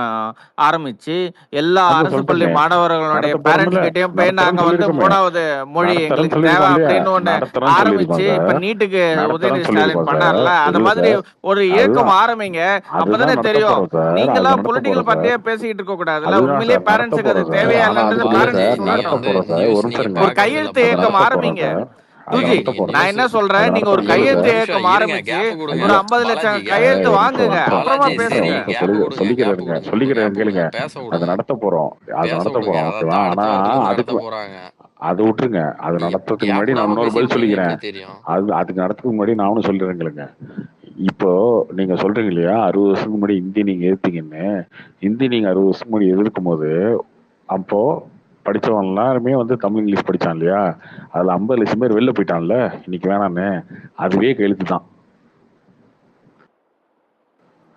ஆரம்பிச்சு எல்லா அதான் அரசு பள்ளி சொல்லிட்டேனே, மாணவர்களுடைய நடத்த பேரண்ட்ஸ் போறோம்ல, கிட்டயும் போய் நாங்க நடத்துறேன்னு வந்து சொல்லியிருக்கோமே, 3வது மொழி நடத்துறேன்னு எங்களுக்கு தேவை சொல்லியிருக்கோம் இல்லையா? அப்படின்னு ஒண்ணு நடத்துறேன்னு ஆரம்பிச்சு சொல்லியிருக்கோம் இப்ப சார், நீட்டுக்கு உதயநிதி நடத்துறேன்னு ஸ்டாலின் சொல்லியிருக்கோம் பண்ணார்ல, சார். அந்த இல்ல மாதிரி சார், ஒரு இயக்கம் அதுதான் ஆரம்பிங்க. அதுதான் அப்பதானே நடத்த தெரியும். போறோம் சார், நீங்களா அது நடத்த பொலிட்டிக்கல் போறோம் சார், பார்ட்டியா பேசிக்கிட்டு இருக்க கூடாதுல்ல. அதுதான் உண்மையிலேயே சார் நடத்த பேரண்ட்ஸுக்கு அது போறோம் சார். தேவையா ஆனா இல்லன்றது அதுக்கு இல்ல பாலாஜி, சார், பேரண்ட்ஸ் நீங்க நடத்த சொல்லட்டும். வந்து போறோம் சார். நியூஸ் ஒரு நீங்க நிமிஷம் ஒரு இருங்க, பாக்குறதில்ல கையெழுத்து அது இயக்கம் பாலாஜி. நடத்த போறோம் ஆரம்பிங்க. சார், அது தூஜி, நடத்த போறோம். நான் என்ன சொல்றேன், அது நீங்க நடத்த ஒரு இருங்க இல்ல கையெழுத்து சார், இயக்கம் இருங்க, ஆரம்பிச்சு கேப் கொடுங்க. ஒரு ஐயா 50 லட்சம் பாலாஜி, கேப் கையெழுத்து ஒரு கொடுங்க. நிமிஷம், ஒரு வாங்குங்க. நிமிஷம், அப்புறமா பாலாஜி, ஒரு நிமிஷம், சரி, பேசுங்க. ஒரு நிமிஷம் கேப் கொடுங்க, கேப் சொல்லிக்கிறேங்க, கொடுங்க, சொல்லிக்கிறேன் கேப் கேளுங்க. கொடுங்க, பேச அது விடுங்க, நடத்த போறோம், அது பேச நடத்த விடுங்க. போறோம், அதான் ஓகேவா? அடுத்த ஆனா வாரத்துல நடத்த அதுக்கு போறாங்க. அதை விட்டுருங்க. அது நீங்க நடத்துறதுக்கு முன்னாடி கேப்லாம் நான் இன்னொரு பதில் பேசிட்டு இருக்கீங்க, சொல்லிக்கிறேன். எப்படி தெரியும்? அதுக்கு நடத்துறதுக்கு முன்னாடி நான் ஒன்றும் சொல்லிடுறேன் கேளுங்க. இப்போ நீங்க சொல்றீங்க இல்லையா, 60 வருஷத்துக்கு முன்னாடி இந்தி நீங்க எதிர்த்தீங்கன்னு. இந்தி நீங்க 60 வருஷத்துக்கு முன்னாடி எதிர்க்கும் போது அப்போ படிச்சவன் எல்லாருமே வந்து தமிழ் இங்கிலீஷ் படிச்சான் இல்லையா? அதுல 50 லட்சம் பேர் வெளில போயிட்டான்ல, இன்னைக்கு வேணான்னு. அதுவே கையெழுத்து தான்.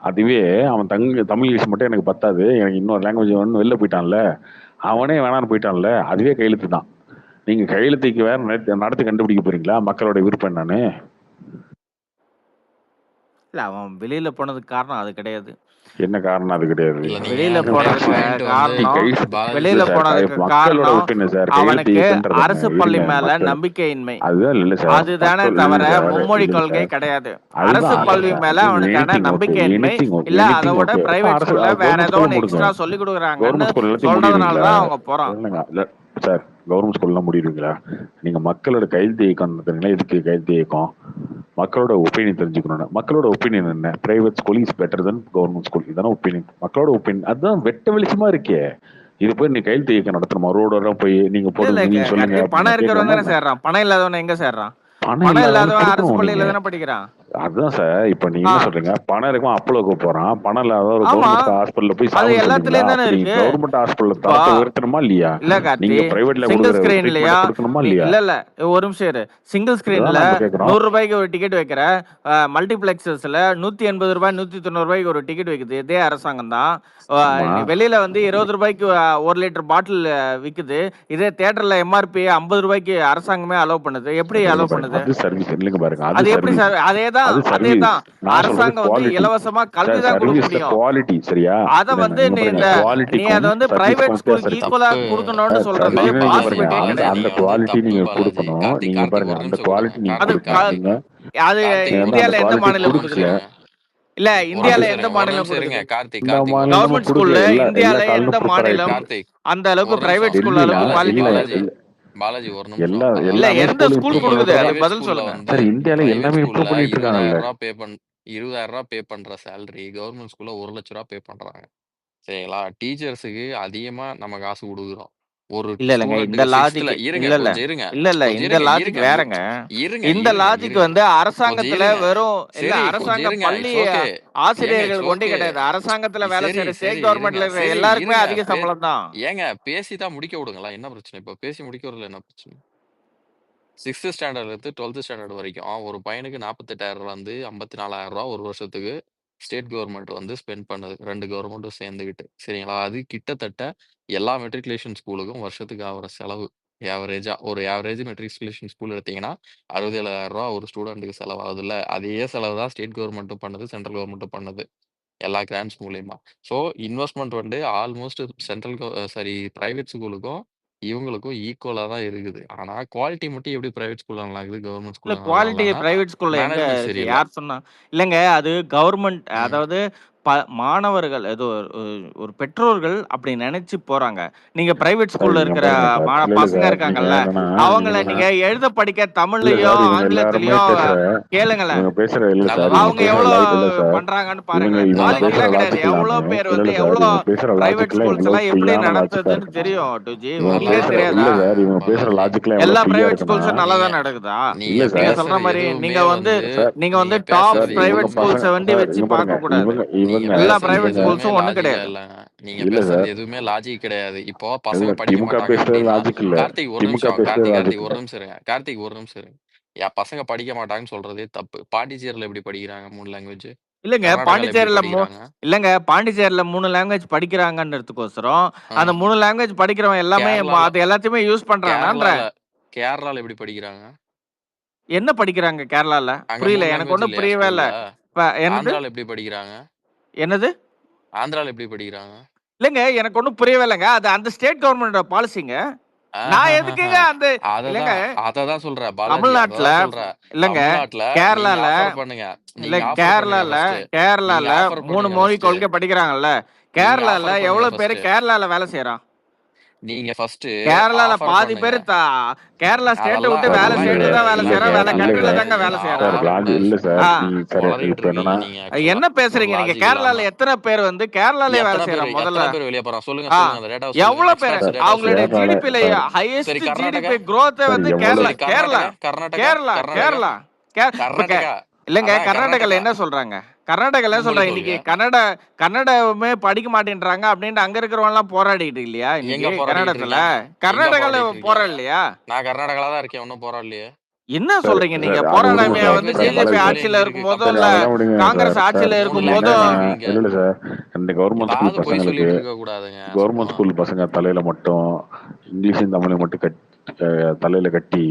அதுவே அவன் தமிழ் இங்கிலீஷ் மட்டும் எனக்கு பத்தாது, எனக்கு இன்னொரு லாங்குவேஜ் வேணும்னு வெளில போயிட்டான்ல, அவனே வேணான்னு போயிட்டான்ல, அதுவே கையெழுத்து தான். நீங்க கையெழுத்துக்கு வேற நடத்தி கண்டுபிடிக்க போறீங்களா மக்களோட விருப்பம் என்னன்னு? இல்ல அவன் வெளியில போனதுக்கு காரணம் அது கிடையாது. என்ன காரணம்? அது கிடையாது. இல்ல நீங்க வெளியில அந்த போனதுக்கு பாயிண்ட் வந்து காரணம் பாலாஜி வெளியில சார், போனதுக்கு மக்களோட காரணம் விருப்பம் என்ன சார்? கையெழுத்து அவனுக்கு இயக்கம்ன்றதானே. அரசு பள்ளி இருங்க, மேல மக்கள் நம்பிக்கையின்மை. அதுதான் இல்ல சார், அதுதானே மக்கள் தவிர இல்ல சார், மும்மொழி இல்ல கொள்கை சார், கிடையாது. அரசு அதுதான் கல்வி மேல அவனுக்கான எனிதிங் ஓகே, நம்பிக்கையின்மை எனிதிங் இல்ல. அதை எனிதிங் விட ஓகே. பிரைவேட் அரசு ஸ்கூல்ல வேற கவர்மெண்ட் ஏதோ ஸ்கூல்ல ஒன்று போடுங்க, எக்ஸ்ட்ரா சொல்லி கொடுக்குறாங்கன்னு கவர்மெண்ட் ஸ்கூல் எல்லாத்தையும் சொல்றதுனால மூடிடுறீங்களா? தான் அவங்க போறான். இல்லைங்க, இல்ல சார் கவர்மெண்ட் ஸ்கூல்லாம் முடியுங்களா? நீங்க மக்களோட கைது இயக்கம் நடத்துறீங்களா? எதுக்கு கைது இயக்கம்? மக்களோட ஒப்பீனியன் தெரிஞ்சுக்கணும். மக்களோட ஒப்பீனியன் என்ன? Private school is better then government school. இதான ஒப்பீனியன். மக்களோட ஒப்பீனியன் அதுதான் வெட்ட வெளிச்சமா இருக்கே. இது போய் நீ கைது இயக்கம் நடத்தணுமா? ரோட போய் நீங்க போடுங்க, நீங்க சொல்லுங்க. பணம் இருக்கிறவன் தானே சேர்றான், பணம் இல்லாதவன் எங்க சேர்றான்? பணம் இல்லாதவன் அரசு பள்ளியில தானே படிக்கிறான். அதுதான் சார். இப்ப நீங்க என்ன சொல்றீங்க? பணம் இருக்கும் அப்பளோக்கு போறான், பணம் இல்லாத ஒரு கவர்மெண்ட் ஹாஸ்பிட்டல்ல போய் அது எல்லாத்துலயும் தானே இருக்கு. கவர்மெண்ட் ஹாஸ்பிட்டல்ல தரத்தை உயர்த்தணுமா இல்லையா? இல்ல கார்த்தி, நீங்க பிரைவேட்ல சிங்கிள் ஸ்கிரீன் இல்லையா? கொடுக்கணுமா இல்லையா? இல்ல ஒரு நிமிஷம் இரு. சிங்கிள் ஸ்கிரீன்ல 100 ரூபாய்க்கு ஒரு டிக்கெட் வைக்கிற மல்டிபிளெக்ஸஸ்ல 180 ரூபாய் 190 ரூபாய்க்கு ஒரு டிக்கெட் வைக்குது. இதே அரசாங்கம் தான். வெளியில வந்து 20 ரூபாய்க்கு 1 லிட்டர் பாட்டில் விக்குது. இதே தியேட்டர்ல எம்ஆர்பி 50 ரூபாய்க்கு அரசாங்கமே அலோவ் பண்ணுது. எப்படி அலோவ் பண்ணுது? அது சர்வீஸ் இல்லைங்க பாருங்க. அது எப்படி சார்? அதேதான் அரசாங்கம் வந்து இலவசமா கல்வி தான் கொடுக்க முடியும். குவாலிட்டி சரியா? அத வந்து நீ அத வந்து பிரைவேட் ஸ்கூலுக்கு ஈக்குவலா கொடுக்கணும்னு சொல்றது அந்த குவாலிட்டி நீங்க கொடுக்கணும். நீங்க பாருங்க அந்த குவாலிட்டி நீங்க கொடுக்கணும். அது இந்தியால எந்த மாநிலம் கொடுக்கல? இல்ல இந்தியால எந்த மாநிலம் கொடுக்குது? கவர்மெண்ட் ஸ்கூல்ல இந்தியால எந்த மாநிலம் அந்த அளவுக்கு பிரைவேட் ஸ்கூல்ல அளவுக்கு குவாலிட்டி? பாலாஜி ஒரு நிமிஷம். இல்ல எந்த ஸ்கூல் கொடுக்குது? பதில் சொல்லுங்க சார். இந்தியால எல்லாமே இம்ப்ரூவ் பண்ணிட்டு இருக்காங்க. 20,000 ரூபாய் பே பண்ற சேலரி கவர்மெண்ட் ஸ்கூல்ல 1 லட்சம் ரூபாய் பே பண்றாங்க. சரிங்களா? டீச்சர்ஸுக்கு அதிகமா நம்ம காசு கொடுக்குறோம். ஒரு இல்லங்க இந்த லாஜிக் இல்ல இந்த லாஜிக் வேறங்க. இந்த லாஜிக் வந்து அரசாங்கத்துல வெறும் இல்ல அரசாங்க பள்ளி ஆசிரியர்கள் கொண்டே கிடையாது. அரசாங்கத்துல வேலை செய்யற ஸ்டேட் கவர்மெண்ட்ல எல்லாருக்குமே அதிக சம்பளம் தான். ஏங்க பேசிதான் முடிக்க விடுங்களா? என்ன பிரச்சனை? இப்ப பேசி முடிக்கிறதுல என்ன பிரச்சனை? 6th ஸ்டாண்டர்ட்ல இருந்து 12th ஸ்டாண்டர்ட் வரைக்கும் ஒரு பையனுக்கு 48,000 வந்து 54,000 ரூபாய் ஒரு வருஷத்துக்கு ஸ்டேட் கவர்மெண்ட் வந்து ஸ்பெண்ட் பண்ணுது. 2 கவர்மெண்ட்டும் சேர்ந்துக்கிட்டு. சரிங்களா? அது கிட்டத்தட்ட எல்லா மெட்ரிகுலேஷன் ஸ்கூலுக்கும் வருஷத்துக்கு ஆகிற செலவு. ஒரு ஆவரேஜ் மெட்ரிகுலேஷன் ஸ்கூல் எடுத்தீங்கன்னா 67,000 ரூபாய் ஒரு ஸ்டூடெண்ட்டுக்கு செலவாகுதுல்ல. அதே செலவு தான் ஸ்டேட் கவர்மெண்ட்டும் பண்ணுது, சென்ட்ரல் கவர்மெண்ட்டும் பண்ணுது. எல்லா கிராண்ட்ஸ் மூலியமா. ஸோ இன்வெஸ்ட்மெண்ட் வந்து ஆல்மோஸ்ட் பிரைவேட் ஸ்கூலுக்கும் இவங்களுக்கும் ஈக்குவலா தான் இருக்குது. ஆனா குவாலிட்டி மட்டும் எப்படி பிரைவேட் ஸ்கூல்ல நல்லா இருக்குது, கவர்மெண்ட் இல்ல ஸ்கூல்ல குவாலிட்டி பிரைவேட் ஸ்கூல்ல எங்க சரியில்ல. யார் சொன்னா? இல்லங்க அது கவர்மெண்ட் அதாவது மாணவர்கள் ஏதோ ஒரு பெற்றோர்கள் அப்படி நினைச்சு போறாங்க. நீங்க பிரைவேட் ஸ்கூல்ல இருக்கிற பசங்க இருக்காங்கல்ல, அவங்கள நீங்க எழுத படிக்க தமிழ்லயோ ஆங்கிலத்திலயோ கேளுங்களேன். அவங்க எவ்வளவு பண்றாங்கன்னு பாருங்க. குவாலிட்டியா கிடையாது. எவ்வளவு பேர் வந்து எவ்வளவு பிரைவேட் ஸ்கூல்ஸ் எல்லாம் எப்படி நடத்துதுன்னு தெரியும். டுஜி உங்களுக்கே தெரியாதா? எல்லா பிரைவேட் ஸ்கூல்ஸும் நல்லா தான் நடக்குதா? நீங்க சொல்ற மாதிரி நீங்க வந்து டாப் பிரைவேட் ஸ்கூல்ஸ் வந்து வச்சு பார்க்க கூடாது. எல்லா பிரைவேட் ஸ்கூல்ஸும் ஒண்ணு கிடையாது. நீங்க பேசுறது எதுவுமே லாஜிக் கிடையாது. இப்போ பசங்க படிக்க மாட்டாங்க. கார்த்திக் ஒரு நிமிஷம் இருங்க. கார்த்திக் ஒரு நிமிஷம் இருங்க. பசங்க படிக்க மாட்டாங்கன்னு சொல்றதே தப்பு. பாண்டிச்சேரியில எப்படி படிக்கிறாங்க 3 லாங்குவேஜ்? இல்லங்க பாண்டிச்சேரியில 3 லாங்குவேஜ் படிக்கிறாங்கன்றதுக்கோசரம் அந்த 3 லாங்குவேஜ் படிக்கிறவன் எல்லாமே அது எல்லாத்தையுமே யூஸ் பண்றாங்கன்ற. கேரளால எப்படி படிக்கிறாங்க? என்ன படிக்கிறாங்க கேரளால? புரியல, எனக்கு ஒண்ணும் புரியவே இல்ல. ஆந்திரால எப்படி படிக்கிறாங்க? என்னது? ஆந்திரால எப்படி படிக்கிறாங்க? இல்லங்க எனக்கு ஒண்ணும் புரியவே இல்லங்க. அது அந்த ஸ்டேட் கவர்மெண்டோட பாலிசிங்க. நான் எதுக்குங்க அந்த இல்லங்க அததான் சொல்றேன். தமிழ்நாட்டுல இல்லங்க கேரளால பண்ணுங்க. இல்ல கேரளால 3 மொழி கொள்கை படிக்கிறாங்கல்ல. கேரளால எவ்வளவு பேரு கேரளால வேலை செய்யறான்? நீங்க ஃபர்ஸ்ட் கேரளால பாதி பேர் கேரளா ஸ்டேட் விட்டு வேலை செய்யறது தான் வேலை செய்யறான். வேலை கண்ட்ரில தாங்க வேலை செய்யறான். என்ன பேசுறீங்க நீங்க? கேரளால எத்தனை பேர் வந்து கேரளாலே வேலை செய்யறாங்க? முதல்ல வெளிய போறான் சொல்லுங்க. எவ்வளவு பேர்? அவங்களுடைய ஜிடிபில ஹையஸ்ட் ஜிடிபி growth வந்து கேரளா. இல்லங்க கர்நாடகால என்ன சொல்றாங்க? இன்னைக்கு கன்னடமே படிக்க மாட்டேன்றாங்க அப்படின்ட்டு அங்க இருக்கிறவங்க எல்லாம் போராடிட்டு இல்லையா? கர்நாடகால போராடலையா? நான் கர்நாடகால தான் இருக்கேன், ஒன்னும் போராடலையே. என்ன சொல்றீங்க நீங்க? போராடாம வந்து பிஜேபி ஆட்சியில இருக்கும் போதோ இல்ல காங்கிரஸ் ஆட்சியில இருக்கும் போதோ இல்ல சார். இந்த கவர்மெண்ட் ஸ்கூல் பசங்களுக்கு கவர்மெண்ட் ஸ்கூல் பசங்க தலையில மட்டும் இங்கிலீஷும் தமிழையும் மட்டும் தலையில கட்டி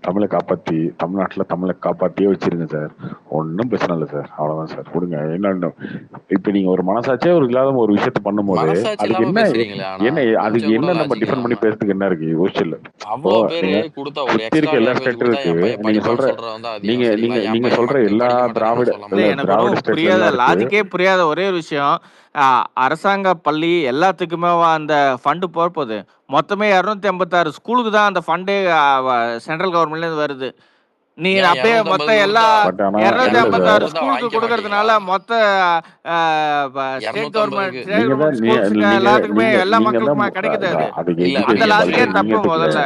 தமிழை காப்பாத்தி தமிழ்நாட்டுல தமிழை காப்பாத்தியே வச்சிருங்க சார். ஒன்னும் பிரச்சனை இல்லை சார். அவ்வளவுதான் சார். கொடுங்க. என்ன இப்ப நீங்க ஒரு மனசாட்சியே ஒரு இல்லாத ஒரு விஷயத்த பண்ணும்போது அதுக்கு அதுக்கு என்ன நம்ம டிஃபெண்ட் பண்ணி பேசுறதுக்கு என்ன இருக்கு? யோசிச்சல எல்லா ஸ்டேட்டும் இருக்கு. நீங்க சொல்ற எல்லா திராவிட புரியாத லாஜிக்கே புரியாத ஒரே விஷயம். அரசாங்க பள்ளி எல்லாத்துக்குமே அந்த ஃபண்டு போகுது. மொத்தமே 286 ஸ்கூலுக்கு தான் அந்த ஃபண்டே சென்ட்ரல் கவர்மெண்ட்லேருந்து வருது. நீ ஏன் அப்படியே 250 மொத்தம் எல்லா பட் ஆனா இல்ல 256 சார், ஸ்கூலுக்கு வாங்கிக்க கொடுக்கறதுனால மாட்டீங்களா? மொத்த ஸ்டேட் கவர்மெண்ட் 250க்கு ஸ்டேட் நீங்க தான் கவர்மெண்ட் ஸ்கூல்ஸுக்கு நீங்க எல்லாத்துக்குமே நீங்க எல்லா நீங்க தான் மக்களுக்குமா கிடைக்குது அது. அதுக்கு இல்ல அந்த எஜுகேஷன் லாஜிக்கே பாலிசி தப்பு நீங்க முதல்ல.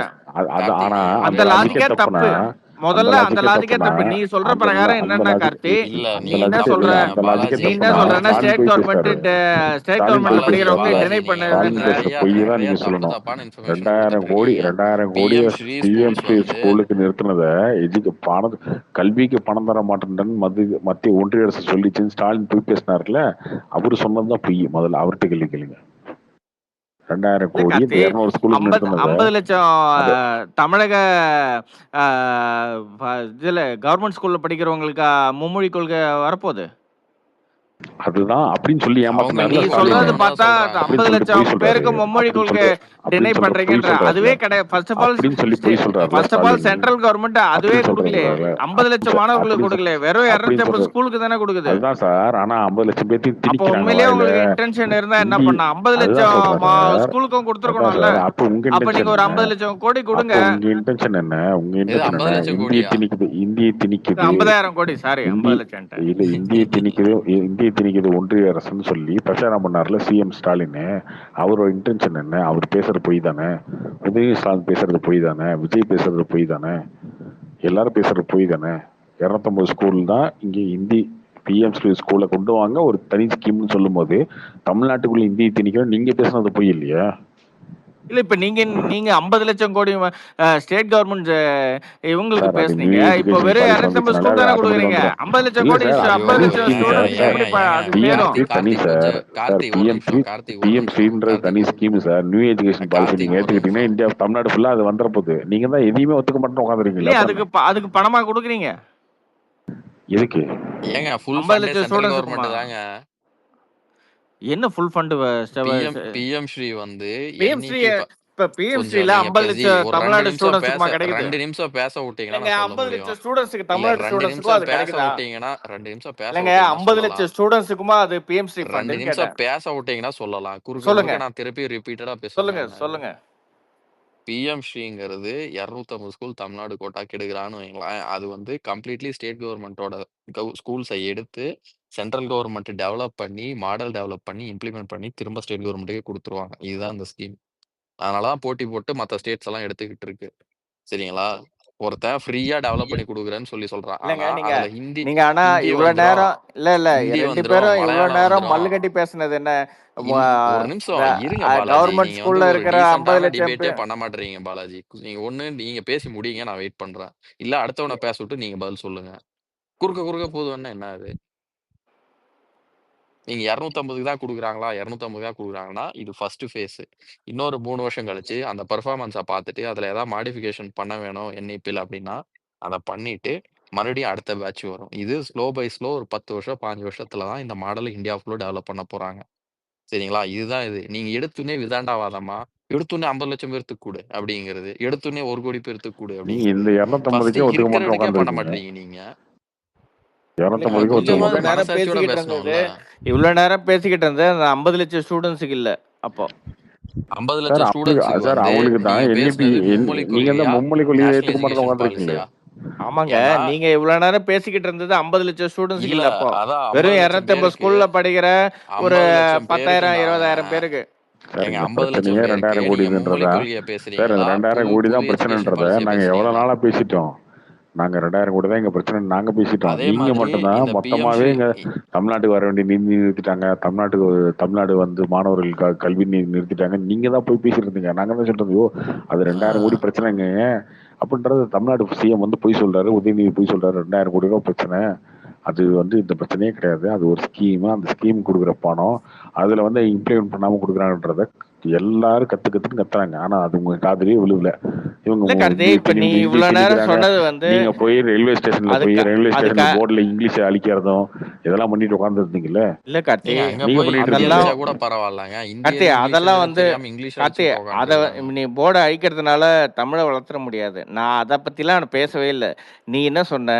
அது ஆனா அந்த அந்த லாஜிக்கே லாஜிக்கே தப்புனா தப்பு. முதல்ல அந்த லாஜிக்கே தப்பு. நீ சொல்ற அந்த பிரகாரம் அந்த என்னன்னா லாஜிக் கார்த்தி, இல்ல அந்த நீ என்ன லாஜிக் சொல்ற? இல்ல அந்த லாஜிக்கே பாலாஜி நீ என்ன தப்புனா சொல்றன்னா ஸ்டாலின் ஸ்டேட் போய் கவர்மெண்ட் பேசுறாரு. ஸ்டேட் ஸ்டாலின் போய் கவர்மெண்ட் படிக்கிறவங்க பேசுறாருல, டினை ஸ்டாலின் பண்ணுதுன்ற. பேசுற பொய் தான் நிறைய நீங்க தப்பு சொல்லணும். தப்பான இன்ஃபர்மேஷன் 2000 கோடி கொடுத்துட்டு இருக்கீங்க. 2000 கோடியை பிஎம் ஸ்ரீ ஸ்கூல்ஸ் பிஎம்ஸ்ரீ வந்து ஸ்கூலுக்கு நிறுத்தினத பணம் கல்விக்கு பணம் தர மாட்டேன்னு மத்திய ஒன்றிய அரசு சொல்லிச்சுன்னு ஸ்டாலின் போய் பேசினார்ல, அவரு சொன்னதுதான் பொய். முதல்ல அவர்கிட்ட கேள்வி கேளுங்க. 2000 இல்ல கோடி இந்த கார்த்தி, 200 ஸ்கூலுக்கு 50 நிறுத்தினத 50 லட்சம் அது தமிழக இதுல கவர்மெண்ட் ஸ்கூல்ல படிக்கிறவங்களுக்கு மும்மொழி கொள்கை வரப்போகுது. அதுதான் அப்படின்னு சொல்லி அவங்க இப்ப ஏமாத்தினார்ல நீ இங்க ஸ்டாலின். சொல்றது சொல்லணும்னு தான் பார்த்தா சொல்றாங்க. அப்படின்னு 50 சொல்லிட்டு பொய் லட்சம் சொல்றாரு. பேருக்கு மும்மொழி அப்படின்னு கொள்கை சொல்லிட்டு டினை அப்படின்னு சொல்லிட்டு பொய் பண்றீங்கன்ற. சொல்றாருல. அதுவே கிடையாது. ஃபர்ஸ்ட் ஆஃப் ஆல் அப்படின்னு சொல்லி பொய் சொல்றாருல first of all Stalin. Central government அதுவே அப்படின்னு கொடுக்கலையே. சொல்றாருல. 50 லட்சம் மாணவர்களுக்கு கொடுக்கல, வெறும் அப்படின்னு 250 சொல்றது ஸ்கூலுக்கு தானே கொடுக்குது. அதுதான் சார். ஆனா 50 லட்சம் பேர்த்தையும் அப்போ திணிக்கிறாங்க உண்மையிலேயே வாயில. உங்களுக்கு இன்டென்ஷன் இருந்தா என்ன இந்தி பண்ணா? 50 அதுதான் லட்சம் சொல்றேன் சார். ஸ்கூலுக்கும் அதான் கொடுத்துருக்கணும்ல. சார். அப்ப உங்க அப்ப நீங்க இன்டென்ஷன் ஒரு என்ன? 50 லட்சம் கோடி கொடுங்க. அப்போ உங்க இன்டென்ஷன் என்ன? உங்க இது இன்டென்ஷன் 50 என்ன? லட்சம் இந்தியை கோடியா? திணிக்குது, இந்தியை திணிக்குது, 50,000 கோடி, சாரி இந்தி 50 லட்சம். இல்ல இந்தியை திணிக்குது, இந்தியை திணிக்குது ஒன்றிய அரசுன்னு சொல்லி பிரச்சாரம் பண்ணார்ல சிஎம் ஸ்டாலின். அவரோட இன்டென்ஷன் என்ன? அவர் பேசுறது பொய் தானே. உதயநிதி ஸ்டாலின் பேசுறது பொய் தானே. விஜய் பேசுறது பொய் தானே. எல்லாரும் பேசுறது பொய் தானே. 250 ஸ்கூல் தான் இங்க இந்தி பிஎம் ஸ்கூல்ல கொண்டு வாங்க ஒரு தனி ஸ்கீம்னு சொல்லும் போது தமிழ்நாட்டுக்குள்ள இந்தியை திணிக்கணும் நீங்க பேசுனது பொய் இல்லையா? இல்ல இப்ப நீங்க 50 லட்சம் கோடி ஸ்டேட் கவர்மெண்ட் இவங்களுக்கு சார் அது பேசுனீங்க. நியூ இப்ப எஜுகேஷன் வெறும் பாலிசி 250 வந்துச்சுனால ஸ்கூல் அது தானே ஆட்டோமேட்டிக் கொடுக்குறீங்க. வந்துடும். 50 லட்சம் இல்ல கோடி சார், அது 50 ஒரு லட்சம் ஸ்கீம் சார். ஸ்டூடெண்ட்ஸ்க்கு சார் எப்படி அது சேரும்? பிஎம்சி தனி சார். சார் கார்த்திக் ஒரு பிஎம்சி நிமிஷம், கார்த்திக் ஒரு நிமிஷம், பிஎம்சின்றது தனி Karthik scheme sir. New education policy Karthik நீங்க ஒரு ஏத்துக்கிட்டீங்கன்னா நிமிஷம். இந்தியா தமிழ்நாடு ஃபுல்லா அது வந்துட போகுது. நீங்க தான் எதையுமே ஒத்துக்க மாட்டேன்னு உட்காந்துருக்கீங்களா? இல்லையே, அதுக்கு பணமா கொடுக்குறீங்க. எதுக்கு? ஏங்க ஃபுல் 50 ஃபண்டே லட்சம் சென்ட்ரல் ஸ்டூடெண்ட்ஸ்க்குமா? கவர்மெண்ட் தாங்க. என்ன ஃபுல் ஃபண்ட்? பிஎம் ஸ்ரீ வந்து பிஎம்ஸ்ரீ என்னைக்கு இப்ப கொஞ்சம் பிஎம்ஸ்ரீல நீங்க 50 லட்சம் ஒரு 2 தமிழ்நாடு நிமிஷம் ஸ்டூடெண்ட்ஸ்க்குமா கிடைக்குது? 2 நிமிஷம் பேச விட்டீங்கன்னா இல்லங்க, நான் சொல்ல 50 முடியும். லட்சம் ஸ்டூடெண்ட்ஸ்க்கு இல்ல தமிழ்நாடு 2 ஸ்டூடெண்ட்ஸ்க்கும் நிமிஷம் அது பேச கிடைக்குதா? விட்டீங்கன்னா 2 நிமிஷம் பேச இல்லங்க, விட்டீங்கன்னா 50 சொல்லலாம். லட்சம் ஸ்டூடெண்ட்ஸ்க்குமா அது பிஎம்ஸ்ரீ 2 ஃபண்டுன்னு நிமிஷம் கேட்டேன். பேச விட்டீங்கன்னா சொல்லலாம். குறுக்க சொல்லுங்க குறுக்க நான் திருப்பி ரிப்பீட்டடா சொல்லுங்க பேசணுமா? சொல்லுங்க. பிஎம் ஸ்ரீங்கிறது 250 ஸ்கூல் தமிழ்நாடு கோட்டா கெடுக்கிறான்னு வைங்களேன். அது வந்து கம்ப்ளீட்லி ஸ்டேட் கவர்மெண்ட்டோட ஸ்கூல்ஸை எடுத்து சென்ட்ரல் கவர்மெண்ட் டெவலப் பண்ணி மாடல் டெவலப் பண்ணி இம்ப்ளிமெண்ட் பண்ணி திரும்ப ஸ்டேட் கவர்மெண்ட்டுக்கே கொடுத்துருவாங்க. இதுதான் இந்த ஸ்கீம். அதனால தான் போட்டி போட்டு மற்ற ஸ்டேட்ஸ் எல்லாம் எடுத்துக்கிட்டு இருக்கு. சரிங்களா? ஒருத்தன் ஃப்ரீயா டெவலப் பண்ணி கொடுக்குறேன்னு சொல்றான். இல்லங்க, ஆனா நீங்க அதுல நீங்க ஆனா ஹிந்தி இவ்வளவு வந்துரும், நேரம் இல்ல ஹிந்தி 2 வந்துரும், பேரும் இவ்வளவு மலையாளம் நேரம் வந்துரும். மல்லு கட்டி பேசுனது என்ன? ஒரு நிமிஷம் இருங்க பாலாஜி. கவர்மெண்ட் நீங்க வந்து ஸ்கூல்ல ஒரு இருக்கிற 50 டீசென்ட்டான லட்சம் டிபேட்டே பண்ண மாட்டேறீங்க பாலாஜி. நீங்க பேசி முடிங்க, நான் வெயிட் பண்றேன். இல்ல அடுத்தவன பேச விட்டு நீங்க பதில் சொல்லுங்க. குறுக்க குறுக்க போதுன்னா என்ன அது? நீங்க 250க்கு தான் குடுக்குறாங்களா? 250 தான் குடுக்குறாங்கன்னா, இது ஃபர்ஸ்ட் ஃபேஸ். இன்னொரு 3 வருஷம் கழிச்சு அந்த பெர்ஃபார்மன்ஸ பார்த்துட்டு, அதுல ஏதாவது மாடிஃபிகேஷன் பண்ண வேணும் NEPல அப்படின்னா, அத பண்ணிட்டு மறுபடியும் அடுத்த பேட்ச் வரும். இது ஸ்லோ பை ஸ்லோ ஒரு 10 வருஷம், 15 வருஷத்துல தான் இந்த மாடல இந்தியா ஃபுல்லா டெவலப் பண்ண போறாங்க. சரிங்களா? இதுதான் இது. நீங்க எடுத்தோனே விதாண்டாவாதமா, எடுத்தோனே 50 லட்சம் பேர்த்துக்கு குடு அப்படிங்கிறது. எடுத்தோனே 1,00,00,000 பேர்த்துக்கு குடு நீங்க இந்த அப்படிங்கிறது. ஃபர்ஸ்ட் 250க்கே ஒத்துக்க மாட்டேன்னு இருக்கிறவனுக்கே பண்ண உட்காந்துருக்கீங்க. மாட்றீங்க நீங்க. 250க்கே ஒத்துக்க கொஞ்சமாவது மாட்டேன். நேரம் மனசாட்சியோட பேசிக்கிட்டு பேசணும்ல. இருந்தது இவ்வளவு நேரம் பேசிக்கிட்டு இருந்தது அந்த 50 லட்சம் ஸ்டூடெண்ட்ஸுக்கு இல்ல. அப்போ 50 சார் லட்சம் ஸ்டூடண்ட்ஸ்க்கு சார் வந்து அவங்களுக்கு தான் நீங்க NEP பேசுனது மும்மொழி நீங்க தான் கொள்கையா? மும்மொழி கொள்கையை நேஷனல் ஏத்துக்க மாட்டேன்னு எஜுகேஷன் உட்காந்துருக்கீங்களே. பாலிசியா? ஆமாங்க, ஏன்னா நீங்க இவ்வளவு நேரம் பேசிக்கிட்டு இருந்தது 50 லட்சம் ஸ்டூடெண்ட்ஸுக்கு இல்ல இல்ல. அப்போ அதான் 50 வெறும் லட்சம் 250 பேருக்கு ஸ்கூல்ல படிக்கிற ஒரு 50 லட்சம் பேருக்கு 10,000 தாங்க. 20,000 பேருக்கு. சார் ஏங்க இந்த 50 பிரச்சனையே லட்சம் பேருக்கு 2000 நீங்க மும்மொழி கோடின்றதா கொள்கைய சார்? பேசுறீங்களா? இந்த 2000 கோடி தான் புது எஜுகேஷன் பிரச்சனைன்றத பாலிசிய நாங்க எவ்வளவு பேசுறீங்களா? நாளா பேசிட்டோம். நாங்க 2000 கோடி தான் எங்க பிரச்சனை நாங்க பேசிட்டோம். அதே நீங்க மாதிரி மட்டும்தான் இந்த மொத்தமாவே பிஎம்ஸ்ரீ இங்க தமிழ்நாட்டுக்கு வர வேண்டிய நிதி நிறுத்திட்டாங்க. தமிழ்நாடு வந்து மாணவர்கள் கல்வி நிறுத்திட்டாங்க. நீங்க தான் போய் பேசிட்டு இருந்தீங்க. நாங்க தான் சொல்றது, ஐயோ அது 2000 கோடி பிரச்சனைங்க அப்படின்றது தமிழ்நாடு சிஎம் வந்து பொய் சொல்றாரு. உதயநிதி பொய் சொல்றாரு. 2000 கோடி ரூபாய் பிரச்சனை. அது வந்து இந்த பிரச்சனையே கிடையாது. அது ஒரு ஸ்கீம். அந்த ஸ்கீம் கொடுக்குற பணம் அதுல வந்து இம்ப்ளிமெண்ட் பண்ணாம கொடுக்குறாங்கன்றத எல்லாரும் கத்துறாங்க. ஆனா அது உங்க காதுலயே விழுவல. இல்ல கார்த்தி, இப்ப நீ இவ்வளவு நேரம் சொன்னது வந்து நீங்க போய் ரயில்வே ஸ்டேஷன்ல அதுக்கு போர்டுல இங்கிலீஷ் அழிக்கிறதும் இதெல்லாம் பண்ணிட்டு உட்கார்ந்து இருந்தீங்கல்ல. இல்ல கார்த்தி, நீங்க அங்க நீங்க போய் பண்ணிட்டு ஹிந்தி அதெல்லாம் அடிச்சா கூட பரவாயில்லங்க. கார்த்தி, இந்தியன் அதெல்லாம் இங்கிலீஷ் வந்து தெரியாம இங்கிலீஷ் கார்த்தி, அடிச்சு போகான்னு நீ போர்டை அழிக்கிறதுனால தமிழை வளர்த்துற முடியாது. நான் அதை பத்திலாம் நான் பேசவே இல்லை. நீ என்ன சொன்ன?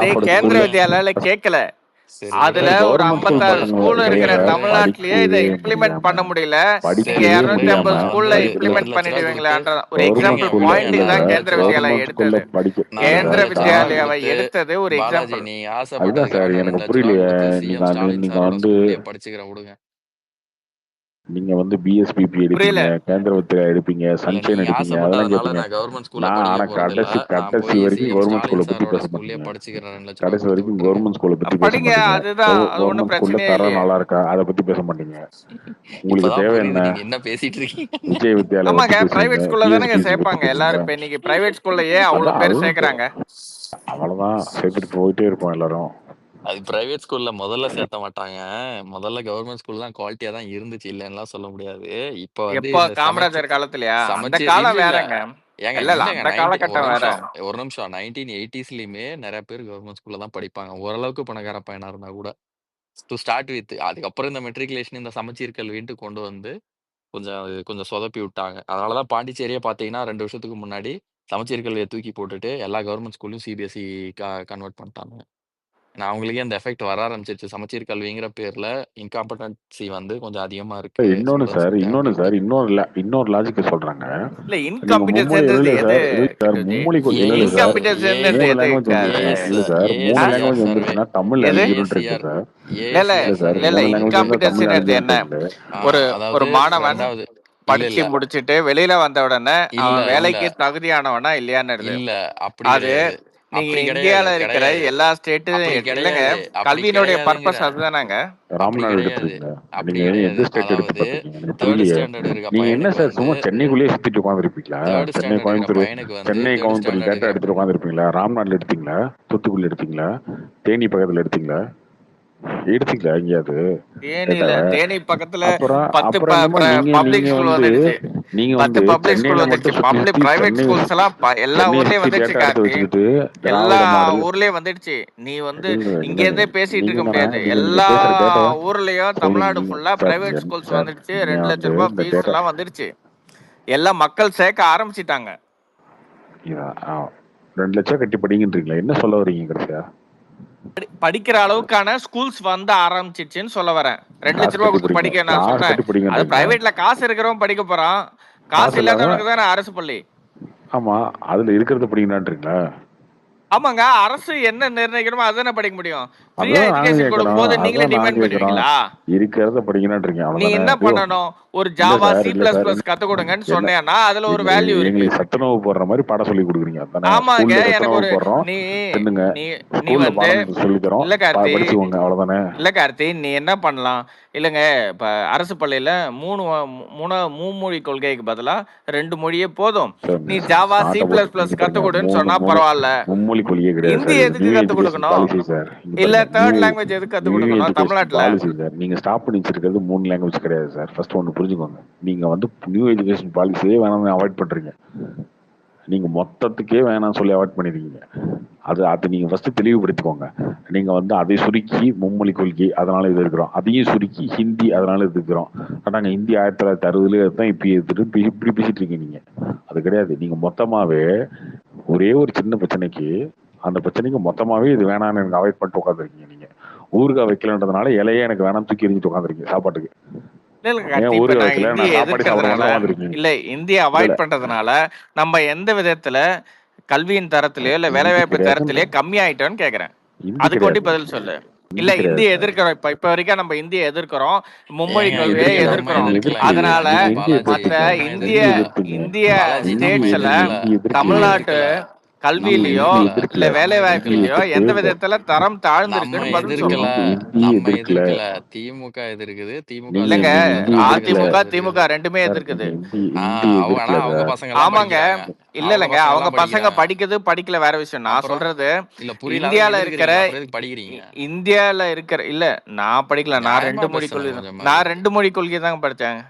கேந்திர வித்யாலயால கேட்கல. அதுல ஒரு 56 ஸ்கூல் இருக்கிற தமிழ்நாட்டிலேயே இதை இம்ப்ளிமெண்ட் பண்ண முடியல. நீங்க 250 ஸ்கூல்ல இம்ப்ளிமெண்ட் பண்ணிடுவீங்களான்ற ஒரு எக்ஸாம்பிள் பாயிண்ட்டுக்கு தான் கேந்திர வித்யாலயா எடுத்தது. கேந்திர வித்யாலயாவை எடுத்தது ஒரு எக்ஸாம்பிள். நீ அதுதான் சார் ஆசைப்பட்டதுக்காக எனக்கு 2 லட்ச புரியலையே. ரூபா கொடுத்து நீங்க சிஎம் ஸ்டாலின் நீங்க சாரோட வந்து ஸ்கூல்லயே படிச்சுக்கிறேன் விடுங்க. நீங்க வந்து பிஎஸ்பிபி புரியல. எடுப்பீங்க, கேந்திர வித்யாலயா எடுப்பீங்க, இல்ல சன்ஷைன் நீங்க எடுப்பீங்க, அதெல்லாம் ஆசைப்பட்டதுனால கேட்பீங்க. நான் கவர்மெண்ட் ஸ்கூல்ல நான் படிக்க ஆனா போறது இல்ல. நான் கடைசி போய் வரைக்கும் சிஎம் கவர்மெண்ட் ஸ்கூலை ஸ்டாலின் பத்தி சாரோட பேச ஸ்கூல்லயே மாட்டீங்க. படிச்சுக்கிறேன் 2 லட்ச ரூபா கடைசி கொடுத்து வரைக்கும் விட்டுருங்க. கவர்மெண்ட் ஸ்கூலை பத்தி பேச படிங்க, மாட்டீங்க. அதுதான். அது ஒண்ணும் கவர்மெண்ட் ஸ்கூல்ல பிரச்சனையே தரம் இல்லையே. நல்லா இருக்கா அதை பத்தி பேச மாட்டீங்க. உங்களுக்கு இப்பதான் தேவை புரியுது என்ன? நீங்க என்ன பேசிட்டு இருக்கீங்க. விஜய் வித்யாலயா ஆமாங்க, பத்தி பேசுறீங்க, பிரைவேட் ஸ்கூல்ல தானங்க பிஎஸ்பிபி பத்தி சேர்ப்பாங்க பேசுறீங்க. எல்லாரும். இப்ப இன்னைக்கு பிரைவேட் ஸ்கூல்லயே அவ்வளவு அதான் பேர் அதுதான் சேர்க்கறாங்க. அவ்வளவுதான் சேர்த்துட்டு போயிட்டே இருப்போம் எல்லாரும். அது பிரைவேட் ஸ்கூல்ல முதல்ல சேர்த்த மாட்டாங்க. முதல்ல கவர்மெண்ட் ஸ்கூல் தான் குவாலிட்டியா தான் இருந்துச்சு, இல்லைன்னா சொல்ல முடியாது. இப்ப வந்து எப்போ இந்த காமராஜர் காலத்துலயா? அந்த சமச்சீர் காலம் இல்ல இல்ல வேறங்க. ஏங்க இல்ல இல்லங்க அந்த காலகட்டம் வேற. ஒரு நிமிஷம் 1980ஸ்லயுமே நிறைய பேர் கவர்மெண்ட் ஸ்கூல்ல தான் படிப்பாங்க, ஓரளவுக்கு பணக்கார பையனா இருந்தா கூட. டு ஸ்டார்ட் வித் அதுக்கப்புறம் இந்த மெட்ரிகுலேஷன் இந்த சமச்சீர் கல்வின்ட்டு கொண்டு வந்து கொஞ்சம் சொதப்பி விட்டாங்க. அதனாலதான் பாண்டிச்சேரியே பாத்தீங்கன்னா 2 வருஷத்துக்கு முன்னாடி சமச்சீர் கல்வியை தூக்கி போட்டுட்டு எல்லா கவர்மெண்ட் ஸ்கூல்லையும் சிபிஎஸ்இ கன்வெர்ட் பண்ணிட்டாங்க. ஏன்னா அவங்களுக்கே அந்த எஃபெக்ட் வர ஆரம்பிச்சிருச்சு. சமச்சீர் கல்விங்கிற பேர்ல இன்காம்படன்சி வந்து கொஞ்சம் அதிகமா இருக்கு இன்னொன்னு சார் ஸ்டூடெண்ட்ஸ்கிட்ட இன்னொரு லாஜிக் சொல்றாங்க. இல்ல நீங்க இன்காம்பிடன்ஸ் மும்மொழி எது இல்ல சார், கிட்டுஜி? மும்மொழி இல்ல சார், இன்காம்பிடன்ஸ் எது 3 லாங்குவேஜ் வந்துருச்சுன்னா இல்ல சார், 3 லாங்குவேஜ் வந்துருச்சுன்னா தமிழ் எது? அழிஞ்சிரும் இருக்கு சார். இல்ல இல்ல சார், இல்ல 3 லாங்குவேஜ் வந்தா இன்காம்பிடன்ஸ் தமிழ் என்ன? அழிஞ்சிரும். ஒரு அதாவது மாணவன் ரெண்டாவது படிச்சு முடிச்சிட்டு வெளியில வந்த உடனே இல்ல அவன் இல்ல வேலைக்கு தகுதியானவனா இல்லையான்னு இல்ல அப்படி அது கிடையாது. நீங்க அப்படி இந்தியால இருக்கிற கிடையாது. எல்லா ஸ்டேட்டும் அப்படி இல்லங்க. கிடையாது. அப்படி கல்வியினுடைய பர்பஸ் கிடையாதுங்கிறேன். அதுதானாங்க. அப்படி ராம்நாடு கிடையாது. எடுத்துருங்க. அப்படி நீங்க எந்த கிடையாது. ஸ்டேட் எடுத்து அதாவது பாத்துருக்கீங்க? எனக்கு 3rd புரியலையே. ஸ்டாண்டர்ட் இருக்க நீங்க என்ன பையனுக்கு சார் வந்து சும்மா சென்னைக்குள்ளேயே சுத்திட்டு உட்காந்துருப்பீங்களா? 3rd சென்னை, ஸ்டாண்டர்ட் இருக்கிற கோயம்புத்தூர், பையனுக்கு வந்து Chennai 3rd Coimbatore standard data எடுத்துட்டு உட்காந்துருப்பீங்களா? ராம்நாடுல எடுத்தீங்களா? தூத்துக்குடியில எடுத்தீங்களா? தேனி பக்கத்துல எடுத்தீங்களா? எடுத்தீங்களா எங்கேயாவது? தேனி பக்கத்துல அப்புறம் 10 என்னமா பப்ளிக் ஸ்கூல் வந்துடுச்சு. நீங்க 10 பப்ளிக் ஸ்கூல் சென்னையில வந்துடுச்சு. மட்டும் பப்ளிக் பிரைவேட் ஸ்கூல்ஸ் எல்லாம் எல்லா ஊர்லயும் வந்துடுச்சு. டேட்டா எடுத்து வச்சுக்கிட்டு எல்லா திராவிட மாடல் ஊர்லயும் வந்துடுச்சு. நீ வந்து இங்க இல்ல இருந்தே பேசிட்டு இருக்க நீங்க முடியாது. நீங்க எல்லா பேசுற டேட்டா ஊர்லயும் தமிழ்நாடு ஃபுல்லா பிரைவேட் ஸ்கூல்ஸ் சார், வந்துடுச்சு. நீங்க 2 லட்சம் ரூபாய் இந்த ஃபீஸ் டேட்டா எல்லாம் வந்துடுச்சு. எல்லாம் மக்கள் சேர்க்க ஆரம்பிச்சிட்டாங்க. 2 லட்சம் கட்டி படிங்கன்றீங்களா? என்ன சொல்ல வரீங்க கடைசியா? படிக்கிற அளவுக்கான ஸ்கூல்ஸ் வந்து ஆரம்பிச்சிச்சுன்னு சொல்ல வரேன். 2 லட்ச ரூபாய் கொடுத்து படிக்க நான் சொல்றேன். அது பிரைவேட்ல காசு இருக்கிறவன் படிக்க போறான். காசு இல்லாதவனுக்கு தானே அரசு பள்ளி. ஆமா, அதுல இருக்கிறத படிங்கன்றீங்களா? ஆமாங்க, அரசு என்ன நிர்ணயிக்கணுமோ அதானே படிக்க முடியும். ஃப்ரீயா எஜுகேஷன் கொடுக்கும்போது நீங்களே டிமாண்ட் பண்ணுவீங்களா? இருக்கிறத படிங்கன்றீங்க. நீ என்ன பண்ணணும்? ஒரு ஜாவா C++ கத்து கொடுங்கன்னு சொன்னேன்னா அதுல ஒரு வேல்யூ இருக்கு. எங்களுக்கு சத்துணவு போடுற மாதிரி பாடம் சொல்லி கொடுக்குறீங்க. ஆமாங்க, எனக்கு ஒரு நீ வந்து சொல்லித்தரோம். இல்ல கார்த்தி, படிச்சுக்கோங்க, அவ்வளவுதானே. இல்ல கார்த்தி, நீ என்ன பண்ணலாம்? இல்லங்க, இப்ப அரசு பள்ளியில மும்மொழி கொள்கைக்கு பதிலா 2 மொழியே போதும். நீ ஜாவா C++ கத்து கொடுன்னு சொன்னா பரவாயில்ல. மும்மொழி கொள்கையே கிடையாது. ஹிந்தி எதுக்கு கத்து கொடுக்கணும்? இல்ல 3rd லாங்குவேஜ் எதுக்கு கத்து கொடுக்கணும் தமிழ்நாட்டுல? நீங்க ஸ்டாப் பண்ணி வச்சிருக்கிறது 3 லாங்குவேஜ் கிடையாது சார். ஃபர்ஸ்ட் ஒன்னு புரிஞ்சுக்கோங்க. நீங்க வந்து நியூ எஜுகேஷன் பாலிசியே வேணாம்னு அவாய்ட் பண்றீங்க. நீங்க மொத்தத்துக்கே வேணாம்னு சொல்லி அவாய்ட் பண்ணிருக்கீங்க. அது நீங்க ஃபர்ஸ்ட் தெளிவுபடுத்திக்கோங்க. நீங்க வந்து அதை சுருக்கி மும்மொழி கொள்கை அதனால இது இருக்கிறோம், அதையும் சுருக்கி ஹிந்தி அதனால இது இருக்கிறோம். நாங்க ஹிந்தி 1960 தான் இப்படி எடுத்துட்டு இப்படி பேசிட்டு இருக்கீங்க. நீங்க அது கிடையாது. நீங்க மொத்தமாவே ஒரே ஒரு சின்ன பிரச்சனைக்கு அந்த பிரச்சனைக்கு மொத்தமாவே இது வேணாம்னு எனக்கு அவாய்ட் பண்ணிட்டு உட்காந்துருக்கீங்க. நீங்க ஊறுகாய் வைக்கலன்றதுனால இலையே எனக்கு வேணாம் தூக்கி எறிஞ்சிட்டு உட்காந்துருக்கீங்க சாப்பாட்டுக்கு. இந்திய அவாய்ட் பண்றதுனால நம்ம எந்த விதத்துல கல்வியின் தரத்திலயோ இல்ல வேலைவாய்ப்பு தரத்திலயோ கம்மி ஆயிட்டோம்னு கேக்குறேன். அதுக்கு ஒண்டி பதில் சொல்லு. இல்ல இந்திய எதிர்க்கிறோம். இப்ப வரைக்கும் நம்ம இந்திய எதிர்க்கிறோம், மும்மொழி கொள்கையை எதிர்க்கிறோம். அதனால மற்ற இந்திய ஸ்டேட்ஸ்ல தமிழ்நாட்டு கல்வியிலயோ இல்ல வேலை வாய்ப்புலயோ எந்த விதத்துல தரம் தாழ்ந்திருக்குன்னு பதில் எதிர்க்கல. திமுக எதிர்க்குது. இல்லங்க, அதிமுக திமுக ரெண்டுமே எதிர்க்குது. அவங்க பசங்க ஆமாங்க, இல்ல இல்லங்க, அவங்க பசங்க படிக்குது படிக்கல வேற விஷயம். நான் சொல்றது இந்தியால இருக்கிற இல்ல நான் படிக்கல. நான் 2 மொழி கொள்கை தாங்க படிச்சேன்.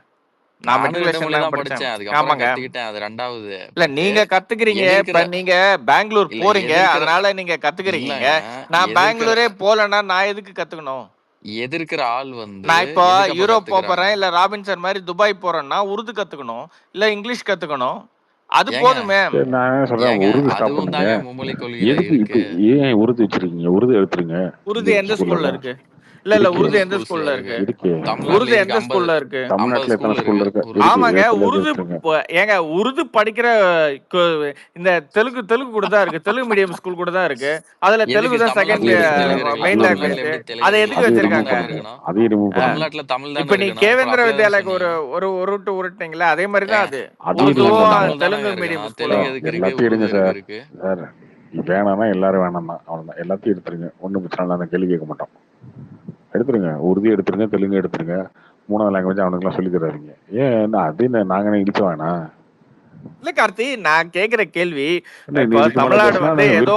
நான் மெட்ரிகுலேஷன் தான் படிச்சேன். ஆமாங்க, அது ரெண்டாவது. இல்ல நீங்க கத்துக்கிறீங்க. இப்ப நீங்க பெங்களூர் போறீங்க, அதனால நீங்க கத்துக்கிறீங்க. நான் பெங்களூரே போலன்னா நான் எதுக்கு கத்துக்கணும்? எதிர்க்கிற ஆள் வந்து நான் இப்போ யூரோப் போறேன் இல்ல ராபின்சன் மாதிரி துபாய் போறேன்னா உருது கத்துக்கணும் இல்ல இங்கிலீஷ் கத்துக்கணும். அது போதுமே. நான் சொல்றேன் உருது ஸ்டாப் அதுவும் பண்ணுங்க. தாங்க மும்மொழி கொள்கையில எதுக்கு இருக்கு. ஏன் உருது வச்சிருக்கீங்க? உருது எடுத்துருங்க. உருது எந்த ஸ்கூல்ல இருக்கு? இல்ல உருது எந்த ஸ்கூல்ல இருக்கு? உருது எந்த ஸ்கூல்ல இருக்கு? தமிழ்நாட்டுல எத்தனை ஸ்கூல்ல இருக்கு? ஆமாங்க. உருது ஏங்க உருது படிக்கிற இந்த தெலுங்கு கூட தான் இருக்கு. தெலுங்கு மீடியம் ஸ்கூல் கூட தான் இருக்கு. அதுல தெலுங்கு தான் செகண்ட் மெயின் லாங்குவேஜ். அதை எதுக்கு வச்சிருக்காங்க? தமிழ்நாட்டுல தமிழ் தான். இப்ப நீ கேவேந்திர வித்யாலயக்கு ஒரு உருட்டு உருட்டுனீங்களா? அதே மாதிரி தான் அது. உருதுவும் தெலுங்கு மீடியம் ஸ்கூல் இருக்கு சார். வேணாம்னா எல்லாரும் வேணாம் தான், அவ்வளவுதான். எல்லாத்தையும் எடுத்துருங்க, ஒன்றும் பிரச்சனை இல்லை. அந்த கேள்வி கேட்க மாட்டோம். எடுத்துருங்க, உருது எடுத்துருங்க, தெலுங்கு எடுத்துருங்க, 3வது லாங்குவேஜ் அவனுக்குலாம் சொல்லி தராதீங்க. ஏன் அது என்ன நாங்க இடிச்சு வேணாம்? இல்ல கார்த்தி, நான் கேக்குற கேள்வி, இப்போ தமிழ்நாடு வந்து ஏதோ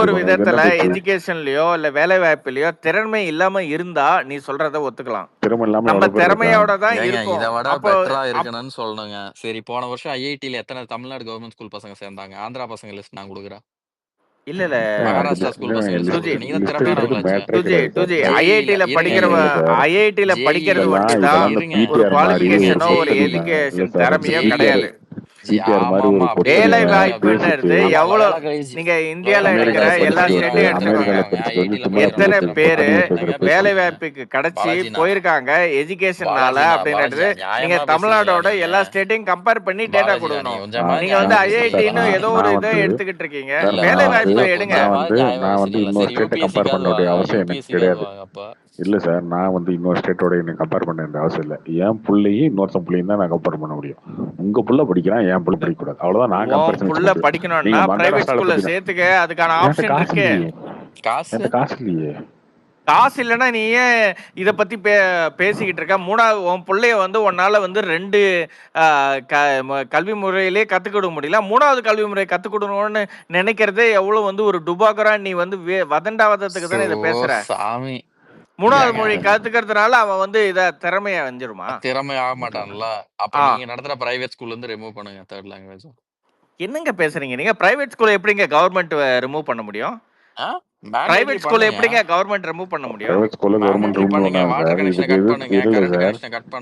ஒரு விதத்துல எஜுகேஷன்லயோ இல்ல வேலை வாய்ப்புலயோ திறமை இல்லாம இருந்தா நீ சொல்றத ஒத்துக்கலாம். நம்ம திறமையோட தான் இருக்கும். இதை விட பெட்டரா இருக்கணும்னு சொல்லணுங்க. சரி, போன வருஷம் ஐஐடில எத்தனை தமிழ்நாடு கவர்மெண்ட் ஸ்கூல் பசங்க சேர்ந்தாங்க? ஆந்திரா பசங்க லிஸ்ட் நான் கொடுக்குறேன். இல்ல மகாராஷ்டிரா ஸ்கூல் பசங்க நீங்க தான் திறமையானவங்களாச்சு. ஐஐடில படிக்கிறது மட்டும்தான் ஒரு குவாலிஃபிகேஷனோ ஒரு எஜுகேஷன் திறமையோ கிடையாது. வேலை வாய்ப்புன்றது எவ்வளவு நீங்க இந்தியால இருக்கிற எல்லா ஸ்டேட்டையும் எடுத்துக்கோங்க. எத்தனை பேரு வேலை வாய்ப்புக்கு கிடைச்சி போயிருக்காங்க எஜுகேஷன்னால அப்படின்றது நீங்க தமிழ்நாடோட எல்லா ஸ்டேட்டையும் கம்பேர் பண்ணி டேட்டா கொடுக்கணும். நீங்க வந்து ஐஐடின்னு ஏதோ ஒரு இதை எடுத்துக்கிட்டு இருக்கீங்க. வேலை வாய்ப்பு எடுங்க. நான் வந்து இன்னொரு ஸ்டேட்டை கம்பேர் பண்ண வேண்டிய அவசியம் எனக்கு கிடையாது. இல்ல சார், நான் வந்து இன்னொரு ஸ்டேட்டோட என்ன கம்பேர் பண்ண வேண்டிய அவசியம் இல்லை. என் பிள்ளையும் இன்னொருத்தன் பிள்ளையும் தான் நான் கம்பேர் பண்ண முடியும். உங்க புள்ள படிக்கிறான், என் புள்ள படிக்க கூடாது, அவ்வளவுதான். நான் கம்பேர் புள்ள படிக்கணும்னா பிரைவேட் ஸ்கூல்ல சேர்த்துக்க, அதுக்கான ஆப்ஷன் இருக்கு. காசு இல்லையே. காசு இல்லைன்னா நீ ஏன் இதை பத்தி பேசிக்கிட்டு இருக்க? மூணாவது உன் பிள்ளைய வந்து உன்னால வந்து 2 கல்வி முறையிலே கத்துக் கொடுக்க முடியல. 3வது கல்வி முறை கத்துக் கொடுக்கணும்னு நினைக்கிறதே எவ்வளவு வந்து ஒரு டுபாகரா நீ வந்து வதண்டாவதத்துக்கு தானே இதை பேசுற. 3வது மொழி கத்துக்கிறதுனால அவன் வந்து இத திறமையா வந்துருமா? திறமை ஆக மாட்டான்ல. அப்ப நீங்க நடத்துற பிரைவேட் ஸ்கூல்ல இருந்து ரிமூவ் பண்ணுங்க தேர்ட் லாங்குவேஜ். என்னங்க பேசுறீங்க நீங்க? பிரைவேட் ஸ்கூல் எப்படிங்க கவர்மெண்ட் ரிமூவ் பண்ண முடியும்? பிரைவேட் ஸ்கூல்ல எப்படிங்க கவர்மெண்ட் ரிமூவ் பண்ண முடியும்? பிரைவேட் ஸ்கூல்ல கவர்மெண்ட் ரிமூவ்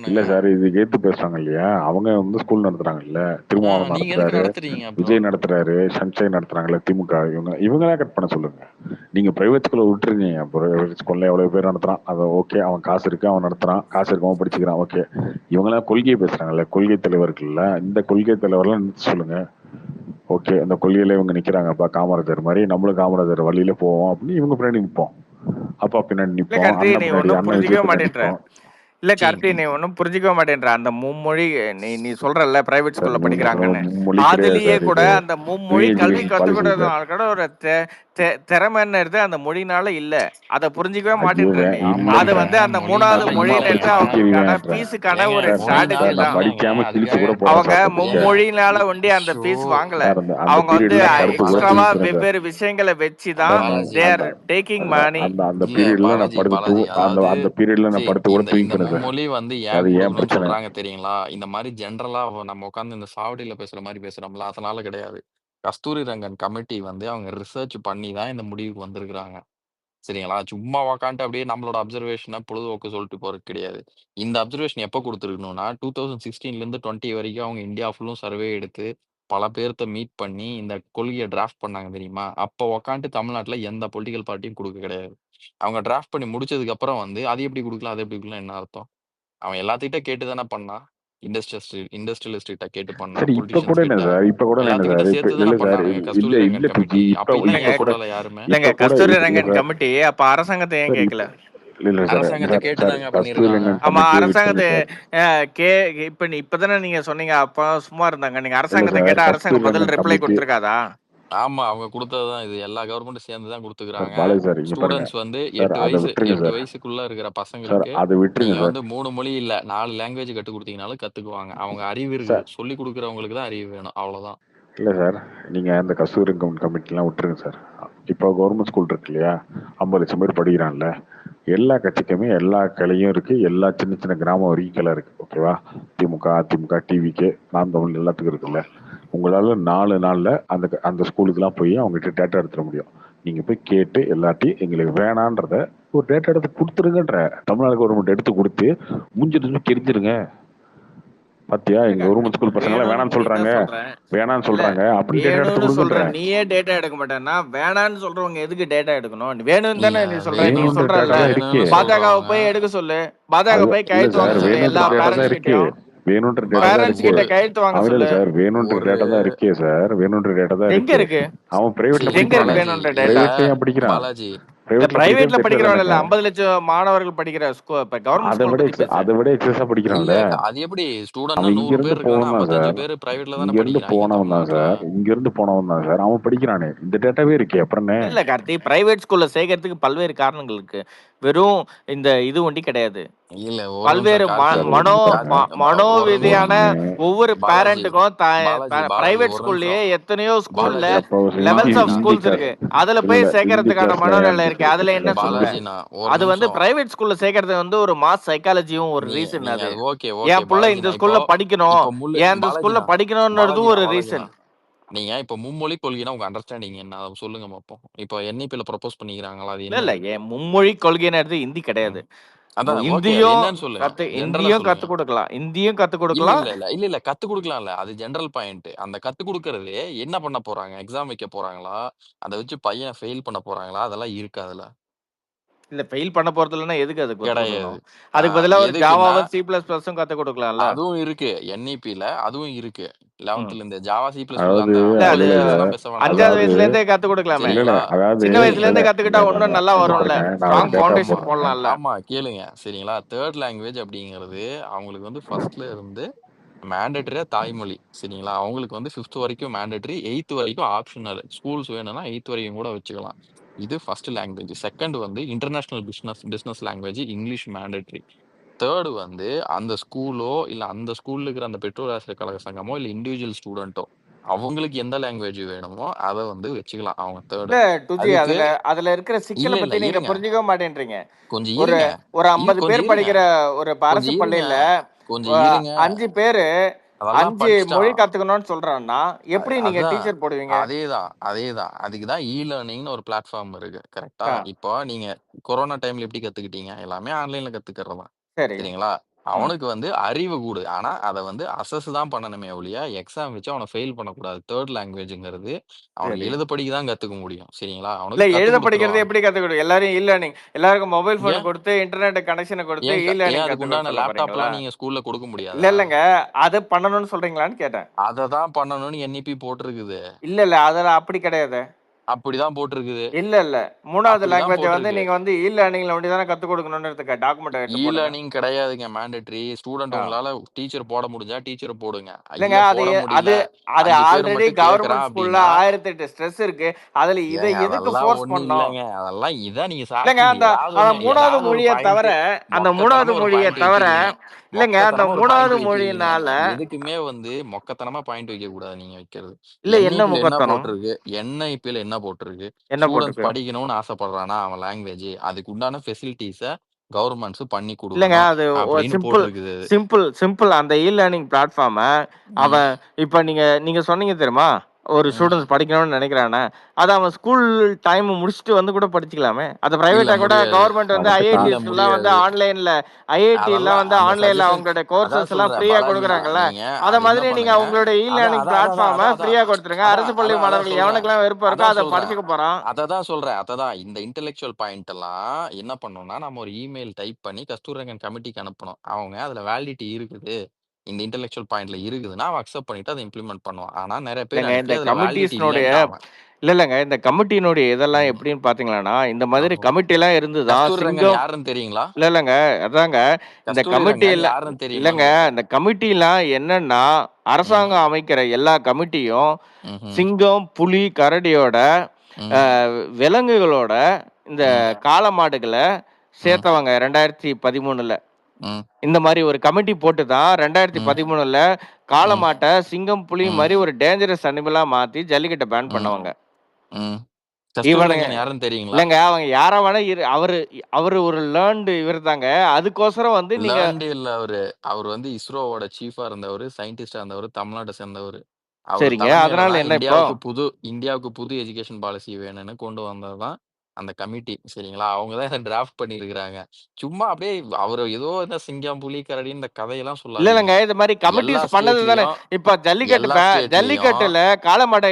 இல்ல சார், இது கேட்டு பேசுறாங்க இல்லையா, அவங்க வந்து ஸ்கூல் நடத்துறாங்கல்ல, திருமாவளவன் நடத்துறாரு, விஜய் நடத்துறாரு, சஞ்சய் நடத்துறாங்கல்ல திமுக, இவங்கதான் கட் பண்ண சொல்லுங்க. நீங்க பிரைவேட் ஸ்கூல்ல விட்டுருங்க. பிரைவேட் ஸ்கூல்ல எவ்வளவு பேர் நடத்துறான், அதை ஓகே, அவன் காசு இருக்கு அவன் நடத்துறான், காசு இருக்கு அவன் படிச்சுக்கிறான், ஓகே. இவங்கெல்லாம் கொள்கையை பேசுறாங்கல்ல, கொள்கை தலைவர்கள்ல, இந்த கொள்கை தலைவர்லாம் நிறுத்தி சொல்லுங்க. ஓகே, அந்த கொள்கையில இவங்க நிக்கிறாங்கப்பா, காமராஜர் மாதிரி நம்மளும் காமராஜர் வழியில போவோம் அப்படின்னு இவங்க பின்னாடி நிற்போம். அப்பா பின்னாடி நிற்போம். இல்ல கார்த்தி, நீ ஒன்னும் புரிஞ்சுக்கவே மாட்டேன்ற. அந்த மும்மொழி நீ சொல்றல்ல பிரைவேட் ஸ்கூல்ல படிக்கிறாங்கன்னு, அதுலயே கூட அந்த மும்மொழி கல்வி கத்துக்கிறதுனால கூட ஒரு திறமைன்றது அந்த மொழினால இல்ல. அத புரிஞ்சுக்கவே மாட்டேன்ற. அது வந்து அந்த 3வது மொழின்றது அவங்களுக்கான பீஸுக்கான ஒரு ஸ்ட்ராட்டஜி தான். அவங்க மும்மொழினால ஒண்டி அந்த பீஸ் வாங்கல. அவங்க வந்து எக்ஸ்ட்ராவா வெவ்வேறு விஷயங்களை வச்சுதான் they are taking money. அந்த பீரியட்ல நான் படுத்து கூட தூங்கிக்கிறேன். மொழி வந்து ஏன் சொல்றாங்க தெரியுங்களா? இந்த மாதிரி ஜென்ரலா நம்ம உட்காந்து இந்த சாவடியில பேசுற மாதிரி பேசுறோம்ல, அதனால கிடையாது. கஸ்தூரி ரங்கன் கமிட்டி வந்து அவங்க ரிசர்ச் பண்ணி தான் இந்த முடிவுக்கு வந்திருக்கிறாங்க. சரிங்களா? சும்மா உக்காந்துட்டு அப்படியே நம்மளோட அப்சர்வேஷனை பொழுதுபோக்கு சொல்லிட்டு போறது கிடையாது. இந்த அப்சர்வேஷன் எப்போ கொடுத்துருக்கணும்னா 2016ல இருந்து 20 வரைக்கும் அவங்க இந்தியா ஃபுல்லும் சர்வே எடுத்து பல பேர்த்த மீட் பண்ணி இந்த கொள்கையை டிராஃப்ட் பண்ணாங்க தெரியுமா? அப்போ உக்காந்துட்டு தமிழ்நாட்டுல எந்த பொலிட்டிக்கல் பார்ட்டியும் கொடுக்க கிடையாது. அவங்க டிராஃப்ட் பண்ணி முடிச்சதுக்கு அப்புறம் வந்து அது எப்படி கொடுக்கலாம், அது எப்படி கொடுக்கலாம், என்ன அர்த்தம்? அவன் எல்லாத்திட்ட கேட்டு தானே பண்ணா. இண்டஸ்ட்ரியலிஸ்ட் கிட்ட கேட்டு பண்ணா. இப்ப கூட என்ன சார், இப்ப கூட என்ன சார், யாருமே இல்லங்க. கஸ்தூரி ரங்கன் கமிட்டி அப்ப அரசாங்கத்தை ஏன் கேட்கல? அரசாங்கத்தை கேட்டுதாங்க பண்ணிருக்காங்க. ஆமா, அரசாங்கத்தை இப்பதானே நீங்க சொன்னீங்க அப்ப சும்மா இருந்தாங்க. நீங்க அரசாங்கத்தை கேட்டா அரசாங்கம் பதில் ரிப்ளை கொடுத்திருக்காதா? ஆமா, அவங்க கொடுத்ததுதான் இது. எல்லா கவர்மெண்ட் சேர்ந்து தான் கொடுத்துக்கிறாங்க. ஸ்டூடெண்ட்ஸ் வந்து 8 வயசுக்குள்ள இருக்கிற பசங்களுக்கு நீங்க வந்து 3 மொழி இல்ல 4 லாங்குவேஜ் கத்து கொடுத்தீங்கனாலும் கத்துக்குவாங்க. அவங்க அறிவு இருக்கு, சொல்லி கொடுக்கறவங்களுக்கு தான் அறிவு வேணும், அவ்வளவுதான். இல்ல சார், நீங்க அந்த கஸ்தூரி கமிட்டி எல்லாம் விட்டுருங்க சார். இப்போ கவர்மெண்ட் ஸ்கூல் இருக்கு இல்லையா, 50 லட்சம் பேர் படிக்கிறான்ல, எல்லா கட்சிக்குமே எல்லா கிளையும் இருக்கு, எல்லா சின்ன சின்ன கிராமம் வரைக்கும் கிளை இருக்கு, ஓகேவா? திமுக, அதிமுக, டிவிக்கு, நாம் தமிழ் எல்லாத்துக்கும் இருக்குல்ல. உங்களால 4 நாள்ல அந்த ஸ்கூலுக்குலாம் போய் அவங்ககிட்ட டேட்டா எடுத்துட முடியும். நீங்க போய் கேட்டு எல்லாத்தையும் எங்களுக்கு வேணான்றத ஒரு டேட்டா எடுத்து கொடுத்துருங்கன்ற. தமிழ்நாடு கவர்மெண்ட் எடுத்து கொடுத்து முடிஞ்சிருந்து கெரிஞ்சிருங்க. பாத்தியா எங்க கவர்மெண்ட் ஸ்கூல் பசங்க எல்லாம் வேணாம்னு சொல்றாங்க, வேணாம்னு சொல்றாங்க. அப்படின்னு டேட்டா எடுத்து வேணும்னு சொல்ற கொடுக்குன்றேன். நீயே டேட்டா எடுக்க மாட்டேன்னா வேணான்னு சொல்றவங்க எதுக்கு டேட்டா எடுக்கணும்? வேணும்னு தானே நீ சொல்ற. நீ வேணுன்ற சொல்றல டேட்டா தான் இருக்கே. பாஜகவை போய் எடுக்க சொல்லு, பாஜக போய் இல்ல கையெழுத்து சார், வாங்க சொல்லு வேணுன்ற எல்லா டேட்டா தான் பேரண்ட்ஸ் இருக்கே. கிட்டயும். வேணுன்ற டேட்டா தான் பேரண்ட்ஸ் இருக்கே. கிட்ட கையெழுத்து வாங்க அவன் இல்ல சொல்லு. சார், வேணுன்ற டேட்டா தான் இருக்கே சார். வேணுன்ற டேட்டா தான் எங்க இருக்கு. இருக்கு? அவன் பிரைவேட்ல எங்க இருக்கு படிக்கிறான். வேணும்ன்ற டேட்டா? பிரைவேட்லயும் படிக்கிறான். பாலாஜி இல்ல பிரைவேட்ல படிக்கிறவங்க இல்ல, இல்ல 50 லட்சம் மாணவர்கள் படிக்கிற இப்ப கவர்மெண்ட் அதை ஸ்கூல் விட பத்தி பேச. அதை விட எக்ஸஸா படிக்கிறான்ல. இல்ல அது எப்படி ஸ்டூடெண்ட்னா அவன் 100 இங்க இருந்து பேர் இருக்காங்கன்னா போனவன் 55 சார், பேர் பிரைவேட்ல தானே இங்க இருந்து படிக்கிறாங்க போனவன் தான் தமிழ்நாட்டுல. சார், இங்க இருந்து போனவன் தான் சார். அவன் படிக்கிறானே, இந்த டேட்டாவே இருக்கே. அப்புறம் என்ன? இல்ல கார்த்தி, பிரைவேட் ஸ்கூல்ல சேர்க்கறதுக்கு பல்வேறு காரணங்கள் இருக்கு. வெறும் இந்த இது ஒண்டி கிடையாது. இல்ல பல்வேறு மனோவிதியான ஒவ்வொரு பேரண்ட்டுக்கும் பிரைவேட் ஸ்கூல்லயே எத்தனையோ ஸ்கூல்ல லெவல்ஸ் ஆஃப் ஸ்கூல்ஸ் இருக்கு. அதுல போய் சேர்க்கறதுக்கான மனோநிலை இருக்கு. அதுல என்ன சொல்ற? அது வந்து பிரைவேட் ஸ்கூல்ல சேர்க்கறது வந்து ஒரு மாஸ் சைக்காலஜியும் ஒரு ரீசன். அது என் புள்ள இந்த ஸ்கூல்ல படிக்கணும், ஏன் இந்த ஸ்கூல்ல படிக்கணும்ன்றதும் ஒரு ரீசன். நீங்க இப்ப மும்மொழி கொள்கைனா உங்க அண்டர்ஸ்டாண்டிங் என்ன அதை சொல்லுங்க பாப்போம். இப்போ NEP-ல ப்ரொபோஸ் பண்ணிக்கிறாங்களா? அது இல்ல ஏன் மும்மொழி கொள்கைன்னு இந்தி கிடையாது. இந்தியும் கத்து கொடுக்கலாம், இந்தியும் கத்து கொடுக்கலாம். இல்ல கத்து கொடுக்கலாம்ல, அது ஜெனரல் பாயிண்ட். அந்த கத்து கொடுக்கறது என்ன பண்ண போறாங்க? எக்ஸாம் வைக்க போறாங்களா? அதை வச்சு பையன் ஃபெயில் பண்ண போறாங்களா? அதெல்லாம் இருக்கு அதுல. இல்ல ஃபெயில் பண்ண போறது இல்லன்னா எதுக்கு அது கிடையாது. அதுக்கு பதிலா ஒரு ஜாவாவும் C++ம் கத்து கொடுக்கலாம்ல. அதுவும் இருக்கு NEP-ல, அதுவும் இருக்கு. 11th இந்த ஜாவா C++ அதாவது 5வது வயசுல இருந்தே கத்து கொடுக்கலாமே. சின்ன வயசுல இருந்தே கத்துக்கிட்டா இன்னும் நல்லா வரும்ல, ஸ்ட்ராங் ஃபவுண்டேஷன் போடலாம்ல. ஆமா கேளுங்க சரிங்களா. தேர்ட் லாங்குவேஜ் அப்படிங்கிறது அவங்களுக்கு வந்து ஃபர்ஸ்ட்ல இருந்து மேண்டேட்டரியா தாய்மொழி சரிங்களா. அவங்களுக்கு வந்து 5th வரைக்கும் மேண்டேட்டரி, 8th வரைக்கும் ஆப்ஷனல். ஸ்கூல்ஸ் வேணும்னா 8th வரைக்கும் கூட வச்சுக்கலாம். இது ஃபர்ஸ்ட் லாங்குவேஜ். செகண்ட் வந்து international business language English mandatory. Third வந்து அந்த ஸ்கூலோ இல்ல அந்த ஸ்கூல்ல இருக்கிற அந்த பெற்றோர் ஆசிரியர் கழக சங்கமோ இல்ல இண்டிவிஜுவல் ஸ்டூடெண்டோ அவங்களுக்கு எந்த லாங்குவேஜ் வேணுமோ அதை வந்து வச்சுக்கலாம். அவங்க தேர்ட் அதுல இருக்கிற சிக்கலை பத்தி நீங்க புரிஞ்சுக்க மாட்டேன்றீங்க. கொஞ்சம் ஒரு 50 பேர் படிக்கிற ஒரு அரசு பள்ளியில கொஞ்சம் 5 பேரு 5 மொழி கத்துக்கணும்னு சொல்றான்னா எப்படி நீங்க டீச்சர் போடுவீங்க? அதேதான் அதுக்குதான் லேர்னிங்னு ஒரு பிளாட்ஃபார்ம் இருக்கு கரெக்டா. இப்போ நீங்க கொரோனா டைம்ல எப்படி கத்துக்கிட்டீங்க? எல்லாமே ஆன்லைன்ல கத்துக்கிறதா சரிங்களா. அவனுக்கு வந்து அறிவு கூடு, ஆனா அதை வந்து அசஸ் தான் பண்ணணுமே ஒழிய எக்ஸாம் வச்சு அவனை ஃபெயில் பண்ணக்கூடாது. தேர்ட் லாங்குவேஜ்ங்கிறது அவனுக்கு எழுத படிக்க தான் கத்துக்க முடியும் சரிங்களா. அவனுக்கு எழுத படிக்கிறது எப்படி கத்துக்கணும்? எல்லாரும் லேர்னிங், எல்லாருக்கும் மொபைல் போன் கொடுத்து இன்டர்நெட் கனெக்ஷன் கொடுத்து லேர்னிங் அதுக்குண்டான லேப்டாப்லாம் நீங்க ஸ்கூல்ல கொடுக்க முடியாது. இல்லங்க அது பண்ணணும்னு சொல்றீங்களான்னு கேட்டேன். அதை தான் பண்ணணும்னு NEP போட்டிருக்குது. இல்ல அதெல்லாம் அப்படி கிடையாது. அப்படிதான் போட்டிருக்குது. இல்ல 3வது லாங்குவேஜ் வந்து நீங்க வந்து லேர்னிங்ல ஒண்டி தான கத்து கொடுக்கணும்ன்றதுக்கு டாக்குமெண்ட் எடுத்து போடுங்க. லேர்னிங் கிடையாதுங்க, மேண்டேட்டரி. ஸ்டூடண்ட் உங்களால டீச்சர் போட முடிஞ்சா டீச்சர் போடுங்க. இல்லங்க அது ஆல்ரெடி கவர்மெண்ட் ஸ்கூல்ல 1008 ஸ்ட்ரெஸ் இருக்கு. அதுல இதை எதுக்கு ஃபோர்ஸ் பண்ணனும்? அதெல்லாம் இத நீங்க இல்லங்க அந்த 3வது மொழியை தவிர அந்த 3வது மொழியை தவிர இல்லங்க அந்த 3வது மொழியினால எதுக்குமே வந்து மொக்கத்தனமா பாயிண்ட் வைக்க கூடாது. நீங்க வைக்கிறது இல்ல என்ன மொக்கத்தனம் போட்டுருக்கு? NIP-ல என்ன போட்டுருக்கு? ஸ்டூடண்ட்ஸ் படிக்கணும்னு ஆசைப்படுறானா அவன் லாங்குவேஜ் அதுக்கு உண்டான ஃபெசிலிட்டிஸ கவர்மெண்ட்ஸ் பண்ணி கொடுக்கணும். இல்லங்க அது சிம்பிள் அந்த லேர்னிங் பிளாட்ஃபார்மை அவன் இப்ப நீங்க சொன்னீங்க தெரியுமா, ஒரு ஸ்டூடெண்ட்ஸ் படிக்கணும்னு நினைக்கிறானே அது அவன் ஸ்கூல் டைம் முடிச்சுட்டு வந்து கூட படிச்சுக்கலாமே. அது பிரைவேட்டா கூட கவர்மெண்ட் வந்து IITs எல்லாம் வந்து ஆன்லைன்ல IIT எல்லாம் வந்து ஆன்லைன்ல அவங்களோட கோர்சஸ் எல்லாம் ஃப்ரீயா கொடுக்குறாங்கல்ல. அத மாதிரி நீங்க அவங்களோட லேர்னிங் பிளாட்ஃபார்மை ஃப்ரீயா கொடுத்துருங்க. அரசு பள்ளி மாணவர்கள் எவனுக்கெல்லாம் விருப்பம் இருக்கோ அதை படிச்சுக்க போறான். அததான் சொல்றேன். அததான் இந்த இன்டெலெக்சுவல் பாயிண்ட் எல்லாம் என்ன பண்ணணும்னா நம்ம ஒரு இமெயில் டைப் பண்ணி கஸ்தூரிரங்கன் கமிட்டிக்கு அனுப்பணும். அவங்க அதுல வேலிடிட்டி இருக்குது, இந்த இன்டெலெக்சுவல் பாயிண்ட்ல இருக்குதுன்னா அவன் அக்செப்ட் பண்ணிட்டு அதை இம்ப்ளிமெண்ட் பண்ணுவான். ஆனா நிறைய பேர் இந்த கமிட்டிஸ்னுடைய இல்லங்க இந்த கமிட்டினுடைய இதெல்லாம் எப்படின்னு பாத்தீங்கன்னா இந்த மாதிரி கமிட்டி எல்லாம் இருந்துதான் யாருன்னு தெரியுங்களா? இல்லங்க அதாங்க இந்த கமிட்டி இல்லங்க இந்த கமிட்டி எல்லாம் என்னன்னா அரசாங்கம் அமைக்கிற எல்லா கமிட்டியும் சிங்கம் புலி கரடியோட விலங்குகளோட இந்த காளமாடுகளை சேர்த்தவங்க 2013ல இந்த மாதிரி ஒரு கமிட்டி போட்டு தான் 2013ல காளமாட்டை சிங்கம் புலி மாதிரி ஒரு டேஞ்சரஸ் அனிமலா மாத்தி ஜல்லிக்கட்டை பேன் பண்ணவங்க. இல்லங்க அவங்க யாரா வேணா அவரு ஒரு லேர்ன்டு இவர் தாங்க. அதுக்கோசரம் வந்து நீங்க இல்ல அவர் வந்து இஸ்ரோவோட சீஃபா இருந்தவர், சயின்டிஸ்டா இருந்தவர், தமிழ்நாட்டை சேர்ந்தவர். சரிங்க அதனால என்ன இப்போ இந்தியாவுக்கு புது எஜுகேஷன் பாலிசி வேணும்னு கொண்டு வந்ததுதான் அந்த கமிட்டி சரிங்களா? அவங்க தான் இத டிராஃப்ட் பண்ணியிருக்கிறாங்க. சும்மா அப்படியே அவரு ஏதோ இந்த சிங்கம், புலி, கரடி இந்த கதையெல்லாம் சொல்லாதீங்க. இல்லங்க. இது மாரி எல்லா கமிட்டீஸ் பண்ணது தானே. ஸ்டேட்லயும் இப்ப எல்லா ஸ்டேட்லயும் ஜல்லிக்கட்டுல காளமாட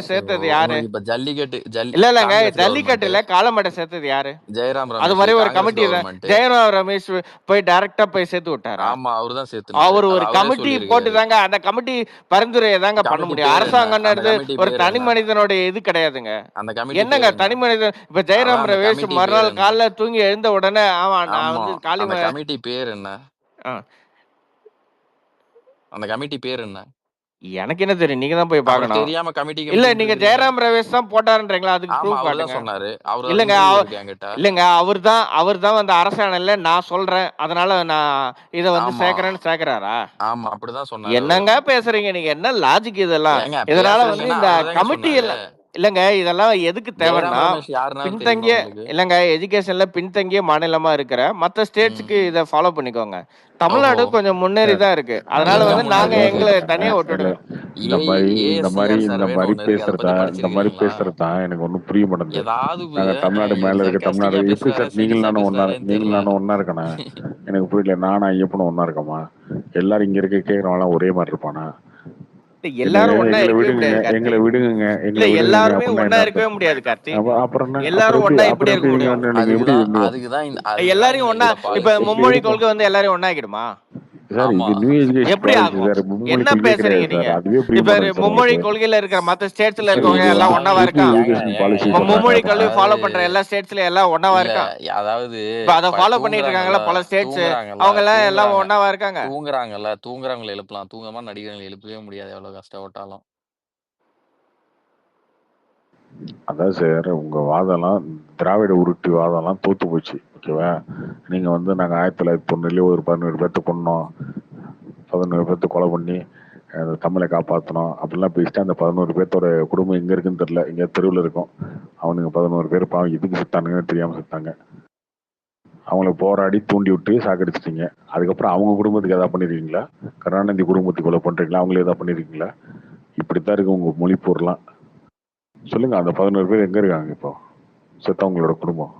சேர்த்தது யாரு? உங்களுக்கு இப்ப ஜல்லிக்கட்டு இல்லங்க. காங்கிரஸ் கவர்மெண்ட். ஜல்லிக்கட்டுல காளமாட சேர்த்தது யாரு? ஜெயராம் அது ரமேஷ் மாரி ஒரு காங்கிரஸ் கமிட்டி கவர்மெண்ட். ஜெயராம் ரமேஷ் போய் டைரக்ட்டா போய் சேர்த்து விட்டாரா? ஆமா, அவரு தான் சேர்த்துனாரு. அவரு அது ஒரு அவரே கமிட்டி போட்டு சொல்லியிருக்காரு. தாங்க அந்த கமிட்டி பரிந்துரையை தாங்க பண்ண கமிட்டி முடியும். பேர் என்ன? அந்த அரசாங்கம்ன்றது கமிட்டி ஒரு பேர் தனி என்ன? மனிதனுடைய இது கிடையாதுங்க. அந்த கமிட்டி என்னங்க பேர் என்ன? தனி மனிதன் இப்ப அதான் ஜெயராம் அந்த ரமேஷ் கமிட்டி பேர் மறுநாள் என்ன? காலைல தூங்கி எழுந்த உடனே ஆமா நான் ஆமா, வந்து அந்த காளிம கமிட்டி பேர் என்ன? ஆ. அந்த கமிட்டி பேர் என்ன? எனக்கு என்ன தெரியும்? நீங்க தான் போய் அப்புறம் பார்க்கணும். தெரியாம கமிட்டி இல்ல கமிட்டின்னு நீங்க இருக்கிறீங்க. ஜெயராம் ரமேஷ் தான் போட்டாருன்றீங்களா? அதுக்கு ஆமா, ப்ரூஃப் அவரு தான் காட்டுங்க. சொன்னாரு. அவரோட இல்லங்க இன்டர்வியூ இருக்கு என்கிட்ட. இல்லங்க அவர்தான் வந்து அரசாணையில நான் சொல்றேன். அதனால நான் இத வந்து ஆமா, சேர்க்கறேன்னு சேர்க்கறாரா? ஆமா, அப்படிதான் சொன்னாரு அவரு. என்னங்க பேசுறீங்க நீங்க? என்ன லாஜிக் இதெல்லாம்? ஏங்க இதனால வந்து பேசுறீங்கன்னா இந்த அவர்தாங்க கமிட்டி சொன்னாரு. எல்லாம் இல்லங்க இதெல்லாம் எதுக்கு ஜெயராம் தேவைன்னா ரமேஷ் யாருன்னா தெரியுமா பின்தங்கிய உங்களுக்கு? இல்லங்க எஜுகேஷன்ல பின்தங்கிய மாநிலமா இருக்கிற மத்த ம். ஸ்டேட்ஸ்க்கு இத ஃபாலோ பண்ணிக்கோங்க. ஓஹோ. தமிழ்நாடு கொஞ்சம் முன்னேறி தான் இருக்கு. அதனால எங்க வந்து நாங்க முன்னாடி எங்கள இருக்கு? தனியா இல்ல விட்டுடுங்க. இந்த மாதிரி ஏஎஸ்சிஆர் சர்வேன்னு ஒண்ணு இருக்கு. அத பத்தி இந்த மாதிரி படிச்சிருக்கீங்களா? பேசுறது தான் எனக்கு ஒன்றும் புரிய மாட்டேங்குது. ஏதாவது நாங்க தமிழ்நாடு மேல இருக்க தமிழ்நாடு சர்காஸ்டிக்கா எப்படி பேசுறாரா சார் நீங்களும் சீரியஸா நானும் ஒன்னா பேசுறாரான்னு நீங்களும் தெரியல. நானும் ஒன்னா இருக்கணா? எனக்கு புரியல. நானும் ஐயப்பனும் ஒன்னா இருக்கமா? எல்லாரும் இங்க இருக்க கேட்கறவங்களாம் ஒரே மாதிரி இருப்பானா? எல்லாரும் ஒண்ணா எங்களை இருக்கவே விடுங்க முடியாது கார்த்தி. எங்களை விடுங்க இல்ல எங்களை விடுங்க எல்லாருமே அப்படின்னா ஒண்ணா என்ன இருக்கவே அர்த்தம்? முடியாது கார்த்தி. அப்புறம் என்ன எல்லாரும் ஒண்ணா எப்படி அப்புறம் இருக்க எப்படி முடியும்? நீங்க எப்படி அதுக்குதான் அதுதான் எல்லாரையும் ஒண்ணா இந்த இப்ப பாலிசி. மும்மொழி கொள்கை வந்து எல்லாரையும் ஒண்ணாக்கிடுமா? சார் ஆமா, இது நியூ எஜுகேஷன் எப்படி பாலிசி ஆகும்? சார். மும்மொழி என்ன கொள்கையே பேசுறீங்க கிடையாது நீங்க? சார். அதுவே புரிய இப்ப மாட்டேங்குது சார் மும்மொழி உங்களுக்கு. கொள்கையில இருக்கிற மத்த ஸ்டேட்ஸ்ல சார் இருக்கவங்க இது எல்லாம் ஒண்ணாவா நியூ இருக்கான்? எஜுகேஷன் பாலிசி இப்ப சொல்றாங்க. மும்மொழி கல்வி ஃபாலோ அதாவது பண்ற எல்லா ஸ்டேட்ஸ்ல எல்லாம் ஒண்ணாவா இல்ல இருக்கான்? அதாவது இப்ப அத ஃபாலோ பண்ணிட்டு தூங்குறாங்கல்ல இருக்காங்கல்ல பல ஸ்டேட்ஸ் தூங்குறாங்கல்ல அவங்க எல்லாம் தூங்குறாங்க ஒண்ணாவா இருக்காங்க? தூங்குறவங்களை எழுப்பலாம். தூங்காம நடிகர்களை எழுப்பவே முடியாது எவ்வளவு கஷ்டப்பட்டாலும். அதான் சார் உங்க வாதம்லாம் திராவிட உருட்டு வாதம்லாம் தோத்து போச்சு. ஓகேவா? நீங்க வந்து நாங்க 1991 ஒரு 17 பேர்த்த கொன்னோம், 11 பேர்த்த கொலை பண்ணி தமிழை காப்பாற்றணும் அப்படிலாம் பேசிட்டு அந்த 11 பேர்த்தோட குடும்பம் எங்க இருக்குன்னு தெரியல. எங்க தெருவில் இருக்கும். அவனுங்க 11 பேர் பாவம் எதுக்கு செத்தானுங்கன்னு தெரியாம செத்தாங்க. அவங்கள போராடி தூண்டி விட்டு சாக்கடிச்சிட்டீங்க. அதுக்கப்புறம் அவங்க குடும்பத்துக்கு எதாவது பண்ணிருக்கீங்களா? கருணாநிதி குடும்பத்துக்கு கொலை பண்றீங்களா? அவங்களே எதாவது பண்ணிருக்கீங்களா? இப்படித்தான் இருக்கு உங்க மொழிப்போர்லாம். சொல்லுங்க, அந்த 11 பேர் எங்க இருக்காங்க இப்போ செத்தவங்களோட குடும்பம்?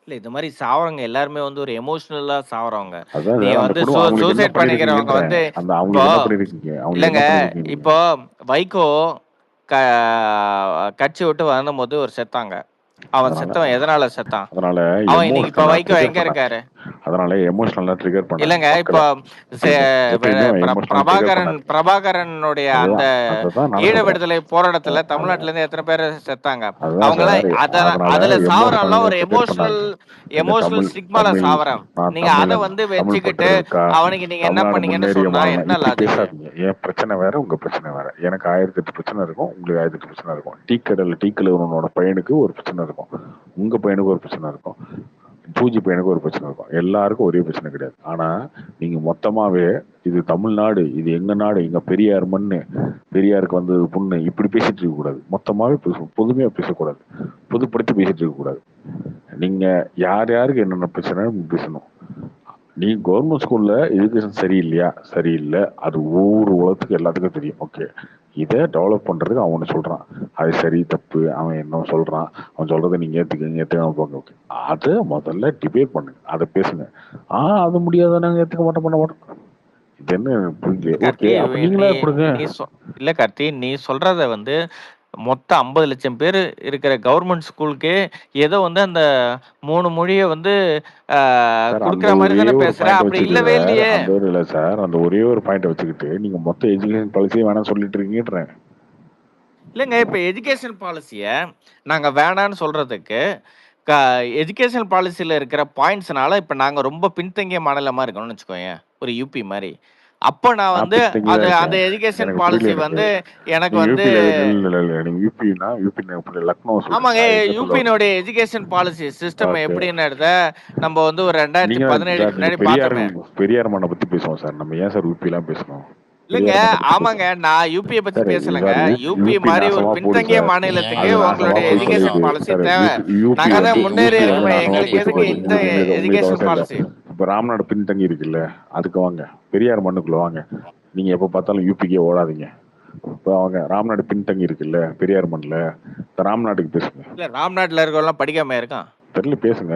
இல்ல இந்த மாதிரி சாவறவங்க எல்லாருமே வந்து ஒரு எமோஷனலா சாவறவங்க. அதான் நீங்க சார் அந்த வந்து குடும்பம் அவங்களுக்கு என்ன சூசைட் பண்ணிக்கிறவங்க வந்து பண்ணிருக்கீங்கன்றேன். அந்த இப்போ அவங்களுக்கு என்ன பண்ணிருக்கீங்க? அவங்களுக்கு இல்லங்க என்ன பண்ணிருக்கீங்க? இப்போ வைகோ க கட்சி விட்டு வந்தபோது ஒரு செத்தாங்க. அவன் அதனால செத்தவன் எதனால செத்தான்? அதனால அவன் இன்னைக்கு இப்ப எமோஷனலா வைகோ ட்ரிகர் எங்க பண்ண இருக்காரு? அதனால எமோஷனலா ட்ரிகர் பண்ண இல்லங்க இப்போ மக்களை எப்பயுமே எமோஷனலா ட்ரிகர் பண்ணாது. பிரபாகரனுடைய அந்த அதுதான் நான் ஈழ சொல்றேன். விடுதலை போராட்டத்துல தமிழ்நாட்டுல இருந்து எத்தனை பேர் செத்தாங்க? அதுதான் அவங்க சார். எல்லாம் அதுல அதனால சாவறவன்லாம் ஒரு எமோஷனலா ட்ரிகர் எமோஷனல் பண்ணாங்க. எமோஷனல் ஸ்டிக்மால தமிழ் சாவறான். நான் நீங்க அத தமிழன், வந்து தமிழ் வச்சுக்கிட்டு பற்று இருக்கா, அவனுக்கு நீங்க என்ன தமிழ்நாடு பண்ணீங்கன்னு முன்னேறிய சொன்னா மாநிலம் என்ன இப்படி லாஜிக்? பேசாதீங்க. என் பிரச்சனை வேற, உங்க பிரச்சனை வேற. எனக்கு 1008 பிரச்சனை இருக்கும், உங்களுக்கு 1008 பிரச்சனை இருக்கும். டீ கடையில பையனுக்கு ஒரு பிரச்சனை இருக்கும், உங்க பையனுக்கு ஒரு பிரச்சனை இருக்கும், பூஜி பையனுக்கு ஒரு பிரச்சனை இருக்கும். எல்லாருக்கும் ஒரே பிரச்சனை கிடையாது. ஆனா நீங்க மொத்தமாவே இது தமிழ்நாடு, இது எங்க நாடு, எங்க பெரியார் மண்ணு, பெரியாருக்கு வந்தது புண்ணு, இப்படி பேசிட்டு இருக்க கூடாது. மொத்தமாவே பேசணும், பொதுமையா பேசக்கூடாது, பொதுப்படுத்தி பேசிட்டு இருக்க கூடாது. நீங்க யார் யாருக்கு என்னென்ன பிரச்சனை பேசணும். நீ கவர்மெண்ட் ஸ்கூல்ல எஜுகேஷன் சரியில்லையா? சரியில்லை, அது ஒவ்வொரு உலகத்துக்கு எல்லாத்துக்கும் தெரியும். ஓகே, இதை டெவலப் பண்றதுக்கு அவன் ஒன்று சொல்றான், அது சரி தப்பு அவன் என்ன சொல்றான், அவன் சொல்றதை நீங்க ஏத்துக்காம போங்க. ஓகே, அதை முதல்ல டிபேட் பண்ணுங்க, அதை பேசுங்க. அது முடியாத நாங்க ஏத்துக்க பண்ண மாட்டோம். இது என்ன புரியல? ஓகே, அப்ப நீங்களே கொடுங்க. இல்ல கார்த்தி, நீ சொல்றத வந்து மொத்தம் 50 லட்சம் பேர் இருக்கிற கவர்மெண்ட் ஸ்கூலுக்கு ஏதோ வந்து அந்த 3 மொழியை வந்து குடுக்கற மாதிரி தானே பேசுற. அப்படி இல்லவே இல்லையே. இல்ல சார், அந்த ஒரே ஒரு பாயிண்ட் வச்சுக்கிட்டு நீங்க மொத்த எஜுகேஷன் பாலிசியை வேணாம் சொல்லிட்டு இருக்கீங்கன்றேன். இல்லைங்க, இப்ப எஜுகேஷன் பாலிசிய நாங்க வேணான்னு சொல்றதுக்கு எஜுகேஷன் பாலிசியில இருக்கிற பாயிண்ட்ஸ்னால இப்ப நாங்க ரொம்ப பின்தங்கிய மாநிலமா இருக்கணும்னு வச்சுக்கோங்க, ஒரு யூபி மாதிரி. அப்ப நான் வந்து அந்த எஜுகேஷன் பாலிசி வந்து எனக்கு வந்து ஆமாங்க, யூபியினுடைய எஜுகேஷன் பாலிசி சிஸ்டம் எப்படின்னு நம்ம வந்து ஒரு 2017 முன்னாடி பார்த்தோமே. பெரியார் மண்ணை பத்தி பேசுவோம் சார், நம்ம ஏன் சார் யூபி எல்லாம் பேசணும்? இல்லங்க, ஆமாங்க, நான் யூபியை பத்தி பேசலங்க. யூபி மாதிரி ஒரு பின்தங்கிய மாநிலத்துக்கு உங்களுடைய எஜுகேஷன் பாலிசி தேவை. நாங்க தான் முன்னேறி இருக்கோம், எங்களுக்கு எதுக்கு இந்த எஜுகேஷன் பாலிசி? இப்ப ராம்நாடு பின்தங்கி இருக்குல்ல, அதுக்கு வாங்க, பெரியார் மண்ணுக்குள்ள வாங்க. நீங்க எப்ப பார்த்தாலும் யூபிக்கே ஓடாதீங்க. இப்போ அவங்க ராம்நாடு பின்தங்கி இருக்குல்ல பெரியார் மண்ணில், ராம்நாட்டுக்கு பேசுங்க. இல்ல ராம்நாட்டுல இருக்கவெல்லாம் படிக்காம இருக்கான். தெரியல பேசுங்க.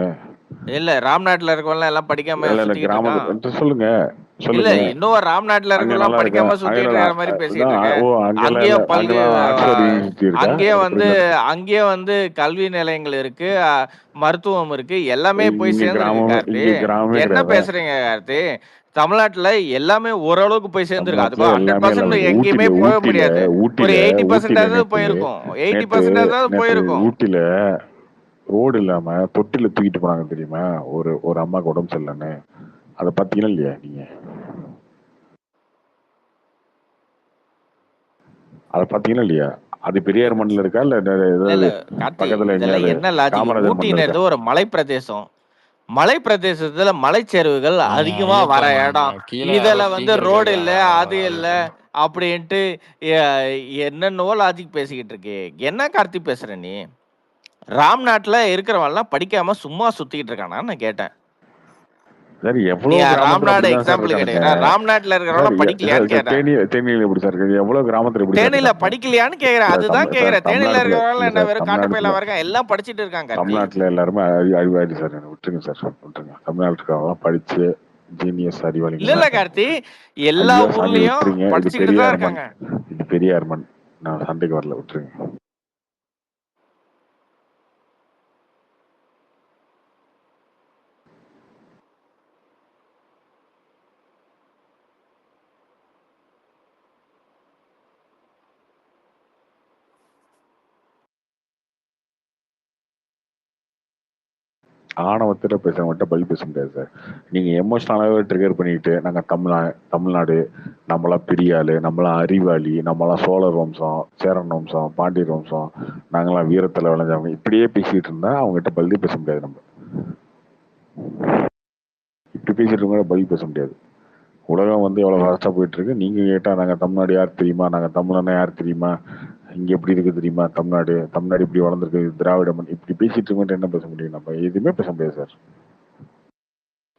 இல்ல ராம்நாட்டுல இருக்கவெல்லாம் எல்லாம் படிக்காம சுத்திக்கிட்டு இருக்கான். கிராமத்து சொல்லுங்க இல்ல சொல்லுங்க. இன்னும் ராம்நாட்டுல அங்க இருக்கவெல்லாம் நல்லா இருக்கா? படிக்காம சுத்திட்டு இருக்கிற மாதிரி பேசிட்டு இருக்க. ஓ அங்கேயும் பள்ளி இருக்கா? அங்கேயே வந்து கல்வி நிலையங்கள் இருக்கு, மருத்துவம் இருக்கு, எல்லாமே போய் இங்க சேர்ந்துருக்கு கிராமம் கார்த்தி. இங்க கிராமமே என்ன கிடையாது. பேசுறீங்க கார்த்தி? தமிழ்நாட்டுல எல்லாமே ஓரளவுக்கு போய் சேர்ந்துருக்கு. அதுக்கும் எல்லாமே 100% எங்கேயுமே போக முடியாது. ஒரு 80% போயிருக்கும். 80% போயிருக்கும். ஊட்டில ரோடு இல்லாம தொட்டில தூக்கிட்டு போனாங்க தெரியுமா? ஒரு அம்மாக்கு உடம்பு சரியில்லைன்னு. அதை பாத்தீங்கன்னா இல்லையா நீங்க? அதை பாத்தீங்கன்னா இல்லையா? அது பெரியார் மண்ணில் இருக்கா இல்ல பக்கத்துல என்ன லாஜிக்? ஊட்டின்றது ஒரு மலை பிரதேசம். மலை பிரதேசத்துல மலைச்சரிவுகள் அதிகமா வர இடம். இதுல வந்து ரோடு இல்ல, அது இல்ல அப்படின்ட்டு என்னென்னவோ லாஜிக் பேசிக்கிட்டு இருக்கு. என்ன கார்த்தி பேசுற நீ? ராம்நாட்டுல இருக்கிறவன்லாம் படிக்காம சும்மா சுத்திக்கிட்டு இருக்கானா நான் கேட்டேன். சரி எவ்வளவு ராம்நாடு எக்ஸாம்பிள் கேட்டேன். ராம்நாட்டுல இருக்கிறவங்க படிக்கலையான்னு கேட்டேன். தேனியில எப்படி சார் இருக்கு? எவ்வளவு கிராமத்துல எப்படி? தேனியில படிக்கலையான்னு கேக்குறேன். அதுதான் கேக்குறேன். தேனியில இருக்கிறவங்க என்ன வெறும் காட்டுப்பையில வர்றாங்க, எல்லாம் படிச்சிட்டு இருக்காங்க. தமிழ்நாட்டுல எல்லாருமே அறிவாளி சார். விட்டுருங்க சார், விட்டுருங்க. தமிழ்நாட்டுல படிச்சு ஜீனியஸ் அறிவாளி இல்ல கார்த்தி, எல்லா ஊர்லயும் படிச்சுக்கிட்டு தான் இருக்காங்க. இது பெரியார் மண். நான் சண்டைக்கு வரல, விட்டுருங்க. ஆணவத்துல பேசுறவங்கள்ட்ட பதில் பேச முடியாது சார். நீங்க எமோஷனலாவே ட்ரிகர் பண்ணிட்டு நாங்க தமிழ்நாடு நம்மளாம் பெரியாளு, நம்மளாம் அறிவாளி, நம்மளாம் சோழர் வம்சம், சேரன் வம்சம், பாண்டியர் வம்சம், நாங்களாம் வீரத்துல விளைஞ்சவங்க, இப்படியே பேசிட்டு இருந்தா அவங்ககிட்ட பதில் பேச முடியாது. நம்ம இப்படி பேசிட்டு இருக்க பதில் பேச முடியாது. உலகம் வந்து எவ்வளவு ஃபாஸ்டா போயிட்டு இருக்கு. நீங்க கேட்டா நாங்க தமிழ்நாடு யார் தெரியுமா, நாங்க தமிழனா யார் தெரியுமா, இங்க எப்படி இருக்கு தெரியுமா, தமிழ்நாடு இப்படி வளர்ந்துருக்கு, திராவிட மண், இப்படி பேசிட்டு இருக்கோம். என்ன பேச முடியும்? நம்ம எதுவுமே பேச முடியாது சார்.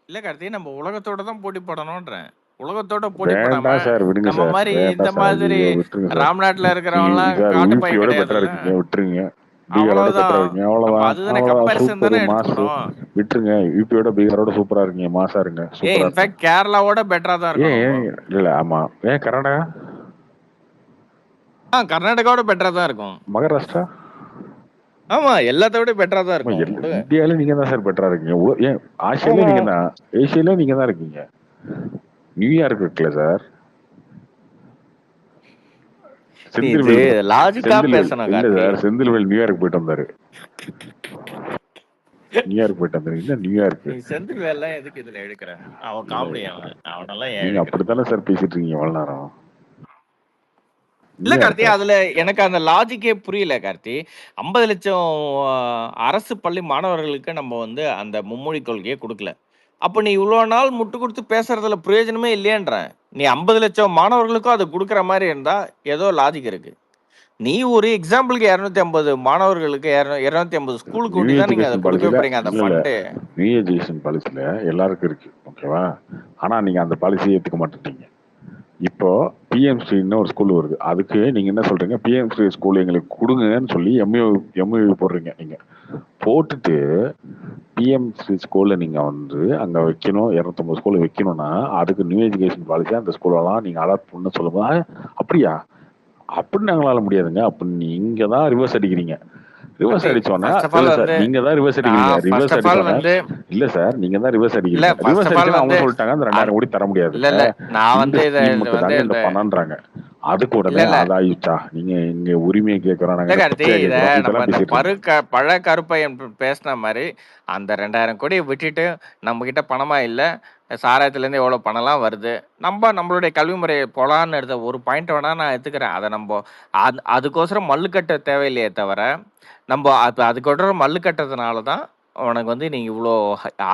இல்ல கார்த்தி, நம்ம உலகத்தோட தான் போட்டி போடணும்ன்றேன். உலகத்தோட போட்டி போடாம சார் விடுங்க நம்ம சார். மாதிரி இந்த மாதிரி ராம்நாட்டுல இருக்கிறவங்க எல்லாம் ஊட்டியோட பெட்டரா இருக்கீங்க, விட்டுருங்க. விட்டுருங்க. யூபியோட பீகாரோட சூப்பரா இருக்கீங்க, மாசா இருங்க. இன்ஃபேக்ட் கேரளாவோட பெட்டரா தான் இருக்கும். இல்ல ஆமா. ஏன் கர்நாடகா? கர்நாடகாவோட பெட்டரா தான் இருக்கும். மகாராஷ்டிரா? ஆமா, எல்லாத்த விட பெட்டரா தான் இருக்கும். இந்தியால நீங்க தான் சார் பெட்டரா இருக்கீங்க. ஏன் ஆசியால நீங்க தான், ஏசியால நீங்க தான் இருக்கீங்க. நியூயார்க் இருக்குல்ல சார், செந்தில்வேல் நியூயார்க் போயிட்டு வந்தாரு. நியூயார்க் செந்தில்வேல் எதுக்கு இதுல எடுக்கிற? அவன் காமெடி, அவனெல்லாம் நீங்க அப்படித்தானே சார் பேசிட்டு இருக்கீங்க இவ்வளவு நேரம். இல்ல கார்த்தி, அதுல எனக்கு அந்த லாஜிக்கே புரியல கார்த்தி. 50 லட்சம் அரசு பள்ளி மாணவர்களுக்கு நம்ம வந்து அந்த மும்மொழி கொள்கையை கொடுக்கல. அப்ப நீ இவ்வளவு நாள் முட்டு கொடுத்து பேசுறதுல பிரயோஜனமே இல்லையன்ற. நீ 50 லட்சம் மாணவர்களுக்கும் அதை கொடுக்குற மாதிரி இருந்தா ஏதோ லாஜிக் இருக்கு. நீ ஒரு எக்ஸாம்பிளுக்கு 250 மாணவர்களுக்கு 250 ஸ்கூலுக்கு கூட்டி தான் நீங்க அதை கொடுக்க போறீங்க. அந்த ஃபண்ட் நியூ எஜுகேஷன் பாலிசில எல்லாருக்கும் இருக்கு, ஓகேவா? ஆனா நீங்க அந்த பாலிசியை ஏத்துக்க மாட்டேங்க. இப்போ பிஎம்ஸ்ரீன்னு ஒரு ஸ்கூல் வருது. அதுக்கு நீங்க என்ன சொல்றீங்க? பிஎம்ஸ்ரீ ஸ்கூல் எங்களுக்கு கொடுங்கன்னு சொல்லி எம்யூ போடுறீங்க. நீங்க போட்டுட்டு பிஎம்ஸ்ரீ ஸ்கூல்ல நீங்க வந்து அங்க வைக்கணும், 250 ஸ்கூல்ல வைக்கணும்னா அதுக்கு நியூ எஜுகேஷன் பாலிசி அந்த ஸ்கூலெல்லாம் நீங்க அலாட் பண்ண சொல்லும்போது அப்படியா அப்படின்னு நாங்களால முடியாதுங்க. அப்ப நீங்க தான் ரிவர்ஸ் அடிக்கிறீங்க. ரிவர்ஸ் அடிச்சோன்னா நீங்க தான் ரிவர்ஸ் அடிக்கிறீங்க. ரிவர்ஸ் அடிச்சோன்னா இல்ல சார், நீங்க தான் ரிவர்ஸ் அடிக்கிறீங்க. ரிவர்ஸ் அடிச்சா அவங்க சொல்லிட்டாங்க அந்த 2000 கோடி தர முடியாது. இல்ல நான் வந்து இந்த பணம்ன்றாங்க. அதுக்கு உடனே அதாயிடுச்சா? நீங்க இங்க உரிமையை கேட்கறோம். பழ கருப்பையன் பேசின மாதிரி அந்த 2000 கோடியை விட்டுட்டு நம்ம கிட்ட பணமா இல்ல, சாராயத்துல இருந்து எவ்வளவு பணம்லாம் வருது, நம்மளுடைய கல்வி முறையை போலான்னு எடுத்த ஒரு பாயிண்ட் வேணா நான் எடுத்துக்கிறேன். அதை நம்ம அதுக்கோசரம் மல்லு கட்ட தேவையில்லையே தவிர, நம்ம அதுக்கோசரம் மல்லு கட்டுறதுனால தான் உனக்கு வந்து நீங்க இவ்ளோ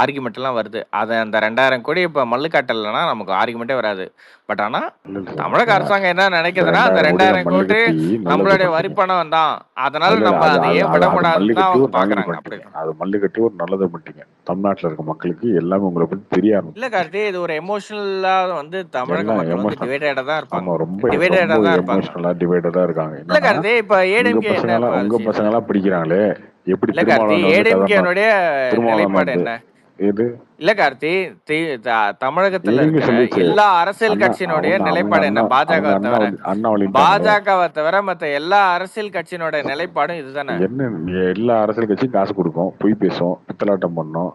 ஆர்குமெண்ட்லாம் வருது. அந்த 2000 கோடி இப்ப மல்லு காட்டலன்னா நமக்கு ஆர்குமெண்ட்டே வராது. பட் ஆனா இல்ல சார். தமிழக அரசாங்கம் என்ன இந்த நினைக்குதுன்னா, அந்த 2000 2000 கோடி மல்லு கோடி கட்டி நல்லது நம்மளுடைய வரி பண்ணிட்டீங்க. பணம் தான். அதனால இல்ல நம்ம அது அத அது ஏன் அது அது மல்லு விடக்கூடாதுன்னு தான் கட்டி அவங்க ஒரு நல்லது பார்க்குறாங்க. அப்படி பண்ணிட்டீங்க. அது மல்லு கட்டி ஒரு நல்லது பண்ணிட்டீங்க. தமிழ்நாட்டுல இருக்க மக்களுக்கு எல்லாமே உங்கள பத்தி தெரிய இல்ல ஆரம்பிச்சுருச்சு. கார்த்தி, இது ஒரு எமோஷனலா வந்து தமிழக எல்லாம் மக்கள் வந்து எமோஷனல். டிவைடடா தான் இருப்பாங்க. ஆமா ரொம்ப டிவைடடா தான் இருப்பாங்க. எமோஷனலா டிவைடடா இருக்காங்க. இல்ல என்னன்னா கார்த்தி, இப்ப ஏடிஎம்கே என்ன இப்ப உங்க விஷயம்? பசங்கலாம் படிக்கிறாங்களே, எப்படி இல்ல கார்த்தி, திருமாவளவன் வந்து ஏடிஎம்கேனுடைய திருமாவளவன் நிலைப்பாடு வந்து என்ன? எது இல்ல கார்த்தி, தமிழகத்துல ஏடிஎம்கே இருக்கிற சொல்லிச்சு. எல்லா அரசியல் அண்ணா கட்சியினுடைய அவங்க அவங்க நிலைப்பாடு என்ன? அண்ணா அவங்க பாஜகவை தவிர. அண்ணா வழின்ட்டாங்களே. பாஜகவை தவிர மத்த எல்லா அரசியல் கட்சியினுடைய நிலைப்பாடும் இதுதானே. என்ன எல்லா அரசியல் கட்சியும் காசு கொடுக்கும், பொய் பேசும், பித்தலாட்டம் பண்ணோம்,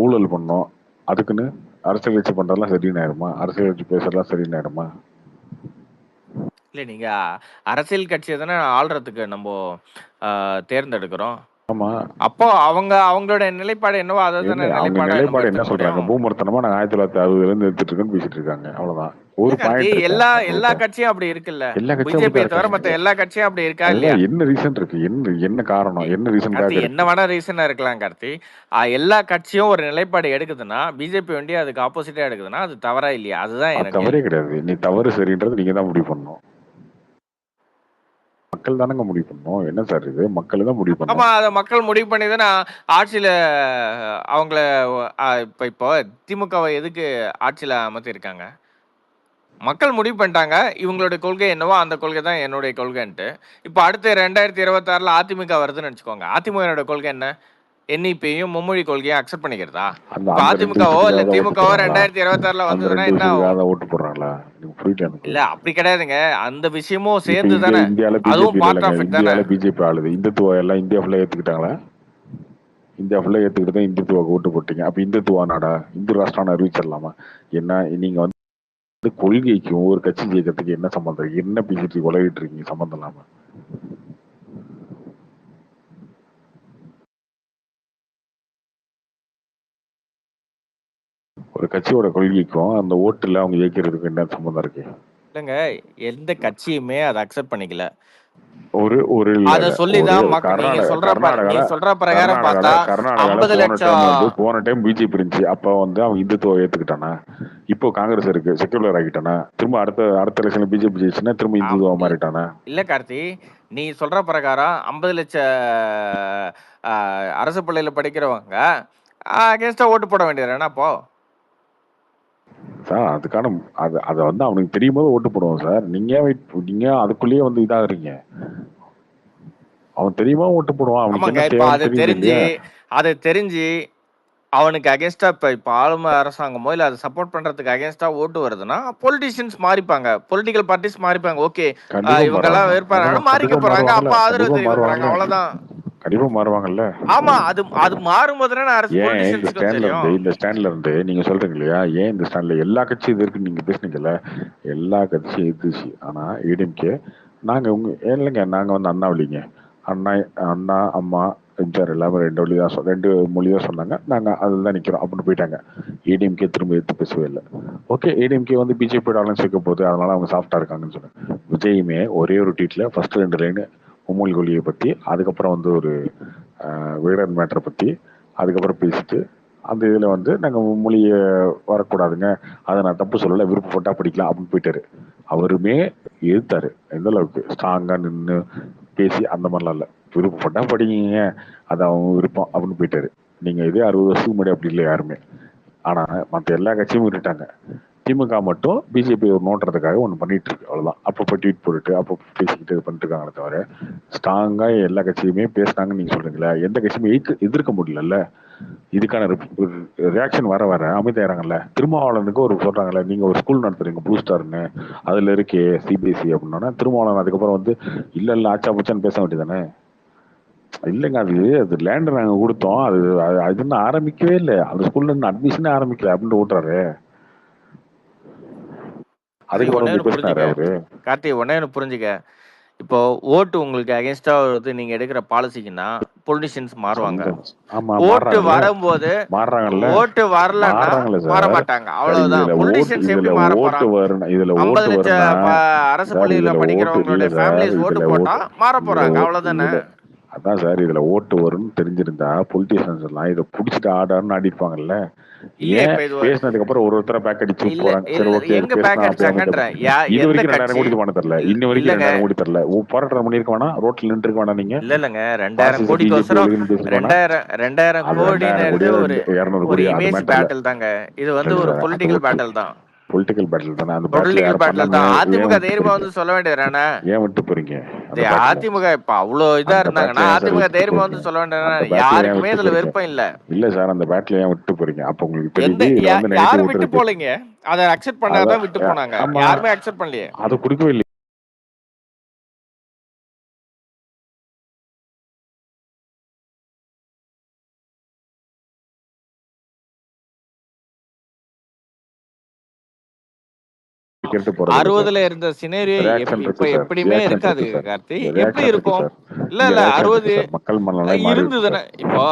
ஊழல் பண்ணோம். அதுக்குன்னு அரசியல் கட்சி பண்றதெல்லாம் சரின்னு ஆயிடுமா? அரசியல் கட்சி பேசுறதெல்லாம் சரின்னு ஆயிடுமா? இல்ல நீங்க அரசியல் கட்சியை தானே ஆள்றதுக்கு நம்ம தேர்ந்தெடுக்கிறோம். ஆமா. அப்போ அவங்களோட நிலைப்பாடு என்னவோ அதை தானே அவங்க நிலைப்பாடு நிலைப்பாடு என்ன சொல்றாங்க? பூமர்த்தனமா நாங்க 1960 இருந்து எடுத்துட்டு இருக்கோம்னு பேசிட்டு இருக்காங்க. அவ்வளவுதான். ஒரு பாயிண்ட் எல்லா கட்சியும் அப்படி இருக்குல்ல. எல்லா கட்சியும் பிஜேபி தவிர மத்த எல்லா கட்சியும் அப்படி இருக்கா இல்லையா? என்ன ரீசன் இருக்கு? என்ன காரணம்? என்ன ரீசனுக்காக? என்ன வேணா ரீசனா இருக்கலாம் கார்த்தி. எல்லா கட்சியும் ஒரு நிலைப்பாடு எடுக்குதுன்னா பிஜேபி வண்டி அதுக்கு ஆப்போசிட்டா எடுக்குதுன்னா அது தவறா இல்லையா? அதுதான் எனக்கு தவறே கிடையாது. நீ தவறு சரின்றது நீங்க தான் முடிவு பண்ணணும். மக்கள் தானங்க முடிவு பண்ணணும். என்ன சார் இது? மக்கள் தான் முடிவு பண்ணணும். ஆமா, அதை மக்கள் முடிவு பண்ணி தானே ஆட்சியில அவங்கள இப்போ திமுகவை எதுக்கு ஆட்சியில அமர்த்திருக்காங்க? மக்கள் முடிவு பண்ணிட்டாங்க இவங்களுடைய கொள்கை என்னவோ அந்த கொள்கை தான் என்னுடைய கொள்கைன்ட்டு. இப்போ அடுத்து 2026 அதிமுக வருதுன்னு வச்சுக்கோங்க. அதிமுக கொள்கை என்ன? என்இபியும் மும்மொழி கொள்கையும் அக்செப்ட் பண்ணிக்கிறதா? அதிமுகவோ இல்ல திமுகவோ 2026 வந்ததுன்னா என்ன ஓட்டு போடுறாங்களா? இல்ல அப்படி கிடையாதுங்க. அந்த விஷயமும் சேர்ந்து தானே. அதுவும் பார்ட் ஆஃப் இட் தானே. பிஜேபி ஆளுது. இந்துத்துவ எல்லாம் இந்தியா ஃபுல்லா ஏத்துக்கிட்டாங்களா? இந்தியா ஃபுல்லா ஏத்துக்கிட்டு தான் இந்துத்துவாக்கு ஓட்டு போட்டீங்க. அப்ப இந்துத்துவா நாடா, இந்து ராஷ்டிரான அறிவிச்சிடலாமா? என்ன நீங்க வந்து கொள்கைக்கும் ஒரு கட்சி ஜெயிக்கிறதுக்கு என்ன சம்பந்தம்? என்ன பிஜேபி உலகிட்டு இருக்கீங்க சம்பந்தம் இல்லாம? ஒரு கட்சியோட கொள்கைக்கும் அந்த ஓட்டுல அவங்க ஜெயிக்கிறதுக்கு என்ன சம்பந்தம் இருக்கு? இல்லங்க, எந்த கட்சியுமே அதை அக்செப்ட் பண்ணிக்கல. அத சொல்லிதான் நீங்க சொல்ற பிரகாரம் பார்த்தா 50 லட்சம் போன டைம் பிஜேபி இருந்துச்சு. அப்ப வந்து அவங்க இந்துத்துவ ஏத்துக்கிட்டானா? இப்போ காங்கிரஸ் இருக்கு, செக்குலர் ஆகிட்டானா? திரும்ப அடுத்த எலெக்ஷன்ல பிஜேபி ஜெயிச்சுன்னா திரும்ப இந்துத்துவா மாறிட்டானா? இல்ல கார்த்தி, நீ சொல்ற பிரகாரம் 50 லட்சம் அரசு பள்ளியில படிக்கிறவங்க அகேன்ஸ்டா ஓட்டு போட வேண்டியது அப்போ சார் அதுக்கான அத வந்து அவனுக்கு தெரியும் போது ஓட்டு போடுவோம் சார். நீங்க அதுக்குள்ளேயே வந்து இதாகிறீங்க. அவன் தெரியுமா ஓட்டு போடுவான். அவனுக்கு அது தெரிஞ்சு அவனுக்கு அகேன்ஸ்டா இப்ப ஆளுமை அரசாங்கமோ இல்ல அதை சப்போர்ட் பண்றதுக்கு அகேன்ஸ்டா ஓட்டு வருதுன்னா பொலிட்டிஷியன்ஸ் மாறிப்பாங்க, பொலிட்டிக்கல் பார்ட்டிஸ் மாறிப்பாங்க. ஓகே இவங்க எல்லாம் வேறுபாடு மாறிக்க போறாங்க, அப்ப ஆதரவு தெரிவிக்கிறாங்க, அவ்வளவுதான். கண்டிப்பா மாறுவாங்கல்ல. ஆமா, அது மாறும்போது இந்த ஸ்டாண்ட்ல இருந்து நீங்க சொல்றீங்க இல்லையா? ஏன் இந்த ஸ்டாண்ட்ல எல்லா கட்சியும் இது இருக்கு நீங்க பேசுனீங்கல்ல? எல்லா கட்சியும் இருந்துச்சு. ஆனா ஏடிஎம்கே நாங்க இல்லைங்க, நாங்க வந்து அண்ணா வழிங்க. அண்ணா அம்மா எம்ஜிஆர் எல்லாமே 2 மொழி தான் சொன்னாங்க. நாங்க அதில் தான் நிக்கிறோம் அப்படின்னு போயிட்டாங்க. ஏடிஎம்கே திரும்ப எடுத்து பேசவே இல்லை. ஓகே, ஏடிஎம்கே வந்து பிஜேபி ஆளும் சேர்க்க போகுது, அதனால அவங்க சாஃப்டா இருக்காங்கன்னு சொன்னாங்க. விஜயுமே ஒரே ஒரு ட்வீட்ல ஃபர்ஸ்ட் 2 லைன் மும்மொழி கொள்கையை பத்தி, அதுக்கப்புறம் வந்து ஒரு வீரன் மேட்டரை பத்தி, அதுக்கப்புறம் பேசிட்டு அந்த இதுல வந்து நாங்க மும்மொழியை வரக்கூடாதுங்க, அதை நான் தப்பு சொல்லல, விருப்பப்பட்டா படிக்கலாம் அப்படின்னு போயிட்டாரு. அவருமே எதிர்த்தாரு. எந்த அளவுக்கு ஸ்ட்ராங்கா நின்று பேசி அந்த மாதிரிலாம் இல்லை. விருப்பப்பட்டா படிங்க, அது அவங்க விருப்பம் அப்படின்னு போயிட்டாரு. நீங்க இதே 60 வருஷத்துக்கு முன்னாடி அப்படி இல்லை யாருமே. ஆனா மற்ற எல்லா கட்சியும் விட்டுட்டாங்க. திமுக மட்டும் பிஜேபி ஒரு நோட்டுறதுக்காக ஒன்று பண்ணிட்டு இருக்கு, அவ்வளவுதான். அப்பப்போ ட்வீட் போட்டுட்டு அப்பப்போ பேசிக்கிட்டு இது பண்ணிட்டு இருக்காங்களே தவிர ஸ்ட்ராங்கா எல்லா கட்சியுமே பேசினாங்கன்னு நீங்க சொல்றீங்களா? எந்த கட்சியுமே எதிர்க்க முடியல. இதுக்கான ரியாக்ஷன் வர அமைதியாகிறாங்கல்ல. திருமாவளவனுக்கு ஒரு சொல்றாங்கல்ல, நீங்க ஒரு ஸ்கூல் நடத்துறீங்க ப்ளூ ஸ்டார்னு, அதுல இருக்கே சிபிஎஸ்சி அப்படின்னா திருமாவளவன் அதுக்கப்புறம் வந்து இல்ல ஆச்சா பூச்சான்னு பேச வேண்டியதானே? இல்லைங்க, அது லேண்ட் நாங்க கொடுத்தோம், அது இன்னும் ஆரம்பிக்கவே இல்லை, அந்த ஸ்கூல்ல இன்னும் அட்மிஷனே ஆரம்பிக்கல அப்படின்னு ஓட்டுறாரு. கார்த்தி, ஒன்னே புரிஞ்சுக்க. இப்போ ஓட்டு உங்களுக்கு அகேன்ஸ்டா வருது நீங்க எடுக்கிற பாலிசிக்குன்னா பொலிட்டிஷியன்ஸ் மாறுவாங்க. ஓட்டு வரும்போது ஓட்டு வரலன்னா மாற மாட்டாங்க, அவ்வளவுதான். பொலிட்டிஷியன்ஸ் எப்படி மாற போறாங்க? 50 லட்சம் அரசு பள்ளியில படிக்கிறவங்களுடைய ஃபேமிலிஸ் ஓட்டு போட்டா மாற போறாங்க, அவ்வளவுதானே. அதான் சார் இதுல ஓட்டு வரும்னு தெரிஞ்சிருந்தா பொலிட்டீஷியன்ஸ் எல்லாம் இதை புடிச்சிட்டு ஆடான்னு ஆடிப்பாங்கல்ல. இல்லையே ஏன் இப்ப இது பேசினதுக்கு அப்புறம் ஒருத்தர பேக் அடிச்சு இல்ல போறாங்க. சரி ஓகே எங்க பேசினா பேக் அப்ப அடிச்சாங்கன்ற இது எந்த வரைக்கும் 2000 கட்சி கோடி பண்ண தெரியல. இன்ன வரைக்கும் இல்லங்க 2000 கோடி தரல. போராட்டம் பண்ணிருக்க வேணாம், ரோட்ல நின்று இருக்க வேணாம். நீங்க இல்லங்க 2000 பாசிச பிஜேபி கோடிக்கோசரம் ஒழுங்குன்னு பேசிருக்க வேணாம். 2000 அது 2000 கோடின்றது கோடியோ ஒரு 200 ஒரு கோடியோ அது இமேஜ் மேட்டர் இல்ல. பேட்டில் தாங்க. இது வந்து சரி ஒரு சார் அது பொலிட்டிக்கல் ஓகே. பேட்டில் தான். பொலிட்டிக்கல் பேட்டில் தானே. அந்த பேட்டில் பொலிட்டிக்கல் யாரும் பேட்டில் பண்ணாம தான். ஏன் அதிமுக விட்டு தைரியமா போறீங்க? வந்து சொல்ல வேண்டியதுதானே. ஏன் விட்டு போறீங்க அந்த இது பேட்டில்? அதிமுக இப்ப அவ்வளோ இதா அந்த இருந்தாங்கன்னா பேட்டில் ஏன் சார் அதிமுக விட்டு தைரியமா போறீங்க? வந்து சொல்ல அந்த வேண்டியதுதானே. பேட்டில் ஏன் யாருக்குமே விட்டு இதுல போறீங்க? விருப்பம் இல்ல. இல்ல சார் அந்த பேட்டில் ஏன் விட்டு போறீங்க? அப்ப உங்களுக்கு எந்த தெரியுது இதுல வந்து நெகட்டிவ் யாரும் ஓட்டு விட்டு இருக்கு. போலீங்க. அதை அக்செப்ட் பண்ணாதான் விட்டு போனாங்க. ஆமா யாருமே அக்செப்ட் பண்ணலையே. அதை கொடுக்கவே இல்லை. கேட்டு போறது 60ல இருந்த சினேரியோ ரியாக்ஷன் இப்ப இருக்கு சார். எப்படியுமே ரியாக்ஷன் இருக்காது இருக்கு சார். கார்த்தி. எப்படி ரியாக்ஷன் இருக்கு இருக்கும்? சார். இல்ல இங்க இல்ல ரியாக்ஷன் 60 இருக்கு சார். மக்கள் மனநிலை மாறி இருக்கு இருந்ததுன்னா சார். இப்போ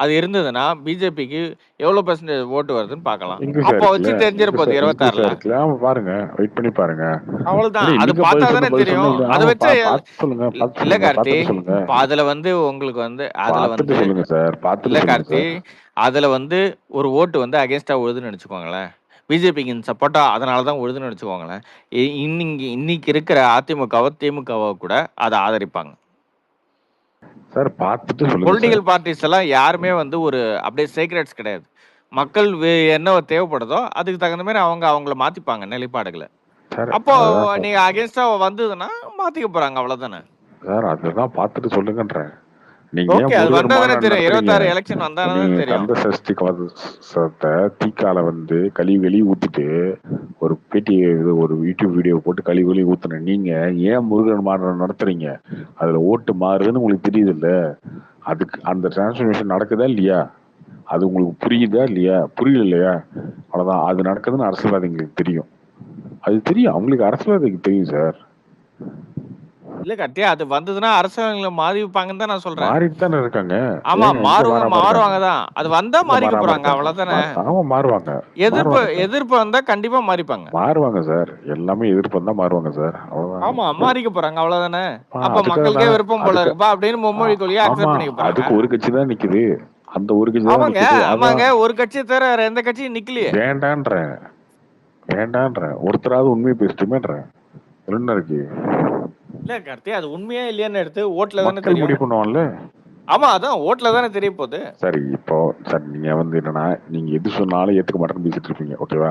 அது இருந்ததுன்னா பிஜேபிக்கு எவ்வளவு பெர்சன்டேஜ் ஓட்டு வருதுன்னு பார்க்கலாம். இங்க சார் அப்போ இருக்குல்ல, வச்சு தெரிஞ்சிட போகுது இங்க சார் 26ல. இருக்குல்ல. ஆமா பாருங்க, வெயிட் பண்ணி பாருங்க. அவ்வளவுதான். அடே, அது நீங்க பார்த்தா பதில் தானே சொன்ன பதில் தெரியும். சொன்ன அதை ஆமா வச்சு பார்த்து சொல்லுங்க, பார்த்து இல்ல சொல்லுங்க, கார்த்தி. பார்த்துட்டு சொல்லுங்க, இப்ப அதுல வந்து உங்களுக்கு வந்து அதுல பார்த்துட்டு வந்து சொல்லுங்க சார், பார்த்துட்டு இல்ல சொல்லுங்க கார்த்தி, சார். அதுல வந்து ஒரு ஓட்டு வந்து அகேன்ஸ்டா உழுதுன்னு நினைச்சுக்கோங்களேன். பிஜேபிக்கு சப்போர்ட்டா அதனாலதான் உழுதுன்னு நினைச்சுக்கோங்களேன். இன்னைக்கு இருக்கிற அதிமுகவோ திமுகவோ கூட அதை ஆதரிப்பாங்க. சார் பார்த்துட்டு சொல்லுங்க சார். பொலிட்டிக்கல் பார்ட்டிஸ் எல்லாம் யாருமே வந்து ஒரு அப்படியே சீக்ரெட்ஸ் கிடையாது. மக்கள் என்ன தேவைப்படுதோ அதுக்கு தகுந்த மாதிரி அவங்க அவங்கள மாத்திப்பாங்க நிலைப்பாடுகளை. சார் அப்போ அதுதான் சார். நீங்க அகேன்ஸ்டா வந்ததுன்னா மாத்திக்க போறாங்க, அவ்வளவுதானே. சார் அதுதான் பார்த்துட்டு சொல்லுங்கன்றேன். நீங்க ஏன் ஓகே, அது முருகர் வந்தா தானே மாநாடு தெரியும். நடத்துறீங்க? 26 எலெக்ஷன் வந்தா தானே நீங்க தெரியும். கந்த சஷ்டி கவசத்தை தீக்கால வந்து கழுவி ஊத்திட்டு ஒரு பேட்டி ஒரு யூடியூப் வீடியோ போட்டு கழுவி ஊத்துன நீங்க ஏன் முருகன் மாநாடு நடத்துறீங்க? அதுல ஓட்டு மாறுதுன்னு உங்களுக்கு தெரியுது இல்ல? அதுக்கு அந்த டிரான்ஸ்ஃபர்மேஷன் நடக்குதா இல்லையா? அது உங்களுக்கு புரியுதா இல்லையா? புரியல இல்லையா? அவ்வளவுதான். அது நடக்குதுன்னு அரசியல்வாதிகளுக்கு தெரியும். அது தெரியும், அவங்களுக்கு அரசியல்வாதிக்கு தெரியும் சார். இல்ல கார்த்தி, அது வந்ததுன்னா அரசாங்கங்களை மாறிப்பாங்கன்னு தான் நான் சொல்றேன். மாறிட்டு தானே இருக்காங்க. ஆமா, ஏங்க இங்க மாறாம மாறுவாங்க இருக்காங்க? தான். அது வந்தா இங்க மாறிக்க மாறாம போறாங்க, இருக்காங்க. அவ்வளவுதானே. ஆமா மாறுவாங்க. மாறுவாங்க சார். எதிர்ப்பு வந்தா கண்டிப்பா மாறிப்பாங்க. மாறுவாங்க சார். எல்லாமே எதிர்ப்பு வந்தா மாறுவாங்க சார். அவ்வளவுதான். ஆமா, மாறிக்க போறாங்க, அவ்வளவுதானே. அப்ப அதுக்காக மக்களுக்கே தான் விருப்பம் போல இருக்குப்பா அப்படின்னு மும்மொழி கொள்கையை ஆமா அக்செப்ட் பண்ணிக்க போறாங்க. அதுக்கு ஒரு கட்சி தான் நிக்குது. அந்த ஒரு கட்சி தான் ஆமாங்க, நிக்குது. ஆமாங்க. அதான் ஒரு கட்சியை தவிர வேற எந்த கட்சியும் நிக்கலையே. வேண்டான்றேன், வேண்டான்றேன். ஒருத்தராவது உண்மையை பேசிட்டுமேன்றேன். என்ன இருக்கு? இல்ல கார்த்தி, அது உண்மையா இல்லையான்னு எடுத்து ஓட்டுல தானே மக்கள் முடிவு தெரியும். பண்ணுவாங்கல்ல. ஆமா, அதான் ஓட்டுல தானே தெரிய போகுது. சரி இப்போ சார் நீங்க வந்து என்னன்னா நீங்க எது சொன்னாலும் ஏத்துக்க மாட்டேன்னு பேசிட்டு இருப்பீங்க, ஓகேவா?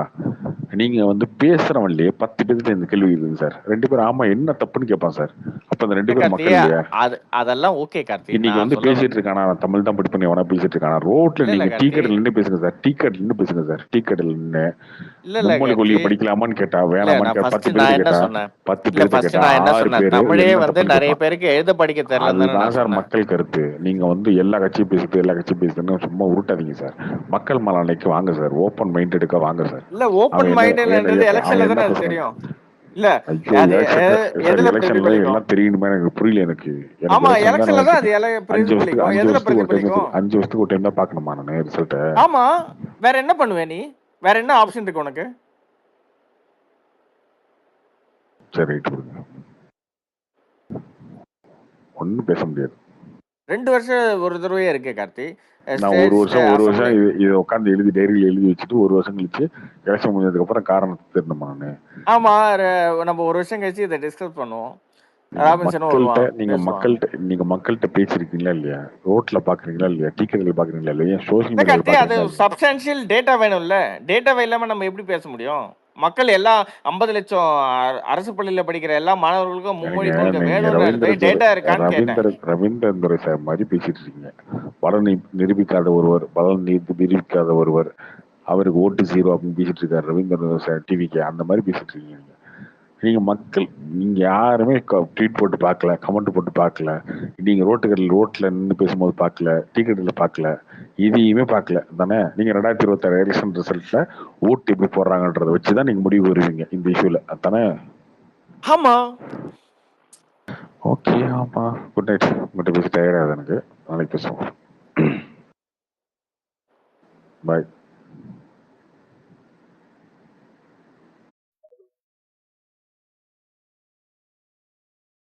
நீங்க வந்து பேசுறவன்லயே 10 பேருக்கு இந்த கேள்வி இருக்குங்க சார். 2 பேரும் ஆமா என்ன தப்புன்னு கேட்பான் சார். அப்ப அந்த 2 பேரும் மக்கள் இல்லையா? அதெல்லாம் ஓகே கார்த்தி. இன்னைக்கு வந்து பேசிட்டு இருக்கானா, தமிழ் தான் படி பண்ணி எவனா பேசிட்டு இருக்கானா? ரோட்ல இல்ல நீங்க டீ கார்த்தி, கடையில் நின்று பேசுங்க சார். டீ கடையில் நின்று பேசுங்க சார். டீ கடையில் நின்று இல்ல மும்மொழி கார்த்தி. கொள்கை படிக்கலாமான்னு கேட்டா இல்ல வேணாமான்னு நான் கேட்டா ஃபர்ஸ்ட் 10 நான் பேர் என்ன கேட்டா சொன்னேன் 10 இல்ல பேர் ஃபர்ஸ்ட் கேட்டா நான் என்ன 6 சொன்னேன், பேரு தமிழே என்ன வந்து தப்புன்னு நிறைய கேட்பான். பேருக்கு எழுத படிக்க தெரியலன்னு தானே அதுதான் நான் சார் சொன்னேன். மக்கள் கருத்து. நீங்க வந்து எல்லா கட்சியும் பேசிட்டு எல்லா கட்சியும் பேசுதுன்னு சும்மா உருட்டாதீங்க சார். மக்கள் மனநிலைக்கு வாங்க சார். ஓப்பன் மைண்ட் எடுக்க வாங்க சார். இல்ல ஓப்பன் அவன் என்ன மைண்டட்ன்றது அவன் எலெக்ஷன்ல தானே என்ன அது சொல்றான்? தெரியும். இல்ல ஐயோ அது எதுல எலெக்ஷன்ல பிரதிபலிக்கும்? எல்லாம் தெரியணுமே எனக்கு புரியல. எனக்கு ஆமா, எலெக்ஷன் தான் எலெக்ஷன்ல தான் அது அஞ்சு வருஷத்துக்கு பிரதிபலிக்கும். அஞ்சு எதுல வருஷத்துக்கு ஒரு டைம் பிரதிபலிக்கும்? 5 வருஷத்துக்கு ஒரு டைம் தான் பார்க்கணுமா நான் ரிசல்ட்டை? ஆமா, வேற என்ன பண்ணுவே நீ? வேற என்ன ஆப்ஷன் இருக்கு உனக்கு? சரி ரைட் கொடுங்க. ஒன்றும் பேச முடியாது. 2 வருஷம் ஒரு தடவையே இருக்கு கார்த்தி. நான் ஒரு வருஷம் இதை உட்காந்து எழுதி டைரியில் எழுதி வச்சுட்டு 1 வருஷம் கழிச்சு எலெக்ஷன் முடிஞ்சதுக்கு அப்புறம் காரணத்தை தெரியணுமா நானு? ஆமா, நம்ம 1 வருஷம் கழிச்சு இதை டிஸ்கஸ் பண்ணுவோம். ராபின்சனும் வருவான், பேசுவான். நீங்க மக்கள்கிட்ட பேசிருக்கீங்களா இல்லையா? ரோட்ல பாக்குறீங்களா இல்லையா? டீ கடையில் பாக்குறீங்களா இல்லையா? சோசியல் இல்ல மீடியாவில் கார்த்தி, அது பாக்குறீங்களா இல்லையா? சப்ஸ்டான்ஷியல் டேட்டா வேணும்ல. டேட்டாவை இல்லாம நம்ம எப்படி பேச முடியும்? மக்கள் எல்லாம் 50 லட்சம் அரசு பள்ளியில படிக்கிற எல்லா மாணவர்களுக்கும் மும்மொழி கொள்கை நீங்க வேணும்னு டேட்டா இருக்கான்னு கேட்டேன். ரவீந்திரன் துரை சார் மாதிரி பேசிட்டு இருக்கீங்க. பலன் நிரூபிக்காத ஒருவர் அவருக்கு ஓட்டு 0 அப்படின்னு பேசிட்டு இருக்காரு ரவீந்திரன் சார் டிவிக்கு. அந்த மாதிரி பேசிட்டு இருக்கீங்க நீங்க. மக்கள் நீங்க யாருமே ட்வீட் போட்டு பார்க்கல, கமெண்ட் போட்டு பார்க்கல, நீங்க ரோட்ல நின்று பேசும்போது பார்க்கல, டீ கடையில் பார்க்கல, இதையுமே பார்க்கல தானே? நீங்க 2026 எலெக்ஷன் ரிசல்ட்ல ஓட்டு எப்படி போடுறாங்கன்றத வச்சுதான் நீங்க முடிவு வருவீங்க இந்த இஷ்யூல தானே? ஆமா. ஓகே, ஆமா. Good night. உங்கள்கிட்ட பேசி டயர்டாகுது எனக்கு. நாளைக்கு பேசுவோம். பாய்.